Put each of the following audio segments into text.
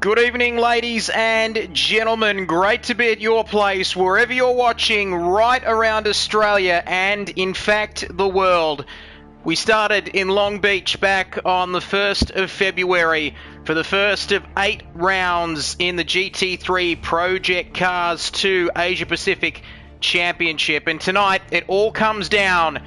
Good evening, ladies and gentlemen. Great to be at your place, wherever you're watching, right around Australia and, in fact, the world. We started in Long Beach back on the 1st of February for the first of 8 rounds in the GT3 Project Cars 2 Asia Pacific Championship. And tonight, it all comes down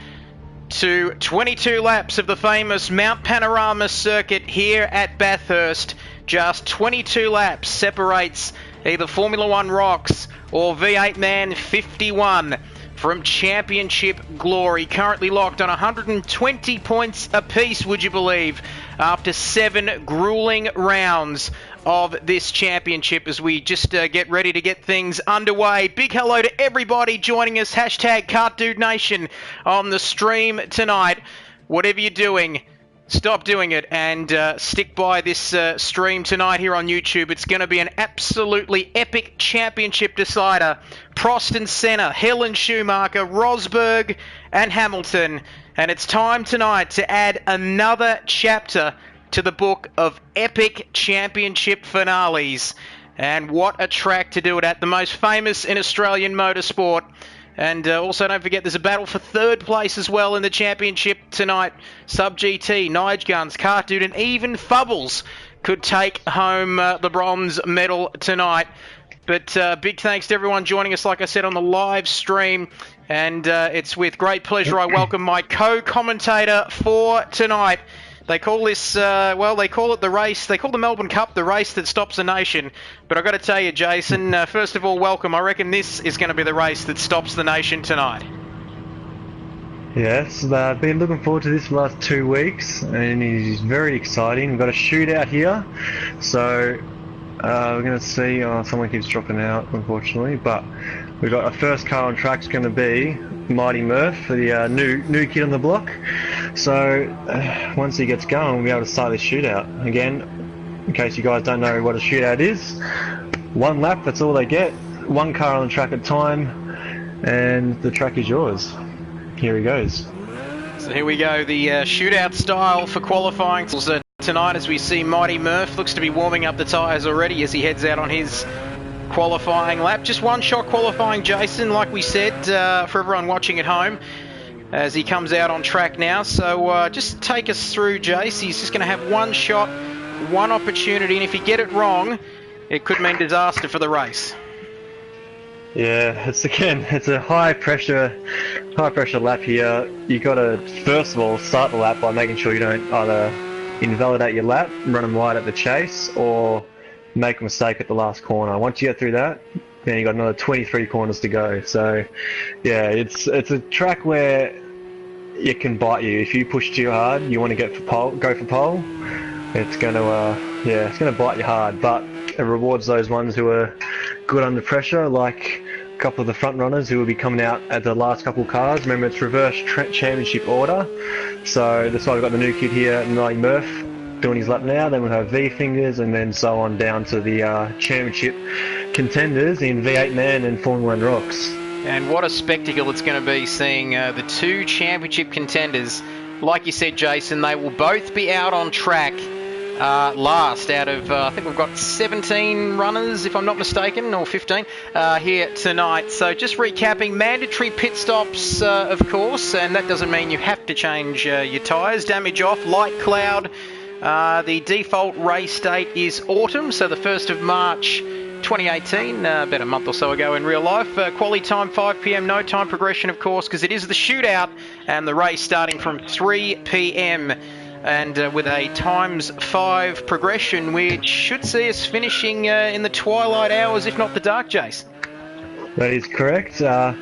to 22 laps of the famous Mount Panorama circuit here at Bathurst. Just 22 laps separates either Formula One Rocks or V8 Man 51 from championship glory. Currently locked on 120 points apiece, would you believe, after 7 grueling rounds of this championship as we just get ready to get things underway. Big hello to everybody joining us. Hashtag CartDudeNation on the stream tonight. Whatever you're doing, stop doing it and stick by this stream tonight here on YouTube. It's going to be an absolutely epic championship decider. Prost and Senna, Hill and Schumacher, Rosberg and Hamilton. And it's time tonight to add another chapter to the book of epic championship finales. And what a track to do it at. The most famous in Australian motorsport. And also don't forget there's a battle for third place as well in the championship tonight. Sub GT, Nige Guns, Kart Dude and even Fubbles could take home the bronze medal tonight. But big thanks to everyone joining us, like I said, on the live stream. And it's with great pleasure I welcome my co-commentator for tonight. They call this, well, they call it the race, they call the Melbourne Cup the race that stops a nation. But I've got to tell you, Jason, first of all, welcome. I reckon this is going to be the race that stops the nation tonight. Yes, I've been looking forward to this for the last 2 weeks, and it's very exciting. We've got a shootout here, so we're going to see, someone keeps dropping out, unfortunately, but we've got our first car on track is going to be Mighty Murph, the new kid on the block. So once he gets going, we'll be able to start this shootout. Again, in case you guys don't know what a shootout is, 1 lap, that's all they get. 1 car on the track at a time, and the track is yours. Here he goes. So here we go, the shootout style for qualifying tonight as we see Mighty Murph looks to be warming up the tyres already as he heads out on his qualifying lap. Just 1 shot qualifying, Jason, like we said, for everyone watching at home as he comes out on track now. So just take us through, Jace. He's just going to have 1 shot, 1 opportunity, and if you get it wrong, it could mean disaster for the race. Yeah, it's a high pressure lap here. You got to first of all start the lap by making sure you don't either invalidate your lap, run them wide at the chase, or make a mistake at the last corner. Once you get through that, then you got another 23 corners to go. So yeah, it's a track where it can bite you if you push too hard. You want to go for pole. It's going to bite you hard, but it rewards those ones who are good under pressure, like a couple of the front runners who will be coming out at the last couple of cars. Remember, it's reverse championship order, so that's why we've got the new kid here, Mighty Murph, doing his lap now. Then we'll have V Fingers, and then so on down to the championship contenders in V8 Man and Formula One Rocks. And what a spectacle it's going to be seeing the 2 championship contenders. Like you said, Jason, they will both be out on track last out of, I think we've got 17 runners, if I'm not mistaken, or 15 here tonight. So just recapping, mandatory pit stops, of course, and that doesn't mean you have to change your tyres. Damage off, light cloud. The default race date is autumn, so the 1st of March 2018, about a month or so ago in real life. Quali time 5 PM, no time progression, of course, because it is the shootout, and the race starting from 3 PM. And with a times 5 progression, which should see us finishing in the twilight hours, if not the dark, Jace. That is correct. The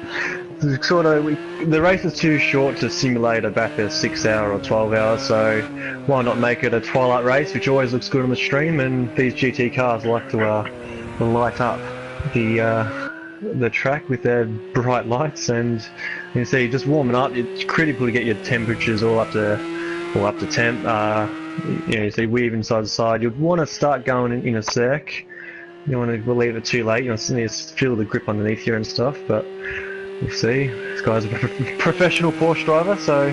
race is too short to simulate a Bathurst 6 hour or 12 hours, so why not make it a twilight race, which always looks good on the stream, and these GT cars like to light up the track with their bright lights, and you see, just warming up, it's critical to get your temperatures all up to temp. You see, weave inside the side. You'd want to start going in a circ. You want to leave it too late. You want to feel the grip underneath here and stuff, but we'll see. This guy's a professional Porsche driver, so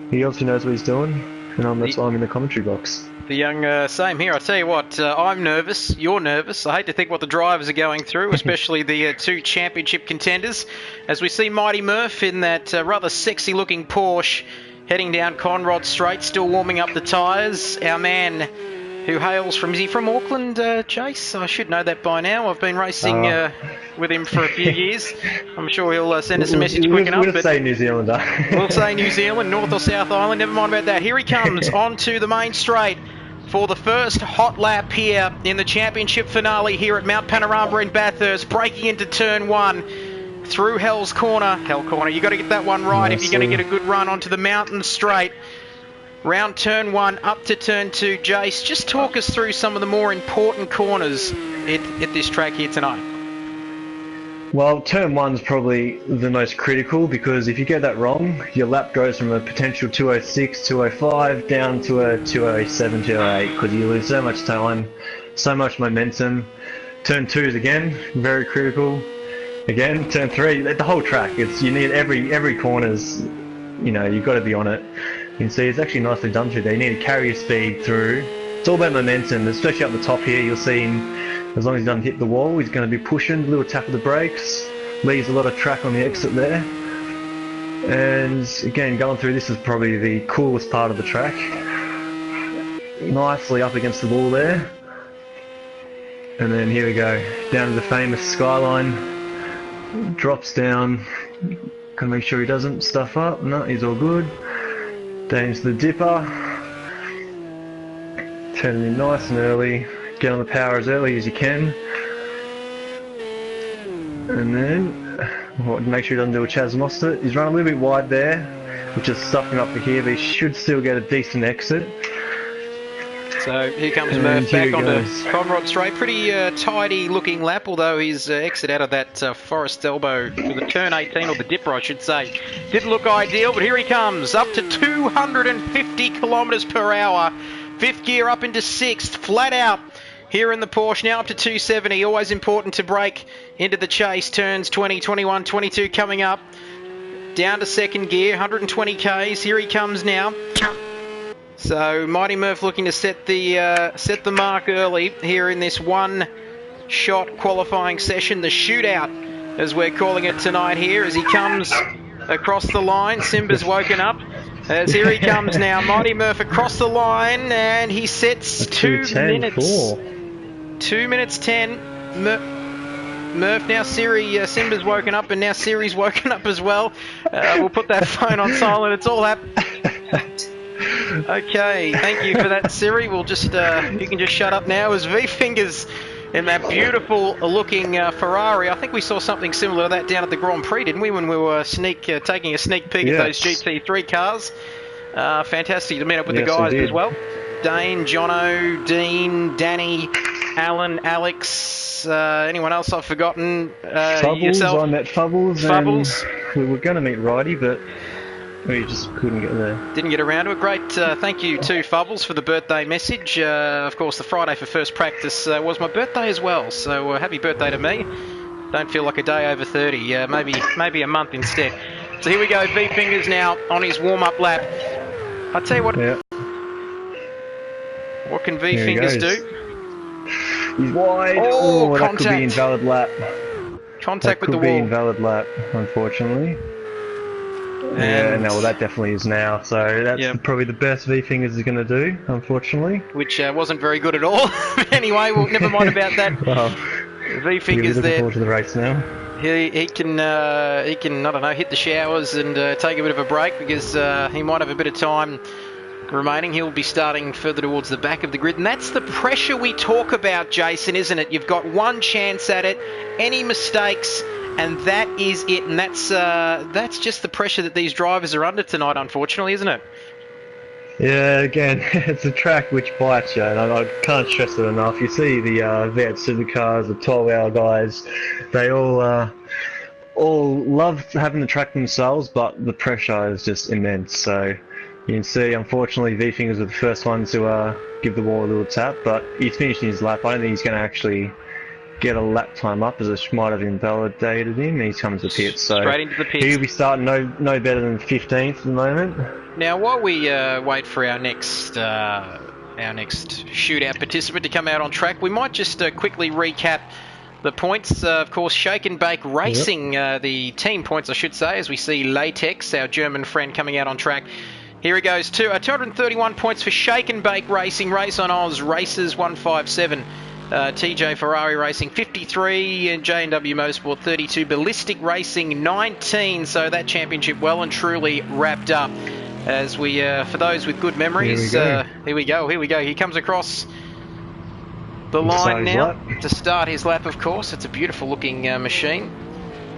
he obviously knows what he's doing. and that's why I'm in the commentary box. The young, same here. I tell you what, I'm nervous. You're nervous. I hate to think what the drivers are going through, especially the two championship contenders. As we see Mighty Murph in that rather sexy-looking Porsche heading down Conrod Straight, still warming up the tyres. Our man who hails from, is he from Auckland, Chase? I should know that by now. I've been racing with him for a few years. I'm sure he'll send us a message quick enough. We'll say New Zealander. We'll say New Zealand, North or South Island, never mind about that. Here he comes onto the main straight for the first hot lap here in the championship finale here at Mount Panorama in Bathurst, breaking into turn 1 through Hell's Corner. Hell Corner, you've got to get that one right if you're going to get a good run onto the mountain straight. Round turn 1 up to turn 2. Jace, just talk us through some of the more important corners at this track here tonight. Well, turn 1's probably the most critical, because if you get that wrong, your lap goes from a potential 206, 205 down to a 207, 208, because you lose so much time, so much momentum. Turn 2 is again very critical. Again, turn 3, the whole track. You need every corner's, you've got to be on it. You can see it's actually nicely done through there. You need to carry your speed through. It's all about momentum, especially up the top here. You'll see him, as long as he doesn't hit the wall, he's going to be pushing, a little tap of the brakes, leaves a lot of track on the exit there. And again, going through this is probably the coolest part of the track. Nicely up against the wall there. And then here we go, down to the famous skyline. Drops down, can make sure he doesn't stuff up. No, he's all good. Down into the dipper. Turning in nice and early. Get on the power as early as you can. And then, make sure he doesn't do a Chaz Mostert. He's run a little bit wide there, which is stuffing up for here, but he should still get a decent exit. So here comes Murph back onto Conrod Straight. Pretty tidy looking lap, although his exit out of that Forest Elbow for the turn 18, or the dipper I should say, didn't look ideal, but here he comes, up to 250 kilometres per hour. Fifth gear up into sixth, flat out here in the Porsche, now up to 270. Always important to break into the chase. Turns 20, 21, 22 coming up. Down to second gear, 120 Ks. Here he comes now. So Mighty Murph looking to set the mark early here in this one-shot qualifying session, the shootout, as we're calling it tonight here, as he comes across the line. Simba's woken up. As here he comes now, Mighty Murph across the line, and he sets 2 minutes. 2 minutes 10. Murph now, Simba's woken up, and now Siri's woken up as well. We'll put that phone on silent. It's all happened. Okay, thank you for that, Siri. We'll just, you can just shut up now as V-Fingers in that beautiful looking Ferrari. I think we saw something similar to that down at the Grand Prix, didn't we, when we were taking a sneak peek at those GT3 cars. Fantastic to meet up with the guys as well. Dane, Jono, Dean, Danny, Alan, Alex, anyone else I've forgotten? Fubbles, yourself? I met Fubbles. Fubbles. We were going to meet Righty, but we just couldn't get there. Didn't get around to it. Great thank you to Fubbles for the birthday message. Of course, the Friday for first practice was my birthday as well, so happy birthday to me. Don't feel like a day over 30, maybe a month instead. So here we go, V-Fingers now on his warm-up lap. I'll tell you what, what can V-Fingers do? He's wide. Oh, that could be invalid lap. Contact with the wall. Could be invalid lap, unfortunately. And no, well, that definitely is now. So that's probably the best V-Fingers is going to do, unfortunately. Which wasn't very good at all. Anyway, well, never mind about that. Well, V-Fingers looking there. forward to the race now. He can I don't know, hit the showers and take a bit of a break, because he might have a bit of time remaining. He'll be starting further towards the back of the grid, and that's the pressure we talk about, Jason, isn't it? You've got one chance at it. Any mistakes, and that is it. And that's just the pressure that these drivers are under tonight, unfortunately, isn't it? Yeah, again, it's a track which bites you, and I can't stress it enough. You see the V8 supercars, the 12-hour guys, they all love having the track themselves, but the pressure is just immense. So you can see, unfortunately, V-Fingers were the first ones to give the wall a little tap, but he's finishing his lap. I don't think he's going to actually get a lap time up, as it might have invalidated him. He's coming to the pits, so straight into the pits. He'll be starting no better than 15th at the moment. Now, while we wait for our next shootout participant to come out on track, we might just quickly recap the points. Of course, Shake and Bake Racing, the team points, I should say, as we see Latex, our German friend, coming out on track. Here he goes, 231 points for Shake and Bake Racing, Race on Oz, Races 157. TJ Ferrari Racing 53, and J&W Motorsport 32, Ballistic Racing 19. So that championship well and truly wrapped up. As we, for those with good memories, here we go. He comes across the line now to start his lap. Of course, it's a beautiful looking machine.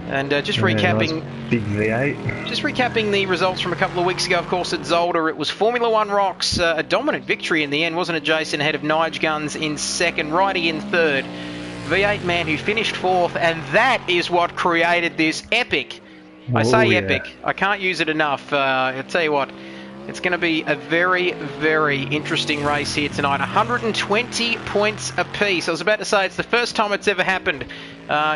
And just recapping, nice big V8. Just recapping the results from a couple of weeks ago. Of course, at Zolder, it was Formula One Rocks, a dominant victory in the end, wasn't it, Jason? Ahead of Nige Guns in second, Righty in third, V8 Man who finished fourth, and that is what created this epic. I say epic. I can't use it enough. I'll tell you what. It's going to be a very, very interesting race here tonight. 120 points apiece. I was about to say it's the first time it's ever happened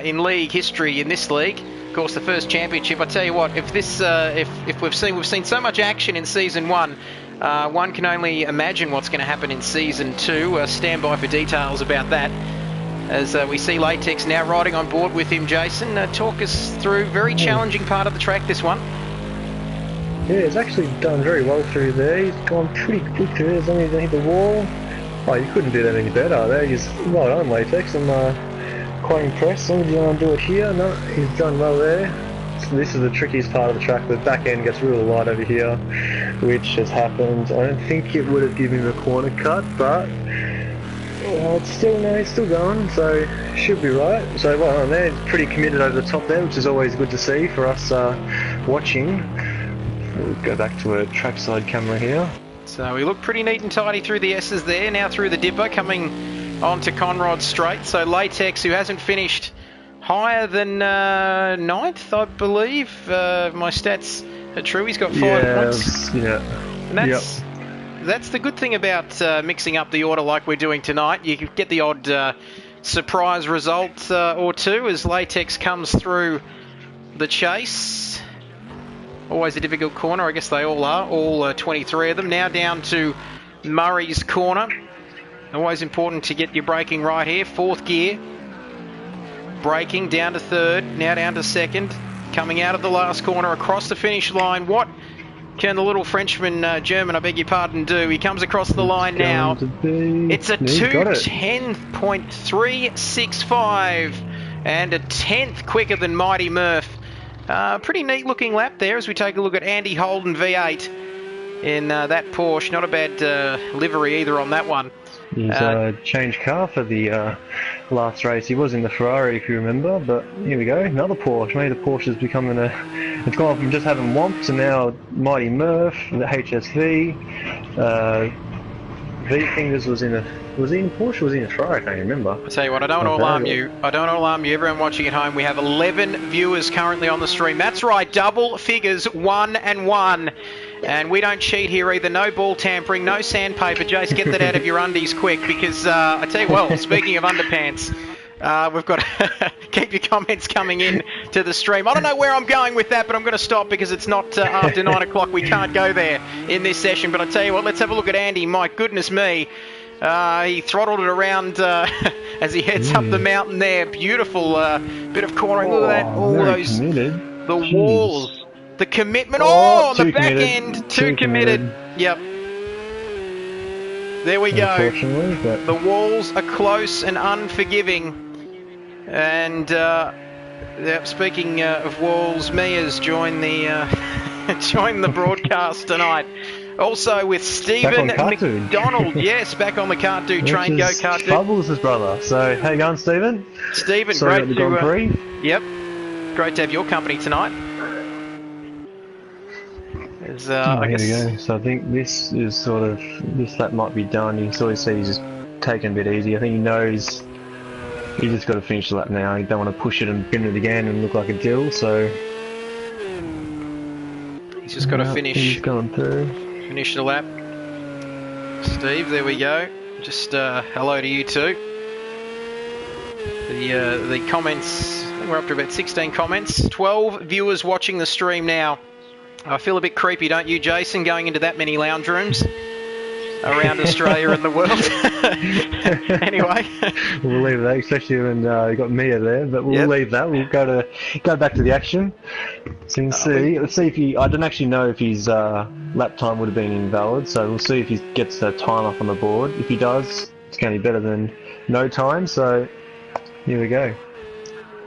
in league history, in this league. Of course, the first championship. I tell you what, if this, if we've seen so much action in season one, one can only imagine what's going to happen in season two. Stand by for details about that. As we see Latex now riding on board with him, Jason. Talk us through very challenging part of the track, this one. Yeah, he's actually done very well through there. He's gone pretty quick through there as long as he doesn't hit the wall. Oh, you couldn't do that any better there. He's well done, Latex. I'm quite impressed. As long as you don't do it here, no, he's done well there. So this is the trickiest part of the track. The back end gets real light over here, which has happened. I don't think it would have given him a corner cut, but it's still, no, he's still going, so should be right. So well done there. He's pretty committed over the top there, which is always good to see for us watching. We'll go back to a trackside camera here. So we look pretty neat and tidy through the S's there. Now through the dipper, coming onto Conrod Straight. So Latex, who hasn't finished higher than 9th, I believe. My stats are true. He's got 5 points. Yeah. And that's the good thing about mixing up the order like we're doing tonight. You get the odd surprise result or two as Latex comes through the chase. Always a difficult corner, I guess they all are, all 23 of them. Now down to Murray's corner. Always important to get your braking right here. 4th gear. Braking down to 3rd, now down to 2nd. Coming out of the last corner across the finish line. What can the little Frenchman, German, I beg your pardon, do? He comes across the line now. It's a 2:10.365 and a 10th quicker than Mighty Murph. Pretty neat looking lap there as we take a look at Andy Holden V8 in that Porsche. Not a bad livery either on that one. He's changed car for the last race. He was in the Ferrari, if you remember, but here we go, another Porsche. Maybe the Porsche is becoming it's gone from just having Womp to now Mighty Murph, the HSV. V-Fingers was he in a Porsche or was he in a Ferrari? I can't remember. I'll tell you what, I don't want to alarm you. Everyone watching at home, we have 11 viewers currently on the stream. That's right, double figures, 1 and 1. And we don't cheat here either. No ball tampering, no sandpaper. Jace, get that out of your undies quick because I tell you, well, speaking of underpants, we've got to keep your comments coming in to the stream. I don't know where I'm going with that, but I'm going to stop because it's not after 9 o'clock. We can't go there in this session. But I tell you what, let's have a look at Andy. My goodness me. He throttled it around as he heads up the mountain there. Beautiful bit of cornering. Look at that. All those, the walls. The commitment, on the back end, too committed. Yep. There we go. The walls are close and unforgiving. And speaking of walls, Mia's joined the joined the broadcast tonight. Also with Stephen McDonald, yes, back on the kart dude train. Go kart dude. Bubbles' his brother. So how you going, Stephen? Stephen, great to yep, great to have your company tonight. I guess. Here we go. So I think this is sort of, this lap might be done. You sort of see he's just taking a bit easy. I think he knows he's just got to finish the lap now. He don't want to push it and pin it again and look like a dill. So he's just got to finish. He's going through. Finish the lap. Steve, there we go. Just hello to you too. The comments. I think we're up to about 16 comments. 12 viewers watching the stream now. I feel a bit creepy, don't you, Jason, going into that many lounge rooms around Australia and the world? Anyway. We'll leave that, especially when you got Mia there, but we'll leave that. We'll go back to the action. So you can see, let's see if he, I don't actually know if his lap time would have been invalid, so we'll see if he gets the time up on the board. If he does, it's going to be better than no time, so here we go.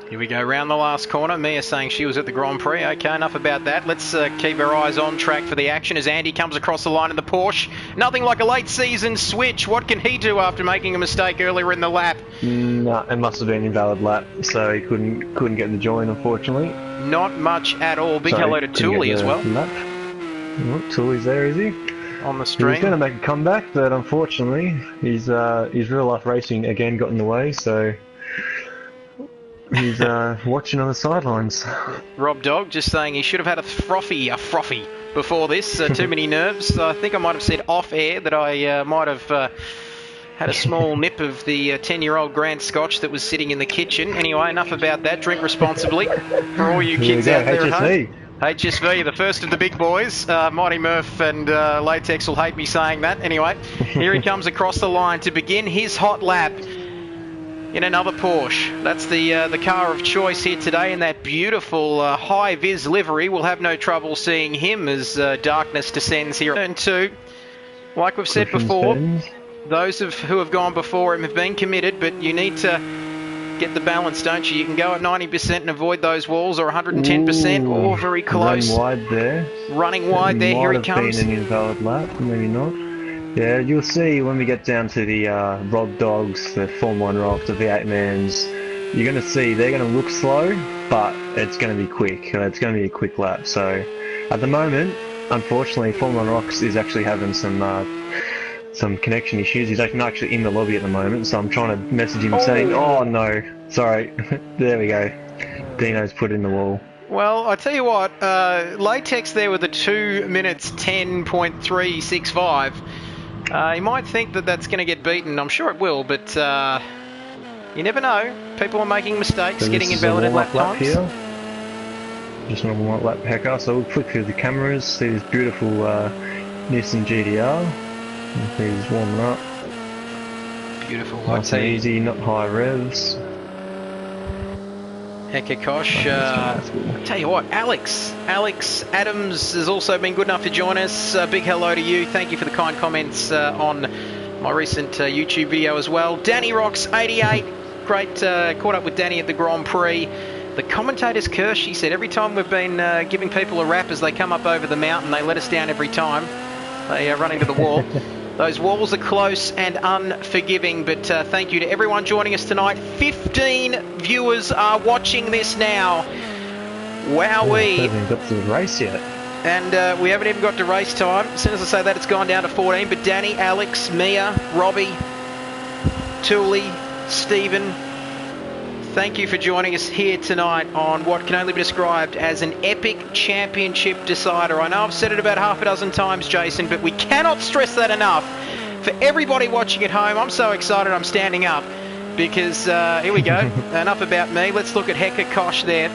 Here we go, round the last corner. Mia saying she was at the Grand Prix. Okay, enough about that. Let's keep our eyes on track for the action as Andy comes across the line in the Porsche. Nothing like a late season switch. What can he do after making a mistake earlier in the lap? No, it must have been an invalid lap, so he couldn't get the join, unfortunately. Not much at all. Big hello to Tooley as well. Oh, Tooley's there, is he? On the stream. He's going to make a comeback, but unfortunately, his real life racing again got in the way, so he's watching on the sidelines. Rob Dog just saying he should have had a frothy before this. Too many nerves. I think I might have said off air that I might have had a small nip of the 10-year-old Grand Scotch that was sitting in the kitchen. Anyway, enough about that. Drink responsibly for all you kids out there at home. HSV, the first of the big boys. Mighty Murph and Latex will hate me saying that. Anyway, here he comes across the line to begin his hot lap in another Porsche. That's the car of choice here today in that beautiful high-vis livery. We'll have no trouble seeing him as darkness descends here. Turn 2, like we've said before, those who have gone before him have been committed, but you need to get the balance, don't you? You can go at 90% and avoid those walls, or 110%, or very close. Running wide there. Running wide there, here he comes. Might have been an invalid lap, maybe not. Yeah, you'll see when we get down to the Rob Dogs, the Formula 1 Rock, the V8 Mans, you're going to see they're going to look slow, but it's going to be quick. It's going to be a quick lap. So at the moment, unfortunately, Formula 1 Rocks is actually having some connection issues. He's not actually in the lobby at the moment, so I'm trying to message him saying, oh no, sorry. There we go. Dino's put in the wall. Well, I tell you what, Latex there with the 2 minutes 10.365. You might think that that's going to get beaten. I'm sure it will, but you never know. People are making mistakes, so getting invalid lap times. Here. Just a normal lap hacker. So we'll flick through the cameras, see this beautiful Nissan GTR. He's warming up. Beautiful. Nice and easy, not high revs. Hecka Kosh. Tell you what, Alex Adams has also been good enough to join us. Big hello to you. Thank you for the kind comments on my recent YouTube video as well. Danny Rocks 88. Great, caught up with Danny at the Grand Prix. The commentator's curse, she said. Every time we've been giving people a rap as they come up over the mountain, they let us down every time. They run into the wall. Those walls are close and unforgiving, but thank you to everyone joining us tonight. 15 viewers are watching this now. Wowee. We haven't even got to the race yet. And we haven't even got to race time. As soon as I say that, it's gone down to 14. But Danny, Alex, Mia, Robbie, Tooley, Stephen, thank you for joining us here tonight on what can only be described as an epic championship decider. I know I've said it about half a dozen times, Jason, but we cannot stress that enough. For everybody watching at home, I'm so excited I'm standing up because, here we go, enough about me. Let's look at Hecka Kosh there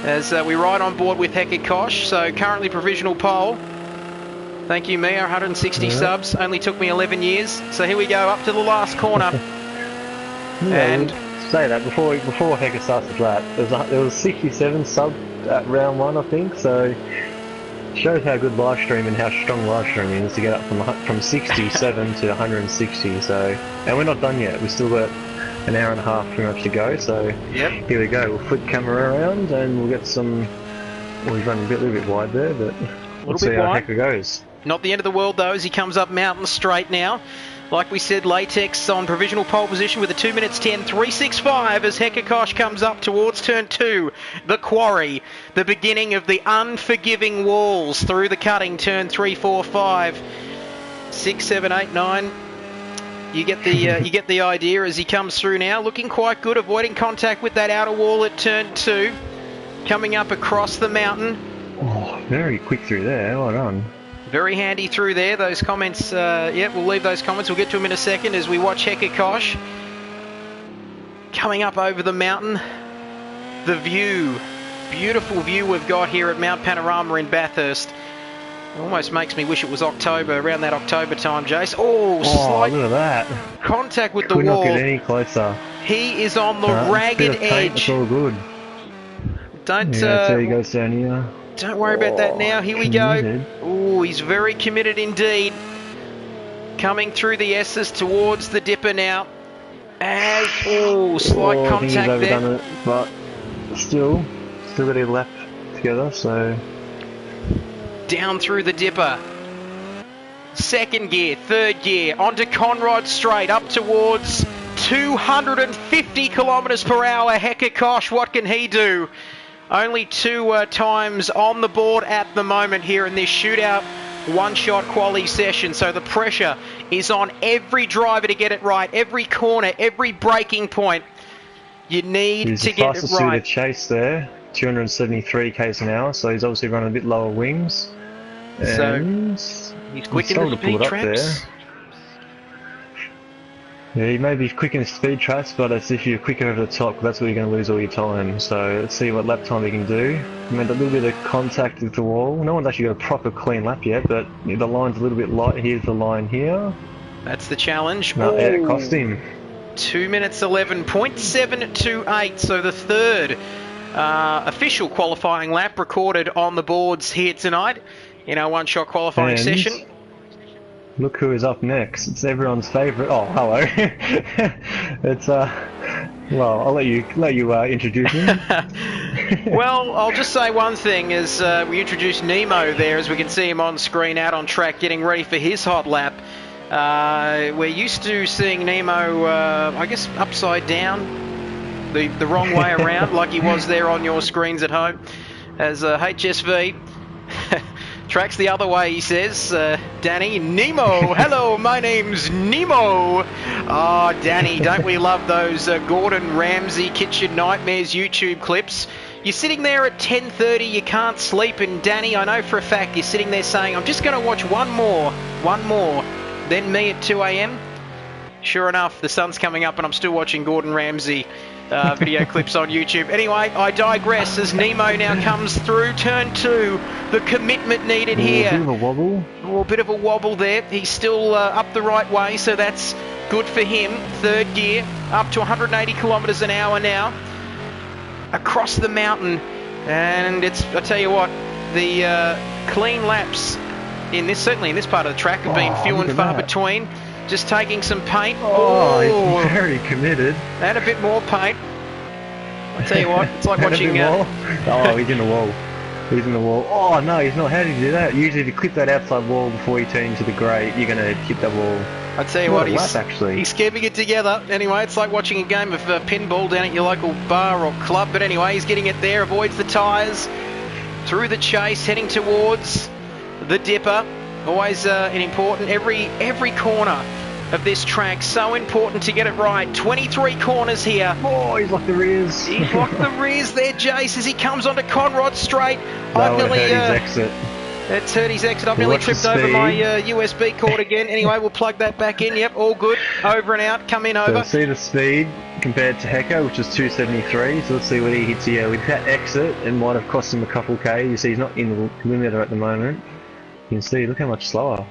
as we ride on board with Hecka Kosh. So currently provisional pole. Thank you, Mia, 160 subs. Only took me 11 years. So here we go, up to the last corner. And say that before Hecka starts the lap, there was 67 sub at round 1, I think, so it shows how good live stream and how strong live streaming is to get up from 67 to 160. So, and we're not done yet. We've still got an hour and a half pretty much to go. So Here we go. We'll flip camera around and we'll get some. Well, he's running a little bit wide there, but we'll see how Hecka goes. Not the end of the world though, as he comes up mountain straight now. Like we said, Latex on provisional pole position with a 2 minutes 10.365 as Hecka Kosh comes up towards turn 2. The quarry, the beginning of the unforgiving walls through the cutting, turn 3, 4, 5, 6, 7, 8, 9. You get the idea as he comes through now. Looking quite good, avoiding contact with that outer wall at turn 2. Coming up across the mountain. Oh, very quick through there. Well done. Very handy through there. Those comments, we'll leave those comments. We'll get to them in a second as we watch Hecka Kosh coming up over the mountain. The view beautiful view we've got here at Mount Panorama in Bathurst. It almost makes me wish it was October, around that October time, Jace. Oh, slight look at that. contact with the Could wall. not get any closer. He is on the ragged edge. It's all good. Don't there he goes down here. Don't worry about that now. Here we committed. go. Oh, he's very committed indeed. Coming through the S's towards the dipper now. As slight contact I think he's overdone there. it, but still got a lap together, so Down through the dipper. Second gear, third gear, onto Conrod straight, up towards 250 kilometres per hour. Hecka Kosh, what can he do? Only two times on the board at the moment here in this shootout one-shot quali session. So the pressure is on every driver to get it right. Every corner, every braking point, you need to get it right. He's the fastest through the chase there, 273 k's an hour, so he's obviously running a bit lower wings. And so he's quick in the speed traps. Yeah, he may be quick in the speed traps, but it's if you're quick over the top, that's where you're going to lose all your time. So let's see what lap time he can do. I mean, a little bit of contact with the wall. No one's actually got a proper clean lap yet, but the line's a little bit light. Here's the line here. That's the challenge. No, it cost him. 2 minutes 11.728. So the third official qualifying lap recorded on the boards here tonight in our one-shot qualifying session. Look who is up next. It's everyone's favourite. Oh, hello. It's well, I'll let you introduce him. Well, I'll just say one thing: as we introduced Nemo there, as we can see him on screen, out on track, getting ready for his hot lap. We're used to seeing Nemo, I guess, upside down, the wrong way around, like he was there on your screens at home, as HSV. Tracks the other way, he says. Danny, Nemo. Hello, my name's Nemo. Oh, Danny, don't we love those Gordon Ramsay Kitchen Nightmares YouTube clips? You're sitting there at 10:30, you can't sleep, and Danny, I know for a fact you're sitting there saying, I'm just going to watch one more, then me at 2 a.m. Sure enough, the sun's coming up and I'm still watching Gordon Ramsay video clips on YouTube. Anyway, I digress as Nemo now comes through turn 2. The commitment needed here. A bit of a wobble. A bit of a wobble there. He's still up the right way, so that's good for him. Third gear, up to 180 kilometres an hour now. Across the mountain. And it's, I tell you what, the clean laps certainly in this part of the track have been few and far between. Just taking some paint. He's very committed. And a bit more paint. I tell you what, it's like watching. He's in the wall. He's in the wall. Oh no, he's not. How did he do that? Usually, if you clip that outside wall before you turn into the grate, you're going to hit that wall. I tell you what, he's keeping it together. Anyway, it's like watching a game of pinball down at your local bar or club. But anyway, he's getting it there. Avoids the tyres. Through the chase, heading towards the dipper. Always an important, every corner of this track, so important to get it right. 23 corners here. Oh, he's locked the rears. He's locked the rears there, Jace, as he comes onto Conrod straight. I've nearly hurt his exit. That's hurt his exit. I've nearly tripped over my USB cord again. Anyway, we'll plug that back in. Yep, all good. Over and out. Come in over. So see the speed compared to Hecka, which is 273. So let's see what he hits here. With that exit, it might have cost him a couple K. You see he's not in the limiter at the moment. You can see, look how much slower.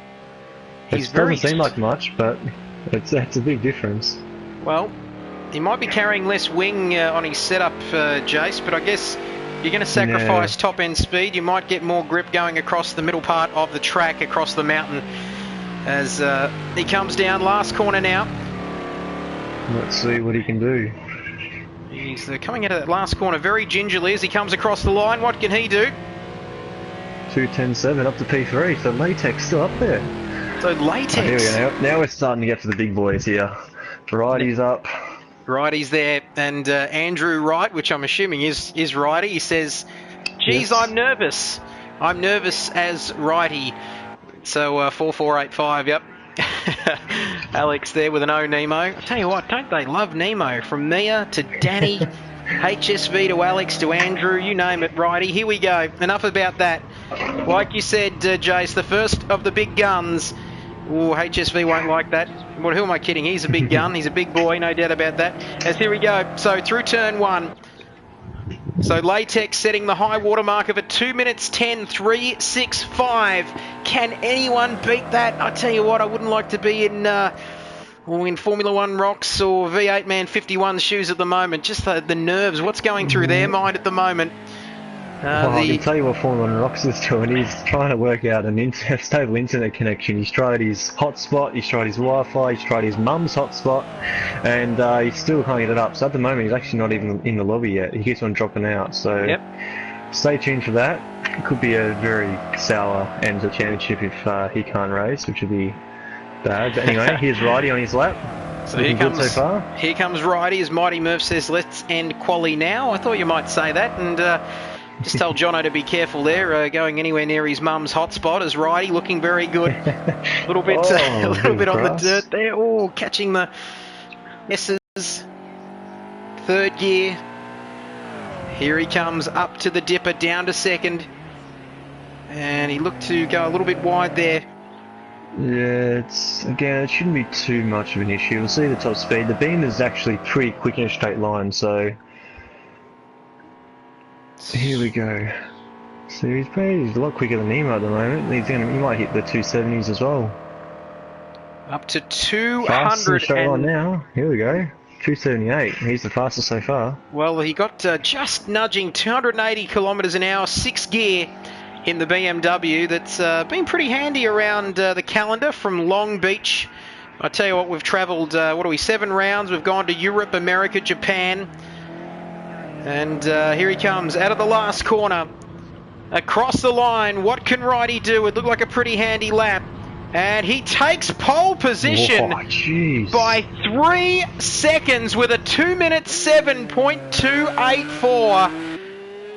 It doesn't seem like much, but it's a big difference. Well, he might be carrying less wing on his setup, Jace, but I guess you're going to sacrifice top-end speed. You might get more grip going across the middle part of the track, across the mountain, as he comes down. Last corner now. Let's see what he can do. He's coming out of that last corner very gingerly as he comes across the line. What can he do? 2:10.7 up to P3, so Latex still up there. So Latex. Here we go. Now we're starting to get to the big boys here. Righty's up. Righty's there, and Andrew Wright, which I'm assuming is Righty, he says, geez, yes. I'm nervous. I'm nervous as Righty. So 4485, yep. Alex there with an O Nemo. I tell you what, don't they love Nemo? From Mia to Danny, HSV to Alex to Andrew, you name it, Righty. Here we go. Enough about that. Like you said, Jace, the first of the big guns. Ooh, HSV won't like that. Well, who am I kidding? He's a big gun. He's a big boy, no doubt about that. As here we go. So through turn 1. So Latex setting the high water mark of a 2 minutes 10.365. Can anyone beat that? I tell you what, I wouldn't like to be in Formula One Rocks or V8 Man 51's shoes at the moment. Just the nerves, what's going through their mind at the moment. Well, I can tell you what Formula One Rocks is doing. He's trying to work out a stable internet connection. He's tried his hotspot, he's tried his Wi-Fi, he's tried his mum's hotspot, and he still can't get it up. So at the moment, he's actually not even in the lobby yet. He keeps on dropping out. So stay tuned for that. It could be a very sour end to the championship if he can't race, which would be bad. But anyway, here's Righty on his lap. So here comes Righty, as Mighty Murph says, let's end quali now. I thought you might say that, and just tell Jono to be careful there, going anywhere near his mum's hotspot, as Righty looking very good. A little bit, a little bit on the dirt there. Oh, catching the S's. Third gear. Here he comes up to the dipper, down to second, and he looked to go a little bit wide there. Yeah, it shouldn't be too much of an issue. We'll see the top speed. The beam is actually pretty quick in a straight line, so here we go. So he's a lot quicker than Nemo at the moment. He might hit the 270s as well. Up to 200 fast in a straight line now. Here we go. 278. He's the fastest so far. Well, he got just nudging 280 kilometres an hour, 6th gear in the BMW. That's been pretty handy around the calendar from Long Beach. I tell you what, we've travelled, 7 rounds. We've gone to Europe, America, Japan. And here he comes out of the last corner. Across the line, what can Righty do? It looked like a pretty handy lap. And he takes pole position by 3 seconds with a 2 minute 7.284.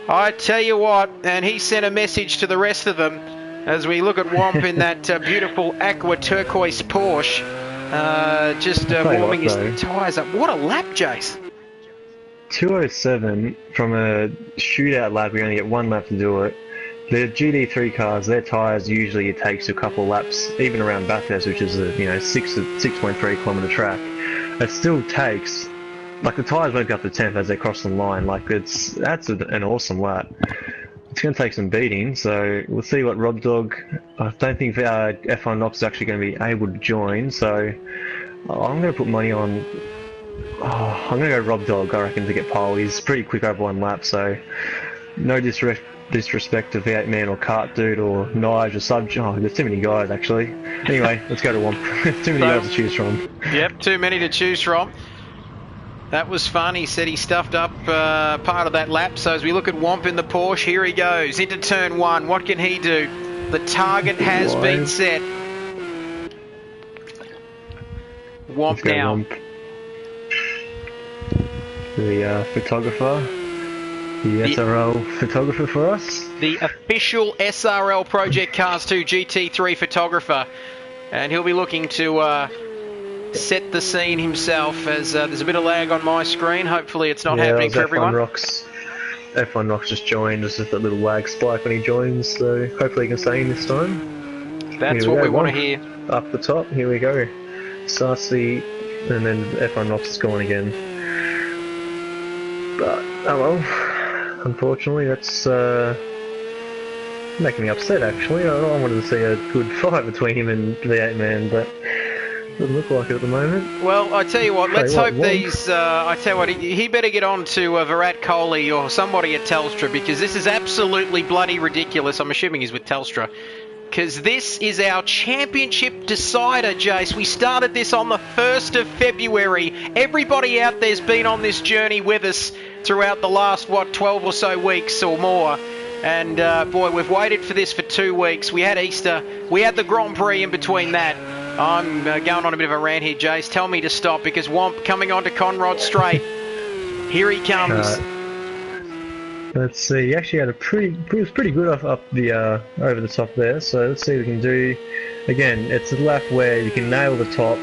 I tell you what, and he sent a message to the rest of them as we look at Womp in that beautiful aqua turquoise Porsche, just warming his tyres up. What a lap, Jace. 207 from a shootout lap. We only get 1 lap to do it. The GT3 cars, their tyres usually it takes a couple of laps, even around Bathurst, which is a 6.3 kilometre track. It still takes, like, the tyres won't be up to 10th as they cross the line. Like, that's an awesome lap. It's going to take some beating, so we'll see what Rob Dog. I don't think F1 Knox is actually going to be able to join, so I'm going to put money on. I'm going to go Rob Dog, I reckon, to get pole. He's pretty quick over 1 lap, so no disrespect to V8 Man or Kart Dude or Nige or Sub. Oh, there's too many guys actually. Anyway, let's go to Womp. Too many guys to choose from. Yep, too many to choose from. That was fun. He said he stuffed up part of that lap. So as we look at Womp in the Porsche, here he goes into turn 1. What can he do? The target has been set. Womp now. Womp. The photographer. The SRL photographer for us. The official SRL Project Cars 2 GT3 photographer. And he'll be looking to set the scene himself, as there's a bit of lag on my screen. Hopefully it's not happening for everyone. F1 Rocks just joined, just that little lag spike when he joins, so hopefully he can stay in this time. That's what we want to hear. Up the top, here we go. Sassy, and then F1 Rocks is gone again. But, oh well. Unfortunately, that's making me upset actually. I wanted to see a good fight between him and V8 Man, but it doesn't look like it at the moment. Well, I tell you what, let's hope these... I tell you what, he better get on to Virat Kohli or somebody at Telstra, because this is absolutely bloody ridiculous. I'm assuming he's with Telstra. Because this is our championship decider, Jace. We started this on the 1st of February. Everybody out there's been on this journey with us throughout the last, 12 or so weeks or more. And, boy, we've waited for this for 2 weeks. We had Easter. We had the Grand Prix in between that. I'm going on a bit of a rant here, Jace. Tell me to stop, because Womp coming onto Conrod Straight. Here he comes. Let's see, he actually had he was pretty good up the over the top there, so let's see what we can do. Again, it's a lap where you can nail the top,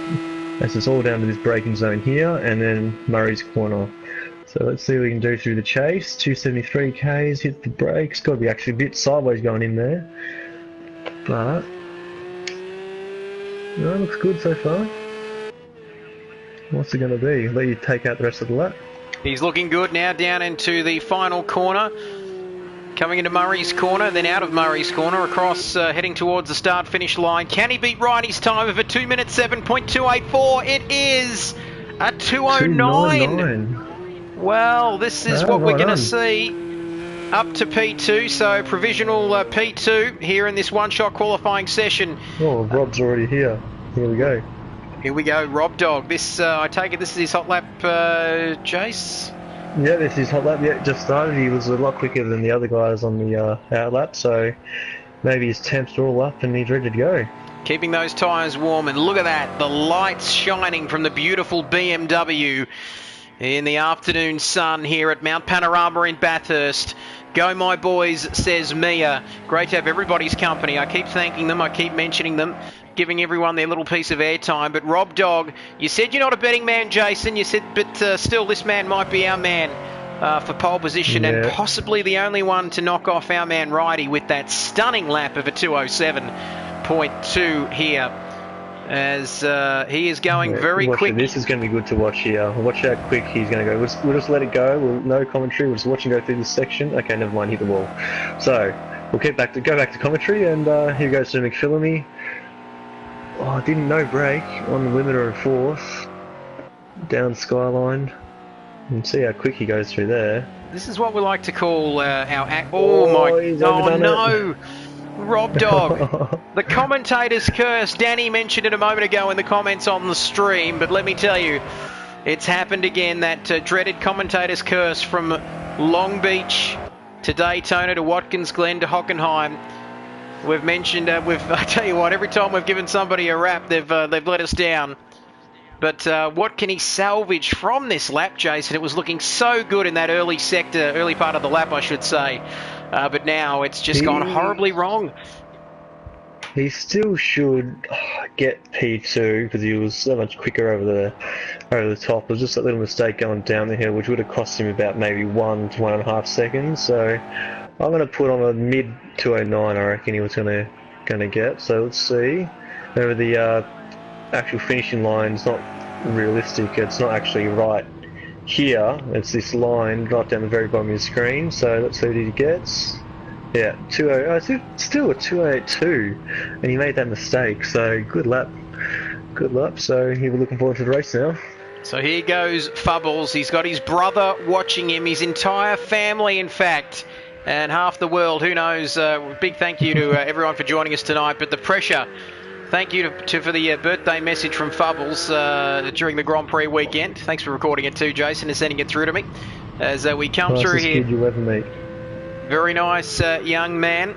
as it's all down to this braking zone here, and then Murray's corner. So let's see what we can do through the chase. 273 k's, hit the brakes, got to be actually a bit sideways going in there. But, no, looks good so far. What's it going to be? Let you take out the rest of the lap? He's looking good now down into the final corner. Coming into Murray's corner, then out of Murray's corner, across, heading towards the start-finish line. Can he beat Riney's time of a 2 minute 7.284? It is a 209. Well, this is what we're going to see up to P2. So provisional P2 here in this one-shot qualifying session. Oh, Rob's already here. Here we go. Here we go, Rob Dog. This, I take it, this is his hot lap, Jace? Yeah, this is hot lap. Yeah, just started. He was a lot quicker than the other guys on the out lap, so maybe his temps are all up and he's ready to go. Keeping those tyres warm, and look at that, the lights shining from the beautiful BMW in the afternoon sun here at Mount Panorama in Bathurst. Go my boys, says Mia. Great to have everybody's company. I keep thanking them, I keep mentioning them, giving everyone their little piece of airtime. But Rob Dog, you said you're not a betting man, Jason. You said, but still, this man might be our man for pole position, and possibly the only one to knock off our man Ridey with that stunning lap of a 207.2 here, as he is going very quick. This is going to be good to watch here. Watch how quick he's going to go. We'll just let it go. No commentary. We'll just watch him go through this section. Okay, never mind. Hit the wall. So we'll go back to commentary, and here goes to McPhillamy. Oh, didn't no break on the limiter of fourth, down Skyline, and see how quick he goes through there. This is what we like to call no, Rob Dog. The commentator's curse. Danny mentioned it a moment ago in the comments on the stream, but let me tell you, it's happened again. That dreaded commentator's curse from Long Beach to Daytona to Watkins Glen to Hockenheim. We've mentioned, I tell you what, every time we've given somebody a rap, they've let us down. But what can he salvage from this lap, Jason? It was looking so good in that early part of the lap, I should say. But now it's just gone horribly wrong. He still should get P2 because he was so much quicker over the top. It was just that little mistake going down the hill, which would have cost him about maybe 1 to 1.5 seconds. So I'm going to put on a mid 209, I reckon he was going to get. So let's see. Remember, the actual finishing line is not realistic. It's not actually right here. It's this line right down the very bottom of the screen. So let's see what he gets. Yeah, still a 282, and he made that mistake. So good lap. So he was looking forward to the race now. So here goes Fubbles. He's got his brother watching him, his entire family, in fact. And half the world, who knows. Big thank you to everyone for joining us tonight. But the pressure, thank you for the birthday message from Fubbles during the Grand Prix weekend. Thanks for recording it too, Jason, and sending it through to me. As we come through here. Kid you ever meet. Very nice young man.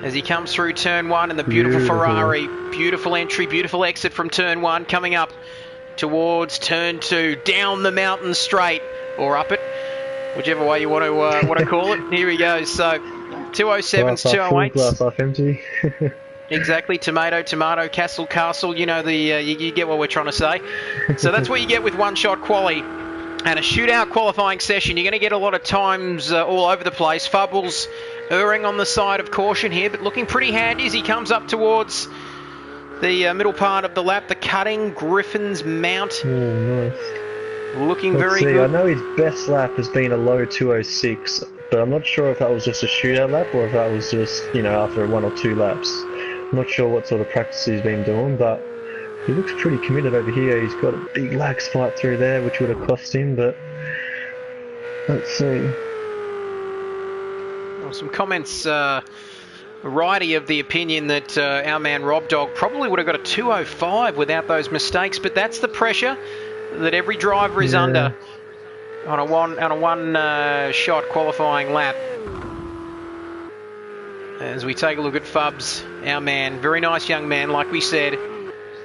As he comes through turn one in the beautiful Ferrari. Beautiful entry, beautiful exit from turn one. Coming up towards turn two. Down the mountain straight. Or up it. Whichever way you want to call it. Here he goes. So 207s, 208s. Glass half empty. Exactly. Tomato, castle. You know you get what we're trying to say. So that's what you get with one-shot quali. And a shootout qualifying session. You're going to get a lot of times all over the place. Fubbles erring on the side of caution here, but looking pretty handy as he comes up towards the middle part of the lap. The cutting Griffin's Mount. Oh, nice. Looking very good. I know his best lap has been a low 206, but I'm not sure if that was just a shootout lap or if that was just, after 1 or 2 laps. I'm not sure what sort of practice he's been doing, but he looks pretty committed over here. He's got a big lag spike through there, which would have cost him, but let's see. Well, some comments, Ridey of the opinion that our man Rob Dog probably would have got a 205 without those mistakes, but that's the pressure that every driver is under on a one shot qualifying lap. As we take a look at Fubs, our man, very nice young man, like we said.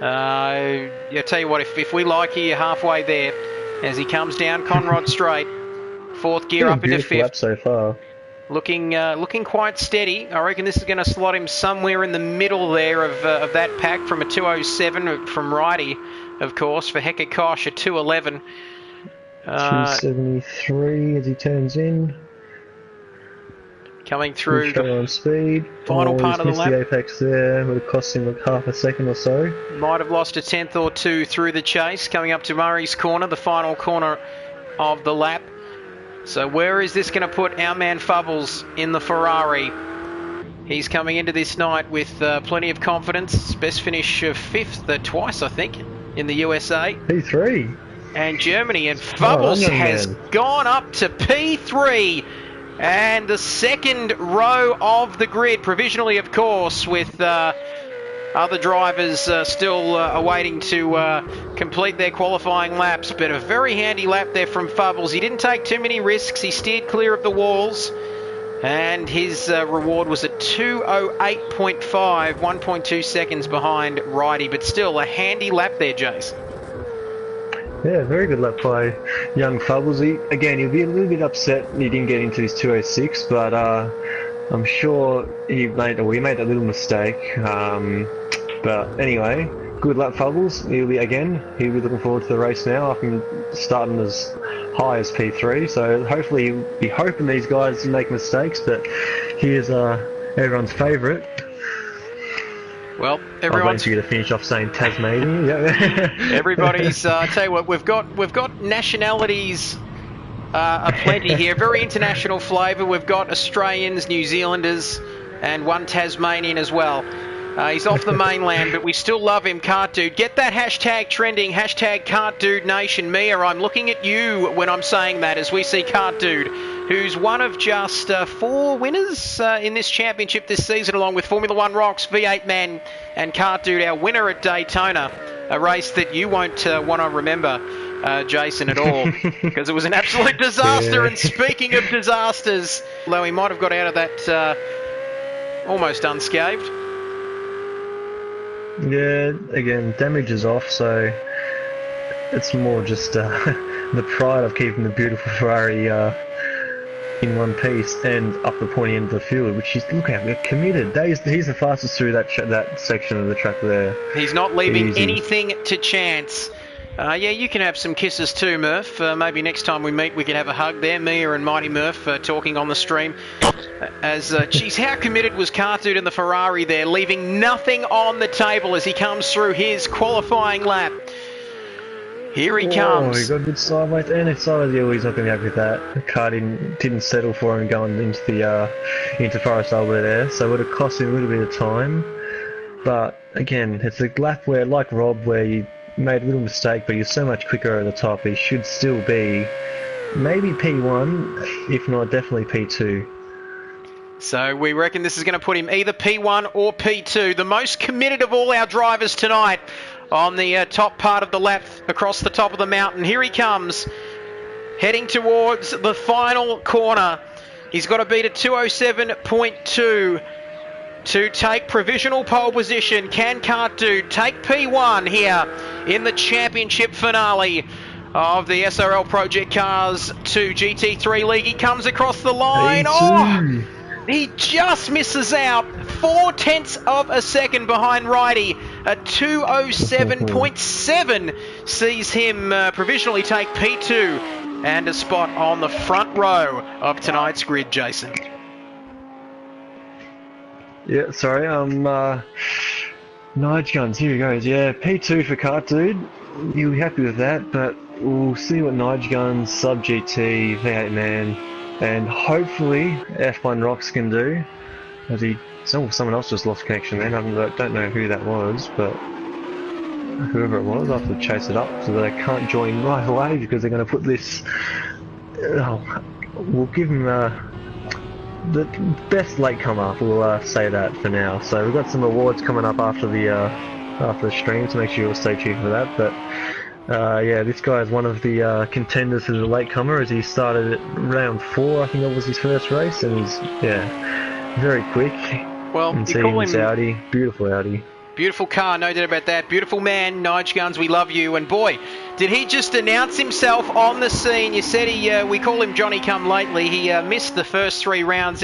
I tell you what, if we like you, you're halfway there. As he comes down Conrod Straight, fourth gear up into fifth. Lap so far. Looking quite steady. I reckon this is going to slot him somewhere in the middle there of that pack from a 207 from Ridey, of course, for Hector Kosh, a 211. 273 as he turns in. Coming through on speed. Final part of the lap. The apex there would have cost him like half a second or so. Might have lost a tenth or two through the chase. Coming up to Murray's corner, the final corner of the lap. So where is this going to put our man Fubbles in the Ferrari? He's coming into this night with plenty of confidence. Best finish of 5th twice, I think, in the USA. P3. And Germany. And Fubbles has gone up to P3. And the second row of the grid, provisionally, of course, with other drivers still awaiting to complete their qualifying laps. But a very handy lap there from Fubbles. He didn't take too many risks. He steered clear of the walls. And his reward was a 2:08.5, 1.2 seconds behind Righty. But still a handy lap there, Jace. Yeah, very good lap by young Fubbles. He'll be a little bit upset he didn't get into his 2:06, but I'm sure he made that little mistake. But anyway, good lap Fubbles. He'll be looking forward to the race now. I can starting as high as P3, so hopefully he'll be hoping these guys make mistakes, but he is everyone's favourite. Well, everyone's going to finish off saying Tasmania. Yeah. Everybody's. I tell you what, we've got nationalities aplenty here. Very international flavour. We've got Australians, New Zealanders, and one Tasmanian as well. He's off the mainland, but we still love him, Kart Dude. Get that hashtag trending, hashtag Kart Dude Nation. Mia, I'm looking at you when I'm saying that, as we see Kart Dude, who's one of just 4 winners in this championship this season, along with Formula One Rocks, V8 Man, and Kart Dude, our winner at Daytona, a race that you won't want to remember, Jason, at all, because it was an absolute disaster. Yeah. And speaking of disasters, though he might have got out of that almost unscathed. Yeah, again, damage is off, so it's more just the pride of keeping the beautiful Ferrari in one piece and up the pointy end of the field, which is, look at, we're committed. He's the fastest through that section of the track there. He's not leaving anything to chance. Yeah, you can have some kisses too, Murph. Maybe next time we meet we can have a hug there, Mia and Mighty Murph talking on the stream. Geez, how committed was Kart Dude in the Ferrari there, leaving nothing on the table as he comes through his qualifying lap. Here he comes. Oh, he got a good sideways, and it's sideways. Yeah, he's not going to be happy with that. The car didn't settle for him going into Forest Albert there, so it would have cost him a little bit of time. But again, it's a lap where, like Rob, where you made a little mistake, but you're so much quicker at the top. He should still be maybe P1, if not definitely P2. So we reckon this is going to put him either P1 or P2. The most committed of all our drivers tonight on the top part of the lap across the top of the mountain. Here he comes, heading towards the final corner. He's got to beat a 2:07.2 to take provisional pole position. Can Kart Dude take P1 here in the championship finale of the SRL Project Cars 2 GT3 League? He comes across the line. Oh! He just misses out, 0.4 of a second behind Righty. A 2:07.7 sees him provisionally take P2 and a spot on the front row of tonight's grid, Jason. Yeah, sorry, Nige Guns, here he goes. Yeah, P2 for Kart Dude. You'll be happy with that, but we'll see what Nige Guns, Sub GT, V8 Man, and hopefully F1 Rocks can do. Someone else just lost connection then. I don't know who that was, but whoever it was, I have to chase it up so that I can't join right away because they're going to put this. We'll give them the best latecomer. We'll say that for now. So we've got some awards coming up after the stream, so make sure you'll stay tuned for that. But yeah, this guy is one of the contenders as a latecomer, as he started at round 4. I think that was his first race, and he's very quick. Well, and you call him Audi, beautiful Audi. Beautiful car, no doubt about that. Beautiful man, Nige Guns, we love you. And boy, did he just announce himself on the scene. You said we call him Johnny Come Lately. He missed the first 3 rounds.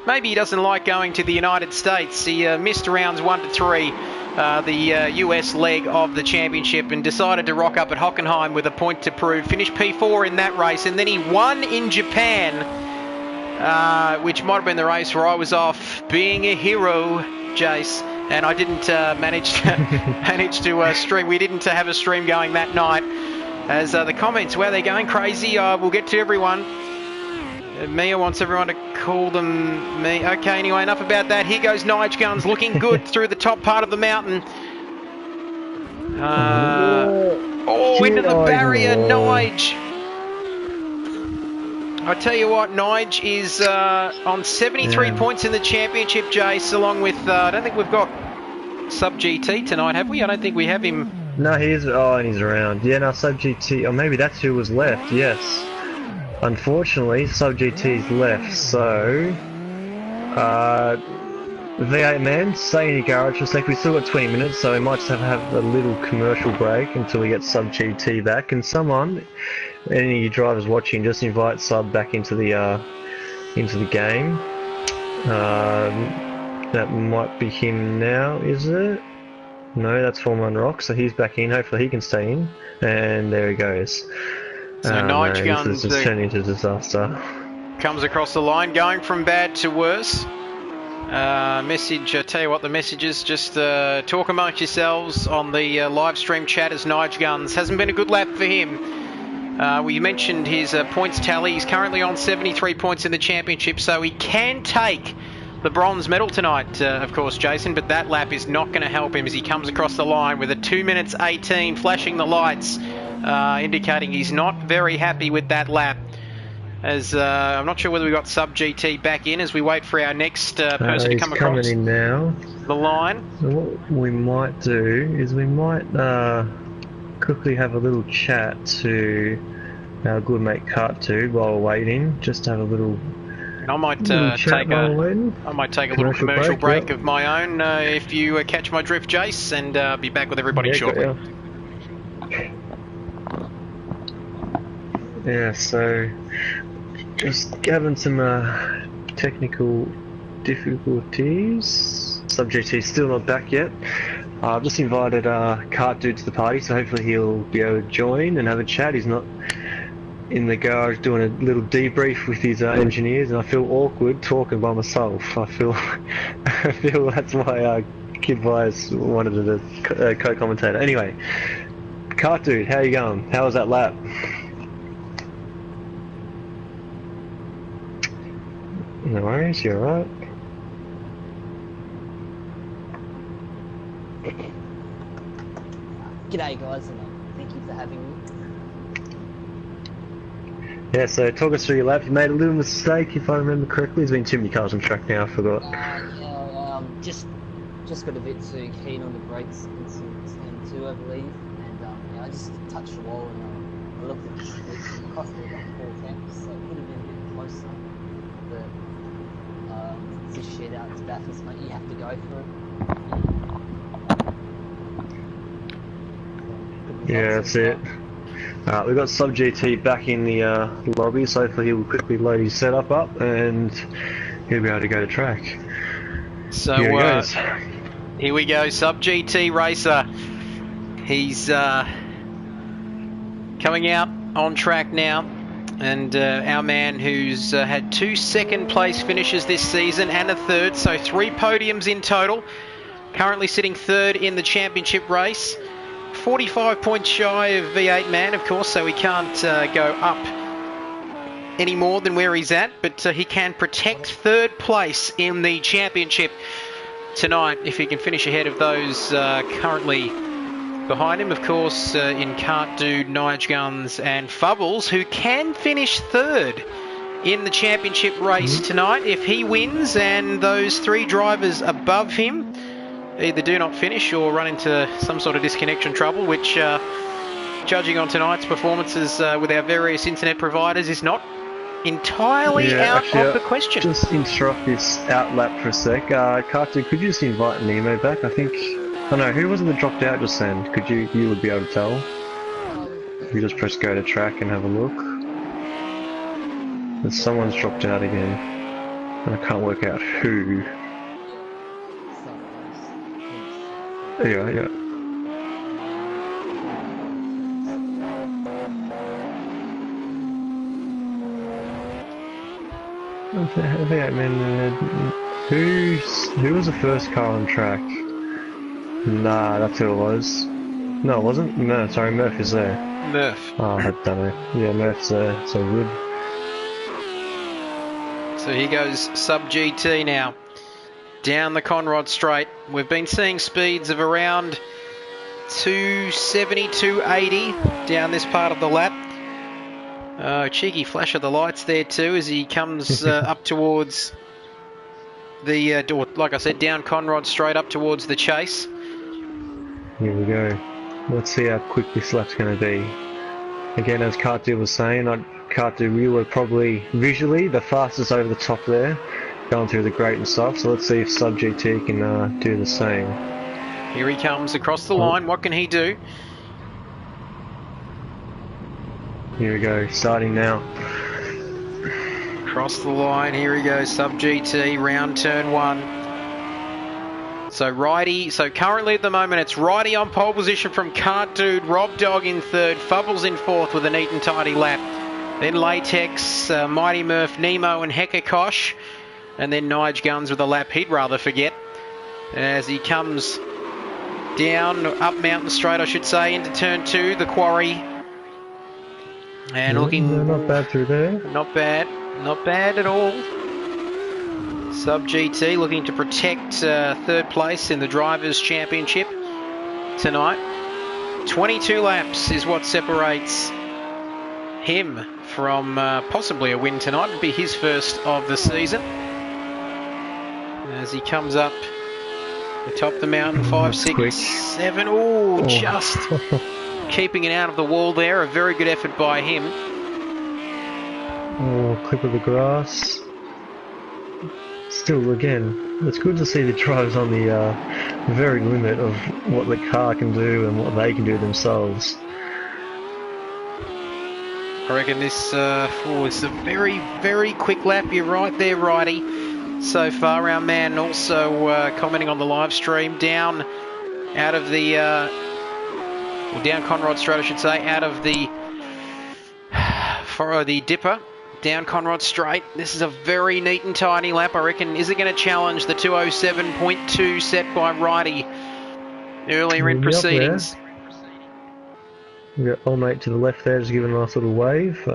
Maybe he doesn't like going to the United States. He missed rounds 1 to 3, the US leg of the championship, and decided to rock up at Hockenheim with a point to prove. Finished P4 in that race, and then he won in Japan, which might have been the race where I was off being a hero, Jace. And I didn't manage to stream. We didn't have a stream going that night. As the comments, where they're going crazy, we'll get to everyone. Mia wants everyone to call them me. Okay, anyway, enough about that. Here goes Nige Guns, looking good through the top part of the mountain. Into the barrier, Nige. I tell you what, Nige is on 73 points in the championship, Jace, along with, I don't think we've got Sub GT tonight, have we? I don't think we have him. No, he's around. Yeah, no, Sub GT, or maybe that's who was left, yes. Unfortunately, Sub GT's left, so... V8 man, stay in your garage for a sec. We've still got 20 minutes, so we might just have a little commercial break until we get Sub GT back. And someone, any of you drivers watching, just invite Sub back into the game. That might be him now, is it? No, that's Formula Rock, so he's back in. Hopefully he can stay in. And there he goes. So Nige Guns this is turning into disaster. Comes across the line, going from bad to worse. Message, tell you what the message is, just talk amongst yourselves on the live stream chat as Nige Guns. Hasn't been a good lap for him. We mentioned his points tally. He's currently on 73 points in the championship, so he can take the bronze medal tonight, of course, Jason, but that lap is not going to help him as he comes across the line with a 2 minutes 18 flashing the lights, indicating he's not very happy with that lap. As I'm not sure whether we got Sub GT back in as we wait for our next person to come across in now. The line. So what we might do is we might quickly have a little chat to our good mate Kart2 while we're waiting, just to have a little. I might take a little commercial break of my own if you catch my drift, Jace, and be back with everybody shortly. Yeah, so just having some technical difficulties. Sub GT's still not back yet. I've just invited Kart2 to the party, so hopefully he'll be able to join and have a chat. He's not in the garage doing a little debrief with his engineers, and I feel awkward talking by myself. I feel that's why Kidbyers wanted a co-commentator. Anyway, Kart2, how you going? How was that lap? No worries, you're alright. G'day guys, and thank you for having me. Yeah, so talk us through your lap. You made a little mistake, if I remember correctly. There's been too many cars on track now, I forgot. Just got a bit too keen on the brakes into turn 2, I believe, and I just touched the wall and I looked at the split. It cost me about 4 tenths, so it would have been a bit closer. But it's a shit out to Bathurst, mate. You have to go for it. Yeah, that's it. We've got Sub GT back in the lobby, so hopefully he will quickly load his setup up and he'll be able to go to track. So here we go, Sub GT racer. He's coming out on track now, and our man who's had 2 second place finishes this season and a 3rd, so 3 podiums in total. Currently sitting 3rd in the championship race. 45 points shy of V8 man, of course, so he can't go up any more than where he's at, but he can protect 3rd place in the championship tonight if he can finish ahead of those currently behind him, of course, in Kart2, Nige Guns and Fubbles, who can finish 3rd in the championship race tonight if he wins, and those 3 drivers above him either do not finish or run into some sort of disconnection trouble, which, judging on tonight's performances with our various internet providers, is not entirely out of the question. Just interrupt this out lap for a sec. Kart2, could you just invite Nemo back? I think... Oh no, who was it that dropped out just then? Could you would be able to tell? If you just press go to track and have a look. But someone's dropped out again. And I can't work out who. Yeah. Who was the first car on track? Nah, that's who it was. No, it wasn't. No, sorry, Murphy's there. Murph. Oh, I don't know. Yeah, Murph's so good. So here goes Sub GT now. Down the Conrod Straight. We've been seeing speeds of around 270, 280 down this part of the lap. Cheeky flash of the lights there too as he comes up towards the, like I said, down Conrod Straight up towards the chase. Here we go. Let's see how quick this lap's going to be. Again, as Kartu was saying, Kartu, we were probably visually the fastest over the top there, going through the grate and stuff, so let's see if Sub GT can do the same. Here he comes across the line. What can he do? Here we go, starting now. Across the line, here he goes, Sub GT, round turn 1. So currently at the moment it's Righty on pole position from Cart Dude, Rob Dog in third, Fubbles in fourth with a neat and tidy lap. Then Latex, Mighty Murph, Nemo and Hekakosh. And then Nige Guns with a lap he'd rather forget. As he comes down, up Mountain Straight I should say, into turn 2, the quarry. And looking... not bad through there. Not bad at all. Sub GT looking to protect third place in the Drivers' Championship tonight. 22 laps is what separates him from possibly a win tonight. It'll be his first of the season. As he comes up atop the mountain, 5, 6, 7. Oh, just keeping it out of the wall there. A very good effort by him. Oh, clip of the grass. Still, again, it's good to see the drivers on the very limit of what the car can do and what they can do themselves. I reckon this is a very, very quick lap. You're right there, Righty. So far, our man also commenting on the live stream down out of the, down Conrod Straight, I should say, out of the dipper. Down Conrod Straight. This is a very neat and tidy lap, I reckon. Is it going to challenge the 207.2 set by Righty earlier in proceedings? We got old mate to the left there, just giving a nice little wave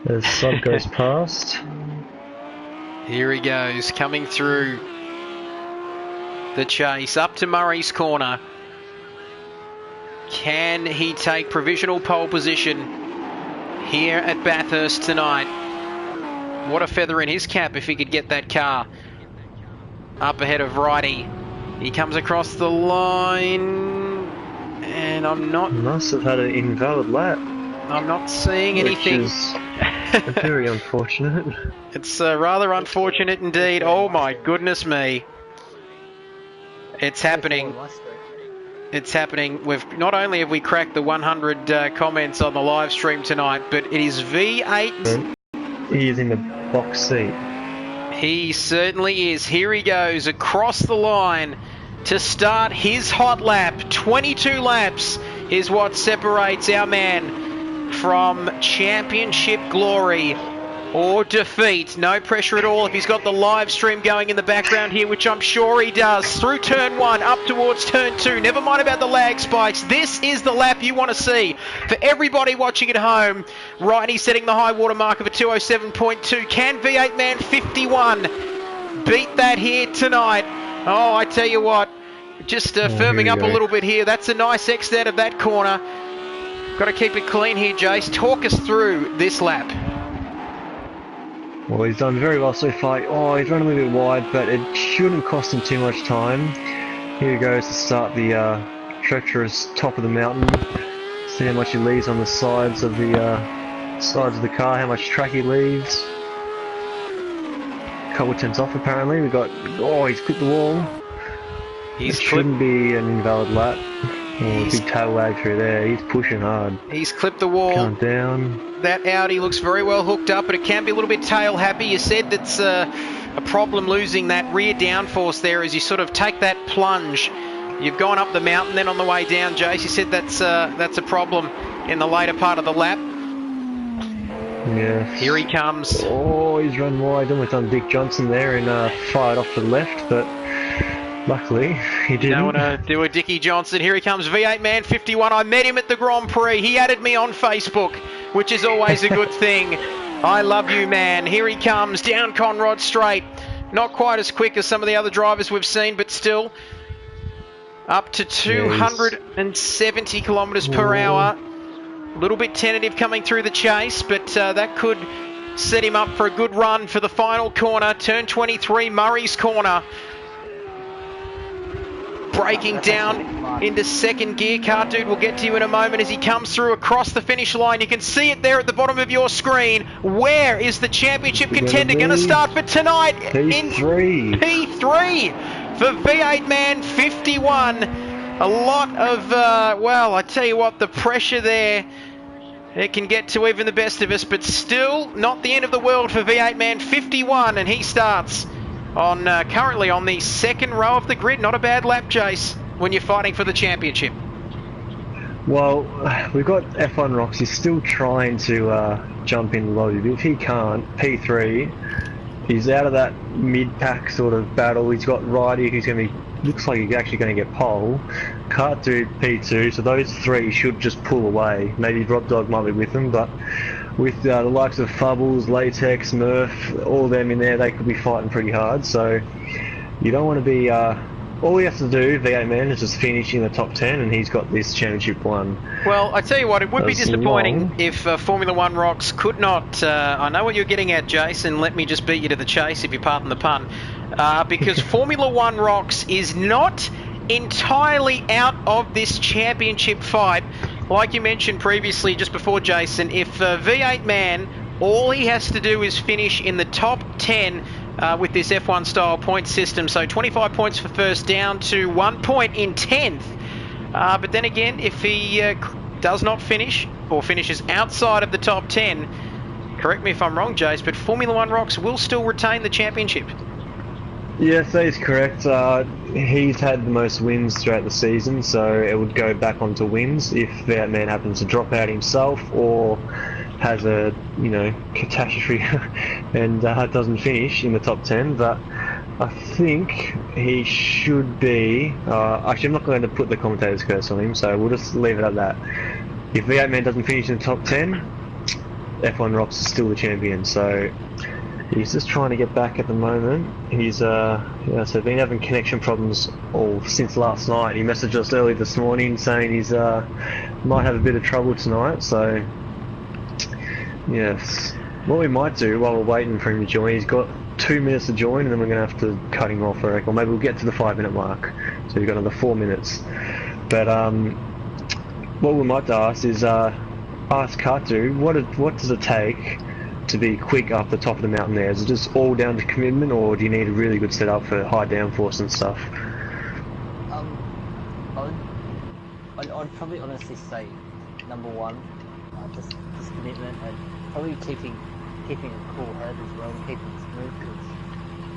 as Sub goes past. Here he goes, coming through the chase, up to Murray's Corner. Can he take provisional pole position here at Bathurst tonight? What a feather in his cap if he could get that car up ahead of Righty. He comes across the line, and must have had an invalid lap. I'm not seeing anything. Which is very unfortunate. It's rather unfortunate indeed. Oh my goodness me. It's happening. It's happening. Not only have we cracked the 100 comments on the live stream tonight, but it is V8. He is in the box seat. He certainly is. Here he goes across the line to start his hot lap. 22 laps is what separates our man from championship glory or defeat. No pressure at all if he's got the live stream going in the background here, which I'm sure he does. Through turn 1, up towards turn 2. Never mind about the lag spikes. This is the lap you want to see. For everybody watching at home, Righty setting the high water mark of a 207.2. Can V8 Man 51 beat that here tonight? Oh, I tell you what, just firming up a little bit here. That's a nice exit out of that corner. Got to keep it clean here, Jace. Talk us through this lap. Well, he's done very well so far. Oh, he's run a little bit wide, but it shouldn't cost him too much time. Here he goes to start the treacherous top of the mountain. See how much he leaves on the sides of the car, how much track he leaves. Couple tenths off apparently. We got, he's clipped the wall. It shouldn't be an invalid lap. Oh, big tail lag through there. He's pushing hard. He's clipped the wall. Going down. That Audi looks very well hooked up, but it can be a little bit tail happy. You said that's a problem losing that rear downforce there as you sort of take that plunge. You've gone up the mountain, then on the way down, Jace. You said that's a problem in the later part of the lap. Yeah. Here he comes. Oh, he's run wide. Almost on Dick Johnson there and fired off to the left, but Luckily, he didn't. Don't want to do a Dickie Johnson. Here he comes, V8 Man 51. I met him at the Grand Prix. He added me on Facebook, which is always a good thing. I love you, man. Here he comes, down Conrod Straight. Not quite as quick as some of the other drivers we've seen, but still up to 270 kilometres per hour. A little bit tentative coming through the chase, but that could set him up for a good run for the final corner. Turn 23, Murray's corner. Braking down into second gear. Car Dude will get to you in a moment as he comes through across the finish line. You can see it there at the bottom of your screen. Where is the championship contender going to start for tonight? P3. In P3 for V8 Man 51. A lot of, well, I tell you what, the pressure there, it can get to even the best of us, but still not the end of the world for V8 Man 51, and he starts on currently on the second row of the grid. Not a bad lap, Jace, when you're fighting for the championship. Well, we've got F1 Rocks. He's still trying to jump in low, but if he can't, P3, he's out of that mid-pack sort of battle. He's got Righty, who's going to be, looks like he's actually going to get pole. Kart Dude, P2, so those three should just pull away. Maybe Rob Dog might be with them, but with the likes of Fubbles, Latex, Murph, all of them in there, they could be fighting pretty hard. So you don't want to be... all he has to do, V8 Man, is just finish in the top 10, and he's got this championship won. Well, I tell you what, it would be disappointing if Formula One Rocks could not... I know what you're getting at, Jason. Let me just beat you to the chase, if you pardon the pun. Because Formula One Rocks is not entirely out of this championship fight. Like you mentioned previously, just before, Jason, if V8 Man, all he has to do is finish in the top 10 with this F1 style point system. So 25 points for first, down to 1 point in 10th. But then again, if he does not finish or finishes outside of the top 10, correct me if I'm wrong, Jace, but Formula One Rocks will still retain the championship. Yes, that is correct. He's had the most wins throughout the season, so it would go back onto wins if that man happens to drop out himself or has a, you know, catastrophe and doesn't finish in the top 10. But I think he should be... actually, I'm not going to put the commentator's curse on him, so we'll just leave it at that. If V8 Man doesn't finish in the top 10, F1 Rocks is still the champion, so... He's just trying to get back at the moment. He's so been having connection problems all since last night. He messaged us early this morning saying he's might have a bit of trouble tonight. So yes, what we might do while we're waiting for him to join, he's got 2 minutes to join, and then we're going to have to cut him off, I reckon. Or maybe we'll get to the 5-minute mark. So we've got another 4 minutes. But what we might ask is ask Katu, what does it take to be quick up the top of the mountain there? Is it just all down to commitment, or do you need a really good setup for high downforce and stuff? I'd probably honestly say number one, just commitment, and probably keeping a cool head as well, keeping it smooth. Because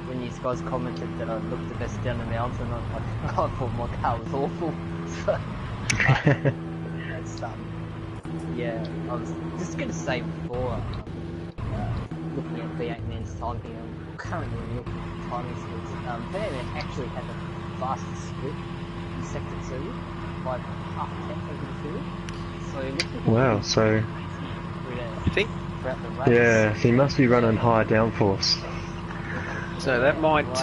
when you guys commented that I looked the best down the mountain, I thought my car was awful. So that's yeah, I was just gonna say before. Looking at V8 Man's time here, I'm currently looking at timing splits. V8 Man actually had the fastest split in Sector 2 by half a tenth over the field. So looking wow, so I think throughout the race. Yeah, so he must be running high downforce. So that might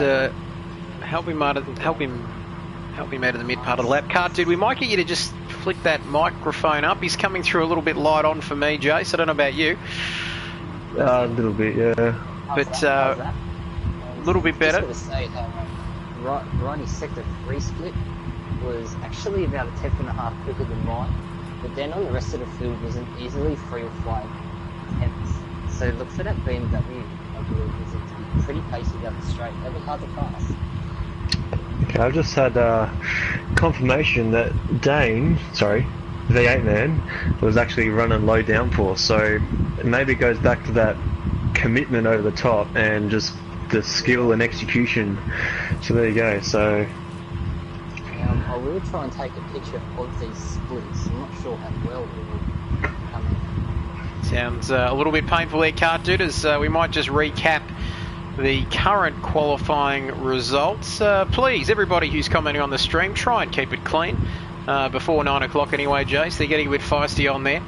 help him out of the mid part of the lap. Cart Dude, we might get you to just flick that microphone up. He's coming through a little bit light on for me, Jace. I don't know about you. A little bit, yeah. But a little bit better. I was just going to say, Ronnie's Sector 3 split was actually about a tenth and a half quicker than mine, but then on the rest of the field was an easily 3 or 5 tenths. So look for that BMW, I believe, was pretty pacey down the straight. They were hard to pass. Okay, I've just had confirmation that V8 Man was actually running low downforce, so maybe it goes back to that commitment over the top and just the skill and execution. So there you go. So I will try and take a picture of these splits. I'm not sure how well it will come in. Sounds a little bit painful there, Cart Dude, as we might just recap the current qualifying results. Please, everybody who's commenting on the stream, try and keep it clean before 9 o'clock anyway, Jace. They're getting a bit feisty on there.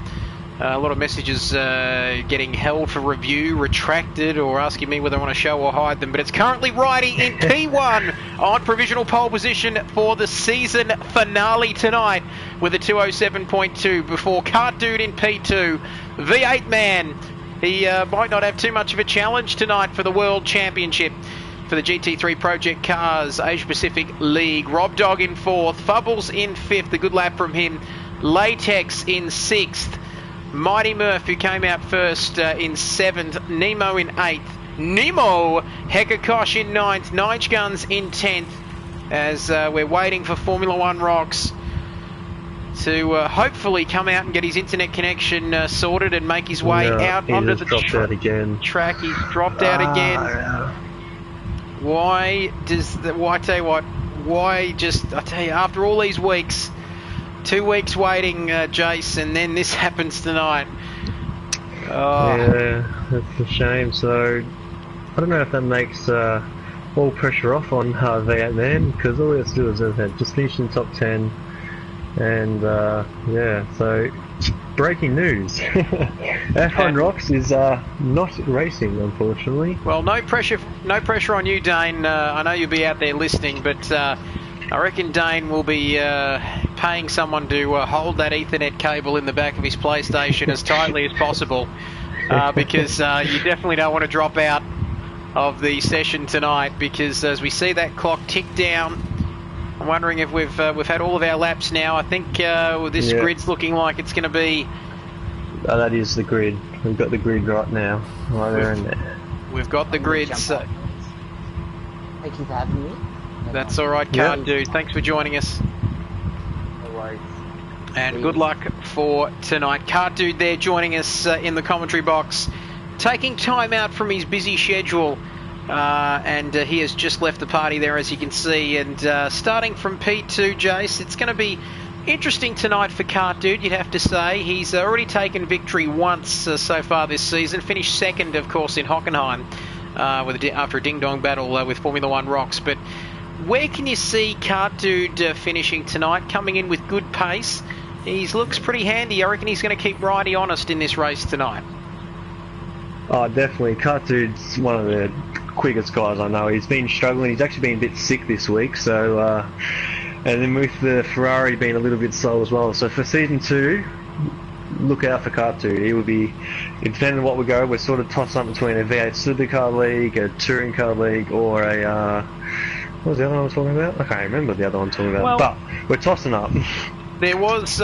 A lot of messages getting held for review, retracted, or asking me whether I want to show or hide them. But it's currently Righty in P1 on provisional pole position for the season finale tonight with a 207.2 before Kart Dude in P2. V8 man, he might not have too much of a challenge tonight for the World Championship for the GT3 Project Cars Asia Pacific League. Rob Dog in 4th, Fubbles in 5th, a good lap from him. Latex in 6th. Mighty Murph, who came out first in 7th, Nemo in 8th, Nemo Hekakosh in 9th, Nige Guns in 10th, as we're waiting for Formula One Rocks to hopefully come out and get his internet connection sorted and make his way out onto the track. He's dropped out again. Yeah. Why I tell you what, I tell you, after all these weeks, 2 weeks waiting, Jace, and then this happens tonight. Oh. Yeah, that's a shame. So, I don't know if that makes all pressure off on V8 Man, because all we have to do is just finish in the top 10. And, yeah, so, breaking news. F1 Rocks is not racing, unfortunately. Well, no pressure on you, Dane. I know you'll be out there listening, but I reckon Dane will be paying someone to hold that Ethernet cable in the back of his PlayStation as tightly as possible, because you definitely don't want to drop out of the session tonight, because as we see that clock tick down, I'm wondering if we've had all of our laps now. I think this grid's looking like it's going to be... Oh, that is the grid. We've got the grid right now. Right there and there. We've got the grid. So thank you for having me. That's alright, Kart Dude. Thanks for joining us. No worries. And good luck for tonight. Kart Dude there joining us in the commentary box, taking time out from his busy schedule. And he has just left the party there, as you can see. And starting from P2, Jace, it's going to be interesting tonight for Kart Dude, you'd have to say. He's already taken victory once so far this season. Finished second, of course, in Hockenheim after a ding-dong battle with Formula One Rocks. But where can you see Kart Dude finishing tonight, coming in with good pace? He looks pretty handy. I reckon he's going to keep Righty honest in this race tonight. Oh, definitely. Kart Dude's one of the quickest guys I know. He's been struggling. He's actually been a bit sick this week, so and then with the Ferrari being a little bit slow as well. So for season 2, look out for Kart Dude. He will be, depending on what we go, we're sort of tossed up between a V8 Supercar League, a Touring Car League, or a what was the other one I was talking about? I can't remember the other one I'm talking about. Well, but we're tossing up. There was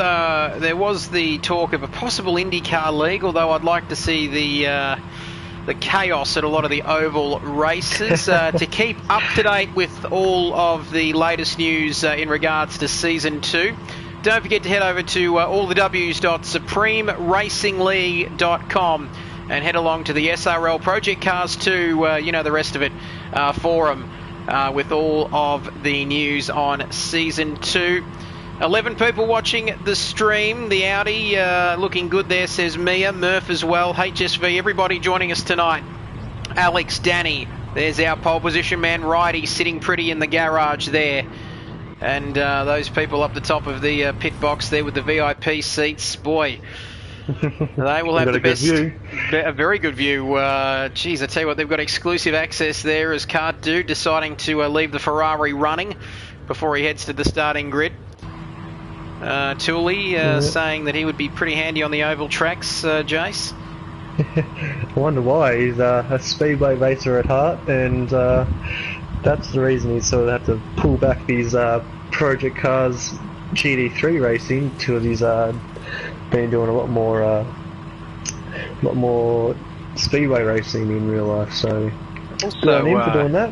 the talk of a possible IndyCar League, although I'd like to see the chaos at a lot of the oval races to keep up to date with all of the latest news in regards to Season 2. Don't forget to head over to allthews.supremeracingleague.com and head along to the SRL Project Cars 2, you know the rest of it, forum with all of the news on Season 2. 11 people watching the stream. The Audi looking good there, says Mia. Murph as well. HSV, everybody joining us tonight. Alex, Danny. There's our pole position man, Righty, sitting pretty in the garage there. And those people up the top of the pit box there with the VIP seats. Boy, they will have the best, a very good view. Geez, I tell you what, they've got exclusive access there as Kart Dude deciding to leave the Ferrari running before he heads to the starting grid. Tooley saying that he would be pretty handy on the oval tracks, Jace. I wonder why. He's a speedway racer at heart, and that's the reason he's sort of had to pull back these Project Cars GT3 racing, because he's been doing a lot more speedway racing in real life. So good on him for doing that.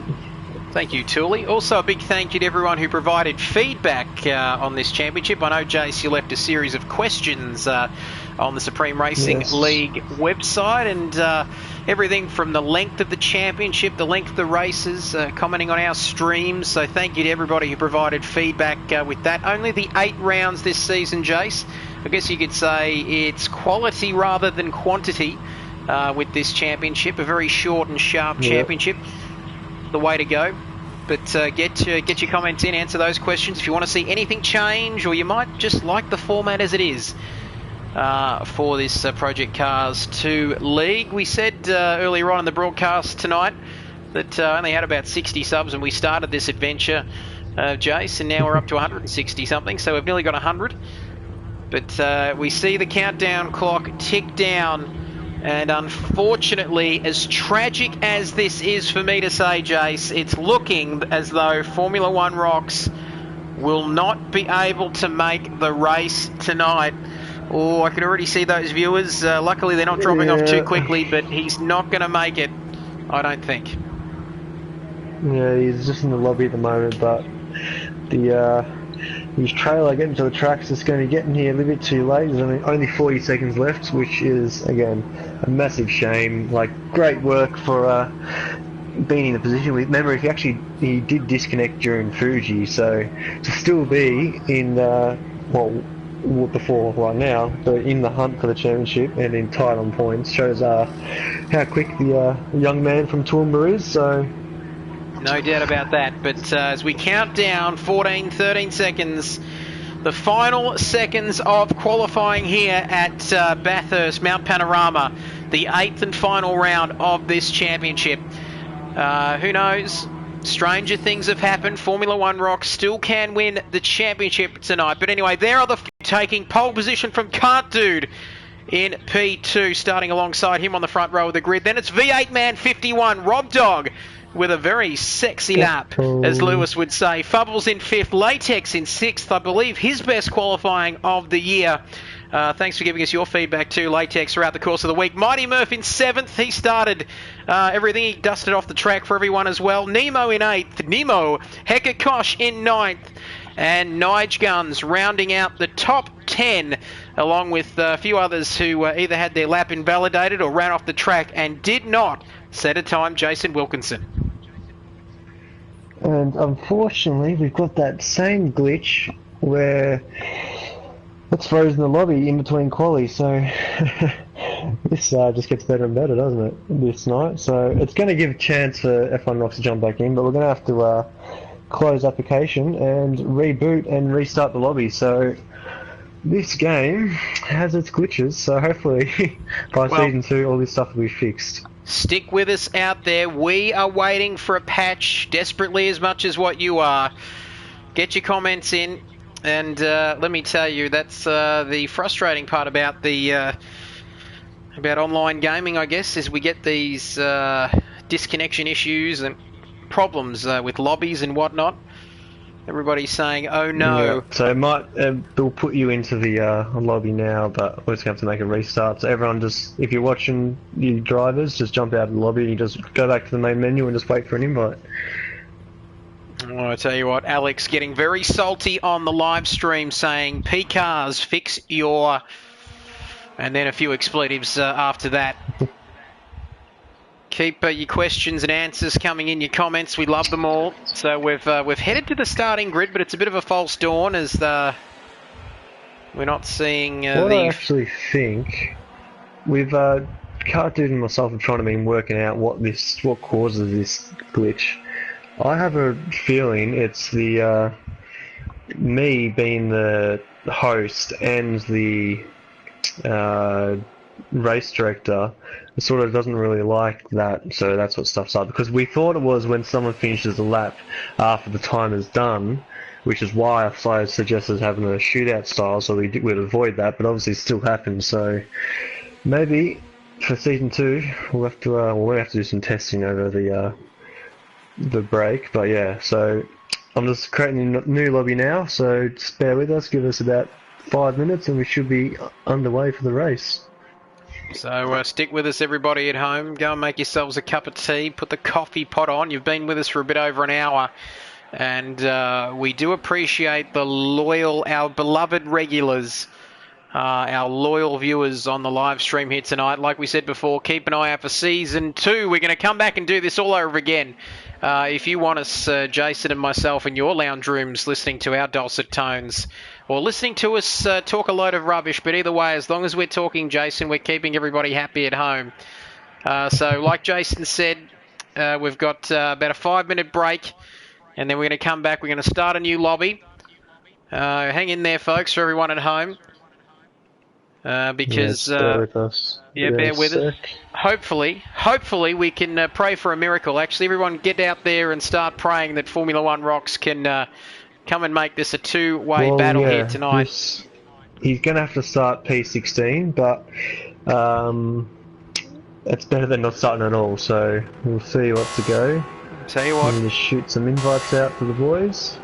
Thank you, Tooley. Also, a big thank you to everyone who provided feedback on this championship. I know, Jace, you left a series of questions on the Supreme Racing League website, and everything from the length of the championship, the length of the races, commenting on our streams. So thank you to everybody who provided feedback with that. Only the 8 rounds this season, Jace. I guess you could say it's quality rather than quantity. with this championship. A very short and sharp championship. The way to go. But get your comments in, answer those questions. If you want to see anything change, or you might just like the format as it is for this Project Cars 2 League. We said earlier on in the broadcast tonight that only had about 60 subs when we started this adventure, Jace, and now we're up to 160 something, so we've nearly got 100. But we see the countdown clock tick down. And unfortunately, as tragic as this is for me to say, Jace, it's looking as though Formula One Rocks will not be able to make the race tonight. Oh, I can already see those viewers. Luckily, they're not dropping off too quickly, but he's not going to make it, I don't think. Yeah, he's just in the lobby at the moment, but his trailer getting to the tracks is going to be getting here a little bit too late. There's only 40 seconds left, which is, again, a massive shame. Like, great work for being in the position. Remember, he did disconnect during Fuji, so to still be in before right now, but in the hunt for the championship and in tight on points shows how quick the young man from Toowoomba is. So. No doubt about that, but as we count down 14, 13 seconds, the final seconds of qualifying here at Bathurst, Mount Panorama, the 8th and final round of this championship. Who knows? Stranger things have happened. Formula One Rocks still can win the championship tonight. But anyway, there are the taking pole position from Kart Dude in P2, starting alongside him on the front row of the grid. Then it's V8 Man 51, Rob Dog, with a very sexy lap, as Lewis would say. Fubbles in 5th, Latex in 6th, I believe his best qualifying of the year. Thanks for giving us your feedback too, Latex, throughout the course of the week. Mighty Murph in 7th, he started everything, he dusted off the track for everyone as well. Nemo in 8th, Nemo, Hekakosh in 9th, and Nige Guns rounding out the top 10, along with a few others who either had their lap invalidated or ran off the track and did not set a time. Jason Wilkinson. And unfortunately, we've got that same glitch where it's frozen the lobby in between quali, so this just gets better and better, doesn't it, this night? So it's going to give a chance for F1 Rocks to jump back in, but we're going to have to close application and reboot and restart the lobby. So this game has its glitches, so hopefully by Season 2 all this stuff will be fixed. Stick with us out there. We are waiting for a patch desperately as much as what you are. Get your comments in, and let me tell you, that's the frustrating part about about online gaming, I guess, is we get these disconnection issues and problems with lobbies and whatnot. Everybody's saying, oh no. Yeah, so it might, they'll put you into the lobby now, but we're just going to have to make a restart. So everyone just, if you're watching, you drivers, just jump out of the lobby and you just go back to the main menu and just wait for an invite. Well, I tell you what, Alex getting very salty on the live stream saying, P-Cars, fix your... And then a few expletives after that. Keep your questions and answers coming in, your comments. We love them all. So we've headed to the starting grid, but it's a bit of a false dawn as we're not seeing I actually think we've Kart Dude and myself have trying to been working out what causes this glitch. I have a feeling it's the me being the host and the race director sort of doesn't really like that, so that's what stuff's up. Because we thought it was when someone finishes a lap after the time is done, which is why I suggested having a shootout style so we'd avoid that, but obviously it still happens. So maybe for Season 2 we'll have to do some testing over the break. But yeah, so I'm just creating a new lobby now, so just bear with us, give us about 5 minutes and we should be underway for the race. So stick with us, everybody at home. Go and make yourselves a cup of tea. Put the coffee pot on. You've been with us for a bit over an hour. And we do appreciate our beloved regulars, our loyal viewers on the live stream here tonight. Like we said before, keep an eye out for Season 2. We're going to come back and do this all over again. If you want us, Jason and myself, in your lounge rooms listening to our dulcet tones, or listening to us talk a load of rubbish. But either way, as long as we're talking, Jason, we're keeping everybody happy at home. So like Jason said, we've got about a 5-minute break, and then we're going to come back. We're going to start a new lobby. Hang in there, folks, for everyone at home. Because bear with us. bear with us. Hopefully we can pray for a miracle. Actually, everyone get out there and start praying that Formula One Rocks can come and make this a two-way battle here tonight. He's going to have to start P16, but it's better than not starting at all. So we'll see what to go. Tell you what, I'm going to shoot some invites out to the boys.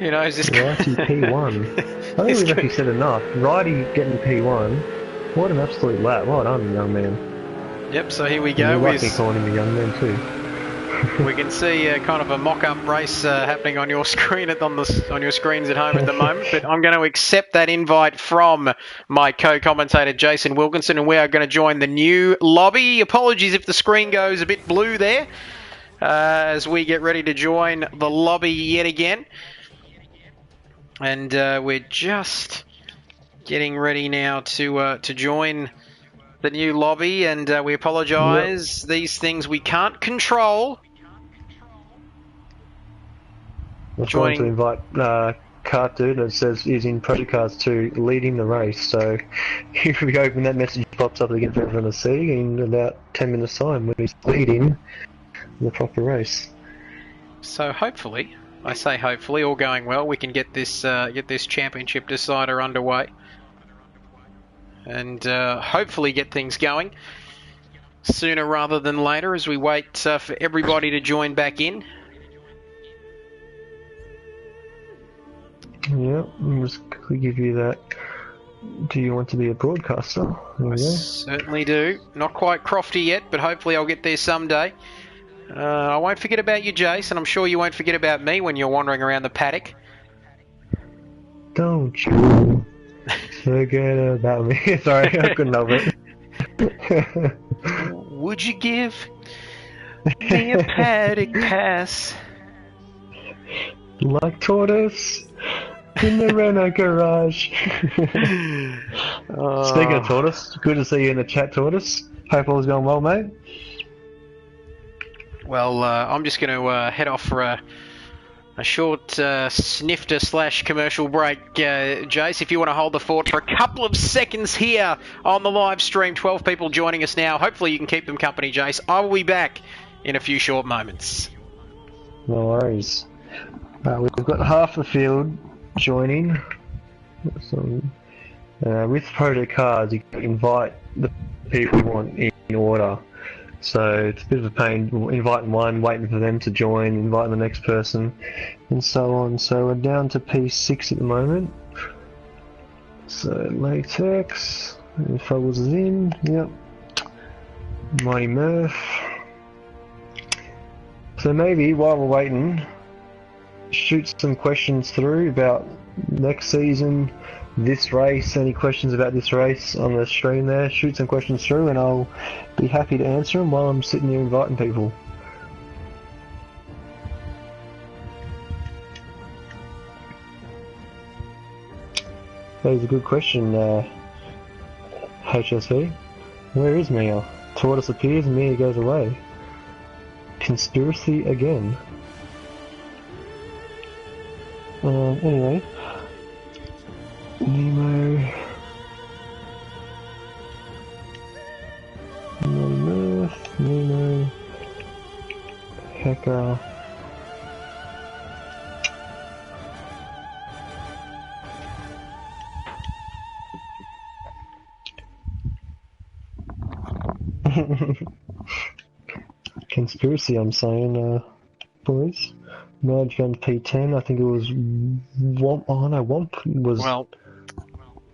You know, is this Righty P1. I think we've actually said enough. Righty getting P1. What an absolute lap. Well done, young man. Yep, so here we go. I like calling him a young man too. We can see kind of a mock-up race happening on your screen on your screens at home at the moment. But I'm going to accept that invite from my co-commentator Jason Wilkinson, and we are going to join the new lobby. Apologies if the screen goes a bit blue there as we get ready to join the lobby yet again. And we're just getting ready now to join the new lobby, and we apologise. Yep. These things we can't control. I'm trying to invite Cart Dude, and it says he's in Project Cars 2 leading the race. So if we open that message pops up again for everyone to see in about 10 minutes time when he's leading the proper race. So hopefully, I say hopefully, all going well, we can get this championship decider underway, and hopefully get things going sooner rather than later as we wait for everybody to join back in. Yeah, I'll just quickly give you that. Do you want to be a broadcaster? I certainly do. Not quite Crofty yet, but hopefully I'll get there someday. I won't forget about you, Jace, and I'm sure you won't forget about me when you're wandering around the paddock. Don't you forget about me. Sorry, I couldn't help it. Would you give me a paddock pass? Like Tortoise in the Renault garage. Speaking of Tortoise, good to see you in the chat, Tortoise. Hope all's going well, mate. Well, I'm just going to head off for a short snifter / commercial break. Jace, if you want to hold the fort for a couple of seconds here on the live stream, 12 people joining us now. Hopefully you can keep them company, Jace. I will be back in a few short moments. No worries. We've got half the field joining. With Project Cars, you can invite the people you want in order. So it's a bit of a pain inviting one, waiting for them to join, inviting the next person, and so on. So we're down to P6 at the moment. So Latex, Fuggles is in, yep. Mighty Murph. So maybe while we're waiting, shoot some questions through about next season, this race, any questions about this race on the stream there. Shoot some questions through and I'll be happy to answer them while I'm sitting here inviting people. That is a good question, HSV. Where is Mia? Tortoise appears and Mia goes away. Conspiracy again. Anyway. Nemo. Mirth, Nemo. Hacker. Conspiracy, I'm saying, boys. Merge found P10. I think it was Womp. Oh no, Womp was. Well,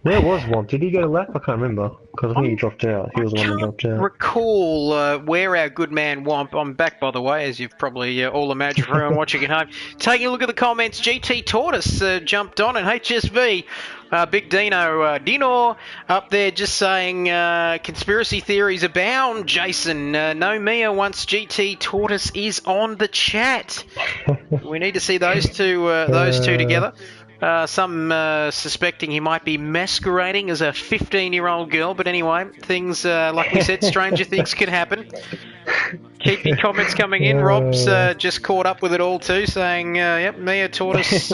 Where was Womp? Did he go lap? I can't remember. Because I think he dropped out. He was the one that dropped out. Recall where our good man Womp. I'm back, by the way, as you've probably all imagined for everyone watching at home. Taking a look at the comments, GT Tortoise jumped on, and HSV, Big Dino up there just saying conspiracy theories abound. Jason, no Mia once GT Tortoise is on the chat. We need to see those two together. Some suspecting he might be masquerading as a 15-year-old girl, but anyway, things, like we said, stranger things can happen. Keep your comments coming in. Rob's just caught up with it all too, saying, yep, Mia Tortoise.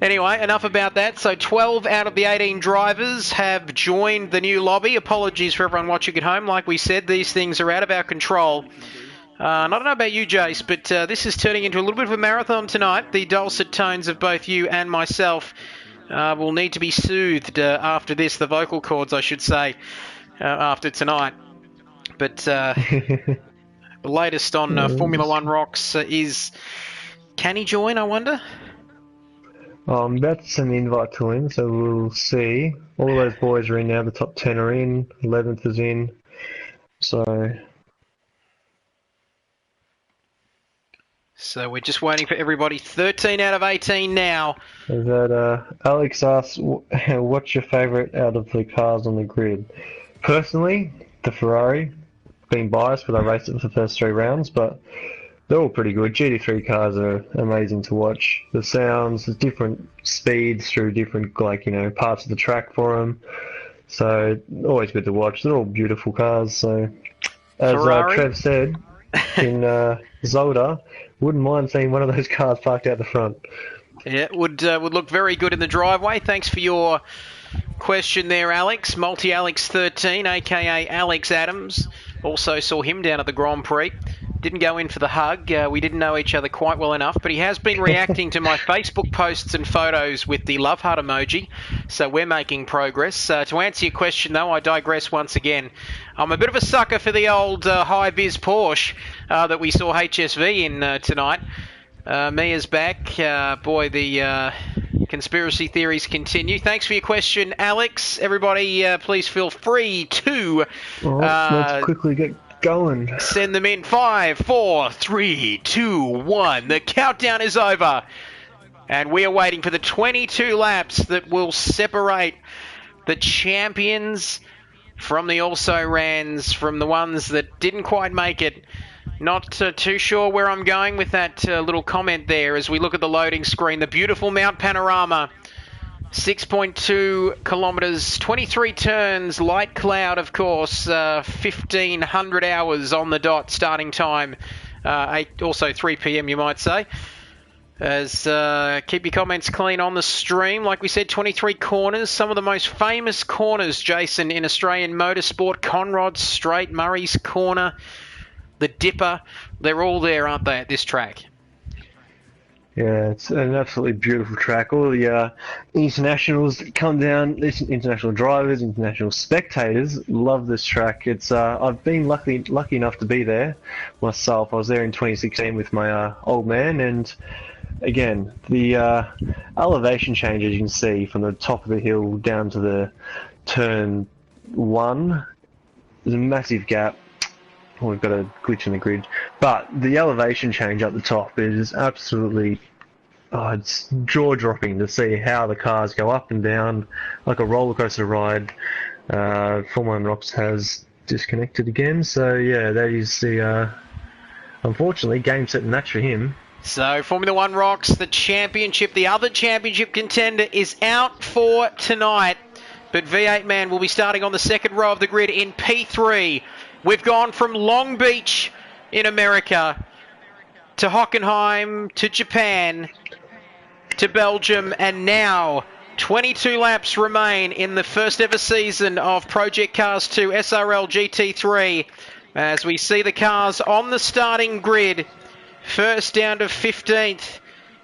Anyway, enough about that. So 12 out of the 18 drivers have joined the new lobby. Apologies for everyone watching at home. Like we said, these things are out of our control. I don't know about you, Jace, but this is turning into a little bit of a marathon tonight. The dulcet tones of both you and myself will need to be soothed after this, the vocal cords, I should say, after tonight. But the latest on Formula One Rocks is... Can he join, I wonder? I'm about to send the invite to him, so we'll see. All of those boys are in now. The top 10 are in. 11th is in. So we're just waiting for everybody. 13 out of 18 now. That Alex asks, what's your favourite out of the cars on the grid? Personally, the Ferrari. Being biased because I raced it for the first 3 rounds, but they're all pretty good. GT3 cars are amazing to watch. The sounds, the different speeds through different, parts of the track for them. So always good to watch. They're all beautiful cars. So as Trev said in Zolder, wouldn't mind seeing one of those cars parked out the front. Yeah, would look very good in the driveway. Thanks for your question there, Alex. Multi-Alex13, a.k.a. Alex Adams. Also saw him down at the Grand Prix. Didn't go in for the hug. We didn't know each other quite well enough, but he has been reacting to my Facebook posts and photos with the love heart emoji, so we're making progress. To answer your question, though, I digress once again. I'm a bit of a sucker for the old high-vis Porsche that we saw HSV in tonight. Mia's back. Boy, the conspiracy theories continue. Thanks for your question, Alex. Everybody, please feel free to... let's quickly get going. Send them in. 5, 4, 3, 2, 1. The countdown is over. And we are waiting for the 22 laps that will separate the champions from the also-rans, from the ones that didn't quite make it. Not too sure where I'm going with that little comment there as we look at the loading screen. The beautiful Mount Panorama. 6.2 kilometres, 23 turns, light cloud, of course, 1,500 hours on the dot, starting time, also 3 p.m, you might say. As keep your comments clean on the stream. Like we said, 23 corners, some of the most famous corners, Jason, in Australian motorsport. Conrod's Straight, Murray's Corner, the Dipper, they're all there, aren't they, at this track? Yeah, it's an absolutely beautiful track. All the internationals that come down, international drivers, international spectators love this track. It's I've been lucky enough to be there myself. I was there in 2016 with my old man, and again, the elevation change, as you can see, from the top of the hill down to the turn 1, there's a massive gap. Oh, we've got a glitch in the grid. But the elevation change up the top is absolutely... it's jaw-dropping to see how the cars go up and down like a roller coaster ride. Formula One Rocks has disconnected again, so yeah, that is the... unfortunately, game, set, and match for him. So, Formula One Rocks, the championship, the other championship contender is out for tonight. But V8 Man will be starting on the second row of the grid in P3. We've gone from Long Beach in America to Hockenheim to Japan to Belgium, and now 22 laps remain in the first ever season of Project Cars 2 SRL GT3 as we see the cars on the starting grid. First down to 15th.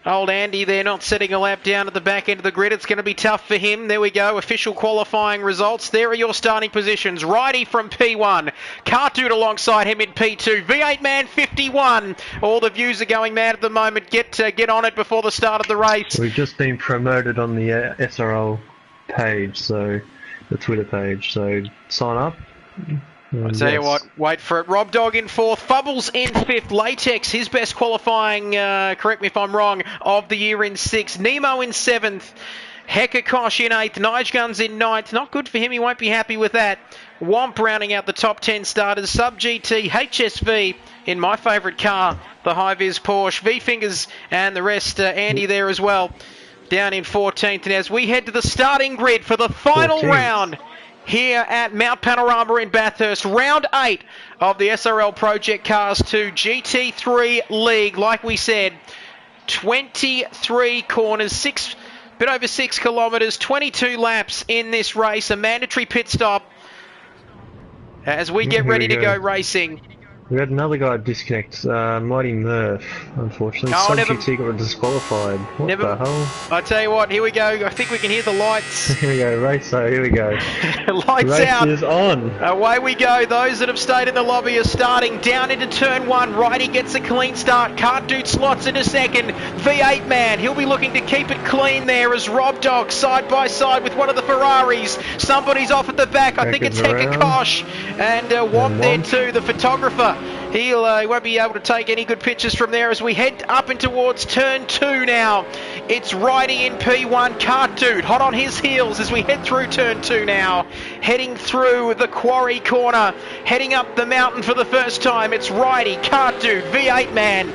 Old Andy there not setting a lap down at the back end of the grid. It's going to be tough for him. There we go. Official qualifying results. There are your starting positions. Righty from P1. Cartoon alongside him in P2. V8 Man 51. All the views are going mad at the moment. Get on it before the start of the race. We've just been promoted on the SRL page, so the Twitter page. So sign up. I'll tell you what, wait for it. Rob Dog in 4th, Fubbles in 5th, Latex, his best qualifying, correct me if I'm wrong, of the year in 6th, Nemo in 7th, Hekakosh in 8th, Nige Guns in 9th, not good for him, he won't be happy with that. Womp rounding out the top 10 starters, Sub GT, HSV in my favourite car, the High-Vis Porsche, V-Fingers and the rest, Andy there as well, down in 14th. And as we head to the starting grid for the final round, here at Mount Panorama in Bathurst, round 8 of the SRL Project Cars 2 GT3 League. Like we said, 23 corners, bit over 6 kilometres, 22 laps in this race. A mandatory pit stop as we get ready to go racing. We had another guy disconnect, Mighty Murph, unfortunately. Oh, He got disqualified. What the hell? I tell you what, here we go. I think we can hear the lights. Here we go, racer, here we go. Lights race out. Is on. Away we go. Those that have stayed in the lobby are starting down into turn 1. Righty gets a clean start. Cart Dude slots into second. V8 man, he'll be looking to keep it clean there as Rob Dog side by side with one of the Ferraris. Somebody's off at the back. I think it's Hekakosh and Womp there too, the photographer. He won't be able to take any good pictures from there as we head up and towards turn 2 now. It's Righty in P1, Cart Dude hot on his heels as we head through turn 2 now. Heading through the quarry corner, heading up the mountain for the first time. It's Righty, Cart Dude, V8 man,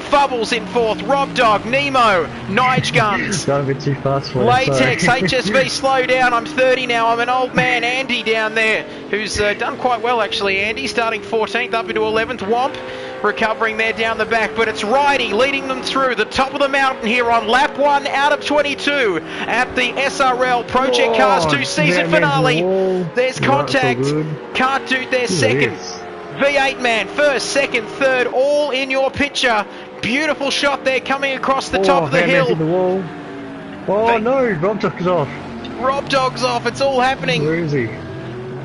Fubbles in 4th, Rob Dog, Nemo, Nige Guns. Got a bit too fast for Latex, HSV, slow down. I'm 30 now. I'm an old man. Andy down there, who's done quite well actually. Andy starting 14th up into 11th. Womp recovering there down the back, but it's Righty leading them through the top of the mountain here on lap 1 out of 22 at the SRL Project Cars 2 season finale. There's contact. Cart Dude there second. V8 man first, second, third, all in your picture. Beautiful shot there coming across the top of the hill. The wall. Oh no, Rob Dog's off. Rob Dog's off, it's all happening. Where is he?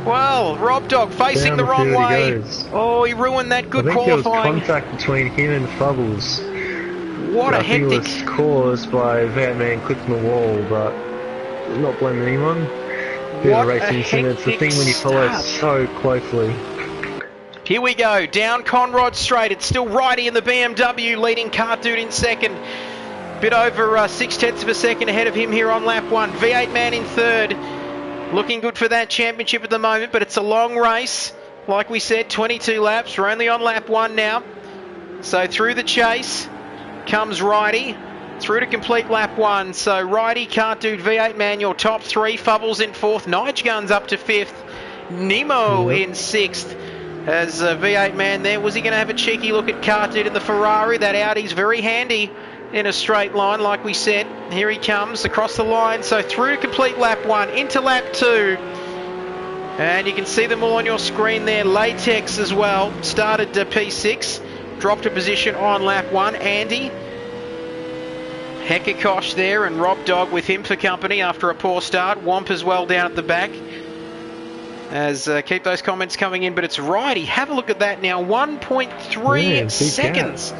Well, Rob Dog facing the wrong way. Oh, he ruined that good qualifying. There was contact between him and Fubbles. What a hectic. I think it was caused by V8 man clicking the wall, but I'm not blaming anyone. What a racing incident. It's the thing when you follow so closely. Here we go, down Conrod Straight. It's still Righty in the BMW, leading Cart Dude in second. Bit over 0.6 of a second ahead of him here on lap 1. V8 man in third. Looking good for that championship at the moment, but it's a long race. Like we said, 22 laps. We're only on lap 1 now. So through the chase comes Righty. Through to complete lap 1. So Righty, Cart Dude, V8 man, your top 3. Fubbles in 4th. Nige Guns up to 5th. Nemo in 6th. As V8 man there, was he going to have a cheeky look at Cart Dude in the Ferrari? That Audi's very handy in a straight line, like we said. Here he comes across the line. So through to complete lap 1, into lap 2. And you can see them all on your screen there. Latex as well, started P6, dropped a position on lap 1. Andy, Hekakosh there, and Rob Dog with him for company after a poor start. Womp as well down at the back. As keep those comments coming in, but it's Righty. Have a look at that now. 1.3 seconds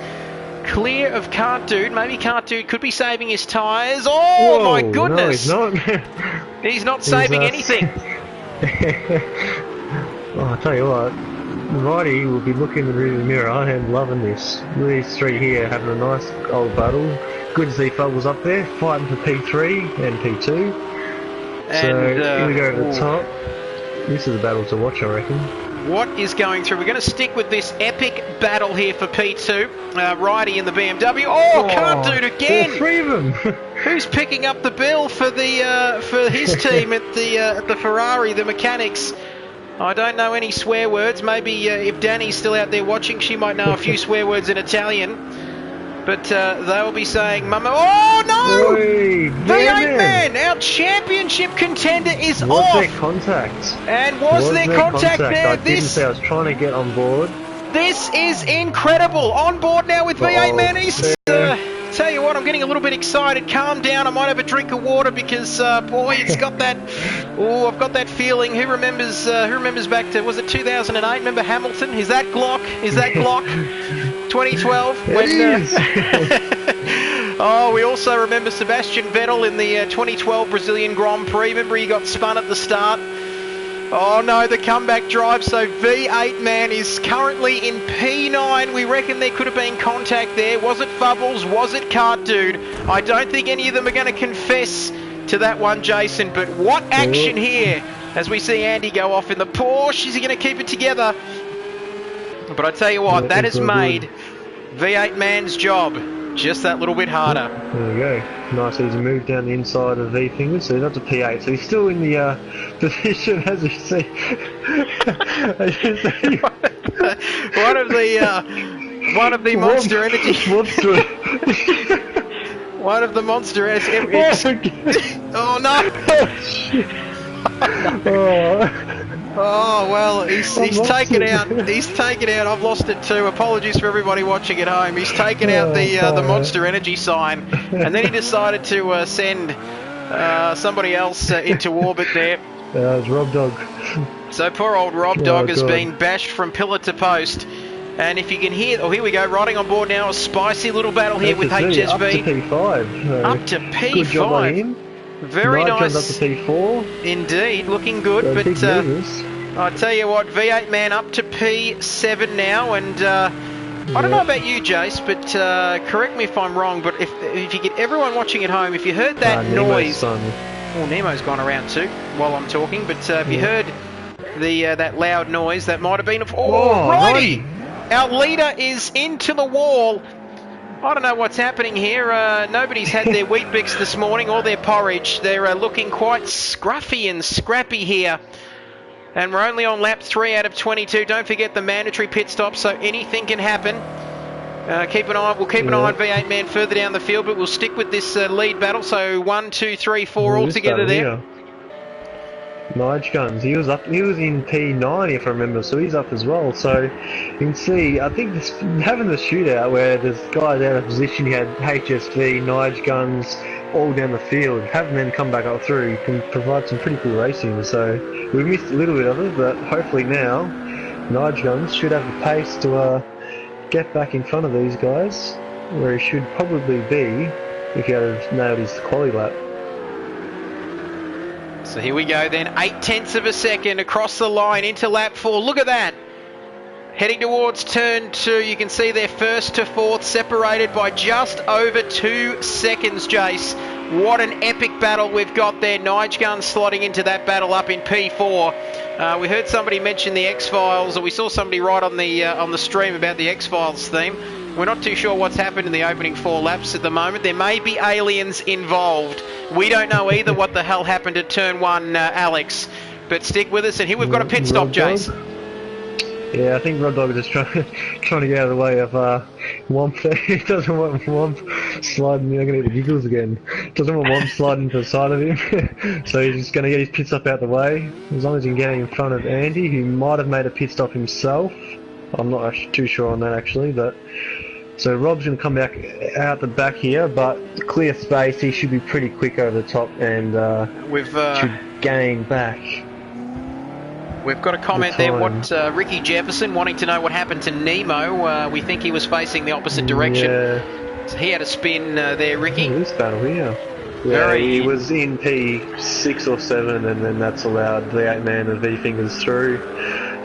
clear of Cart Dude. Maybe Cart Dude could be saving his tyres. Oh, whoa, my goodness. No, he's not. He's not saving anything. Oh, I'll tell you what. Righty will be looking in the rearview mirror. I am loving this. These three here having a nice old battle. Good to see Fubbles up there fighting for P3 and P2. And, so here we go to the top. This is a battle to watch, I reckon. What is going through? We're going to stick with this epic battle here for P2. Righty in the BMW. Oh, Cart Dude again. All three of them. Who's picking up the bill for the for his team at the Ferrari, the mechanics? I don't know any swear words. Maybe if Danny's still out there watching, she might know a few swear words in Italian. But they'll be saying, "Mama." Oh no! Oi, V8 man, our championship contender is off. Was there contact? And was there contact there? I didn't say I was trying to get on board. This is incredible. On board now with V8 man. He's, tell you what, I'm getting a little bit excited. Calm down. I might have a drink of water because, boy, it's got that. Oh, I've got that feeling. Who remembers back to, was it 2008? Remember Hamilton? Is that Glock? 2012? Oh, we also remember Sebastian Vettel in the 2012 Brazilian Grand Prix. Remember he got spun at the start? Oh no, the comeback drive. So V8 man is currently in P9. We reckon there could have been contact there. Was it Fubbles? Was it Kart Dude? I don't think any of them are going to confess to that one, Jason. But what action here as we see Andy go off in the Porsche. Is he going to keep it together? But I tell you what, that has made V8 man's job just that little bit harder. There we go. Nice easy move down the inside of V fingers, so not to P8. So he's still in the position, as you see. one of the Monster Energy. One of the Monster Energy. Oh no! Oh well, he's taken out. He's taken out. I've lost it too. Apologies for everybody watching at home. He's taken out the Monster Energy sign, and then he decided to send somebody else into orbit there. It's Rob Dog. So poor old Rob Dog has been bashed from pillar to post. And if you can hear, oh here we go, riding on board now, a spicy little battle here with HSV. Up to P5. Up to P5. Good job on him. Very nice. Up to P4. Indeed, looking good. So but I tell you what, V8 man up to P7 now, and I don't know about you, Jace, but correct me if I'm wrong. But if you get everyone watching at home, if you heard that noise, well, Nemo's gone around too while I'm talking. But if you heard that loud noise, that might have been righty. Our leader is into the wall. I don't know what's happening here. Nobody's had their Wheat Bix this morning or their porridge. They're looking quite scruffy and scrappy here. And we're only on lap 3 out of 22. Don't forget the mandatory pit stop, so anything can happen. We'll keep an eye on V8 man further down the field, but we'll stick with this lead battle. So 1, 2, 3, 4 all together there. Nige Guns, he was in P9 if I remember, so he's up as well. So you can see, I think having the shootout where there's guys out of position, you had HSV, Nige Guns all down the field, having them come back up through can provide some pretty cool racing. So we missed a little bit of it, but hopefully now Nige Guns should have the pace to get back in front of these guys, where he should probably be if he had nailed his quali lap. So here we go then, 0.8 of a second across the line into lap 4. Look at that. Heading towards turn 2, you can see they're first to fourth, separated by just over 2 seconds, Jace. What an epic battle we've got there. Nige Gun slotting into that battle up in P4. We heard somebody mention the X-Files, or we saw somebody write on the stream about the X-Files theme. We're not too sure what's happened in the opening 4 laps at the moment. There may be aliens involved. We don't know either what the hell happened at turn 1, Alex. But stick with us, and here we've got a pit stop, Jace. Yeah, I think Rob Dog is just trying to get out of the way of Womp there. He doesn't want Womp sliding. I'm going to get the giggles again. Doesn't want Womp sliding to the side of him. So he's just going to get his pit stop out the way. As long as he can get in front of Andy, who might have made a pit stop himself. I'm not too sure on that actually, but so Rob's going to come back out the back here, but clear space. He should be pretty quick over the top and should gain back. We've got a comment there. What Ricky Jefferson wanting to know what happened to Nemo. We think he was facing the opposite direction. Yeah. So he had a spin there, Ricky. This battle here. Yeah, he was in P6 or 7, and then that's allowed the 8-man and V-fingers through.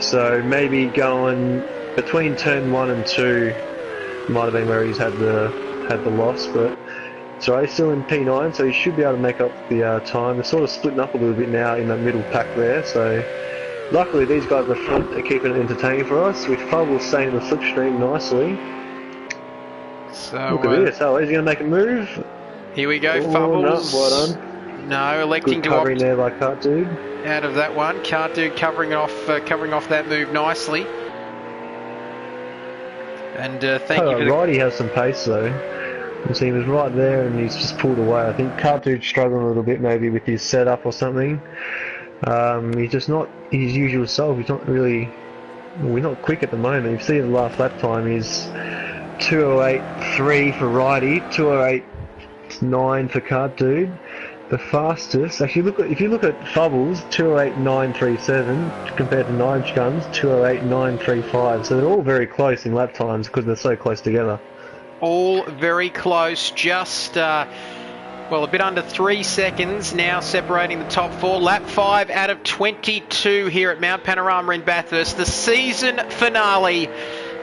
So maybe going between turn 1 and 2 might have been where he's had the loss, but so he's still in P9, so he should be able to make up the time. They're sort of splitting up a little bit now in that middle pack there, so luckily these guys at the front are keeping it entertaining for us, with Fubble staying in the slipstream nicely. So look at this, is he going to make a move? Here we go, Fubbles. No, well done. No, electing to opt there by Kart Dude. Out of that one. Kart Dude covering off that move nicely. And thank you for the... Righty has some pace though. You see he was right there and he's just pulled away. I think Kart Dude's struggling a little bit maybe with his setup or something. He's just not his usual self. He's not really... Well, we're not quick at the moment. You see the last lap time is 2:08.3 for Righty, 2:08.9 for Kart Dude. The fastest, actually, if you look at Fubbles, 2:08.937 compared to Nige Guns, 2:08.935. So they're all very close in lap times because they're so close together. all very close. Just, well, a bit under 3 seconds now separating the top 4. Lap 5 out of 22 here at Mount Panorama in Bathurst. The season finale.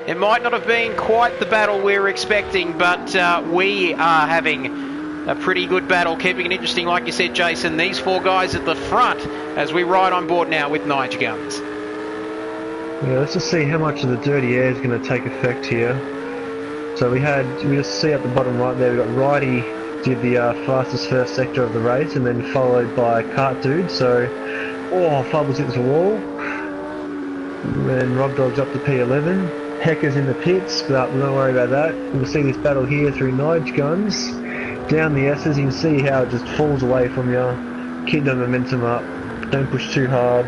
It might not have been quite the battle we were expecting, but we are having a pretty good battle, keeping it interesting, like you said, Jason. These 4 guys at the front as we ride on board now with Nige Guns. Yeah, let's just see how much of the dirty air is going to take effect here. So we just see at the bottom right there, we got Righty did the fastest first sector of the race, and then followed by Cart Dude. So, Fubbles hits the wall. And then Rob Dog's up to P11. Hecker's in the pits, but don't worry about that. We'll see this battle here through Nige Guns. Down the S's, you can see how it just falls away from you. Keep the momentum up. Don't push too hard.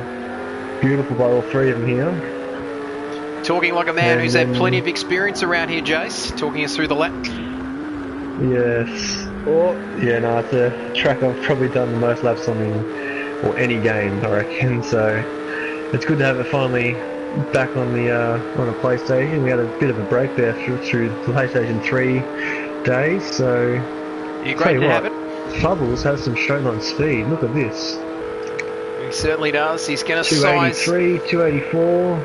Beautiful by all 3 of them here. Talking like a man who's had plenty of experience around here, Jace. Talking us through the lap. Yes. Yeah, no, it's a track I've probably done the most laps on in any game, I reckon. So it's good to have it finally back on a PlayStation. We had a bit of a break there through the PlayStation 3 days. So you're great to have it. Fubbles has some straight line speed. Look at this. He certainly does. He's going to size 283, 284.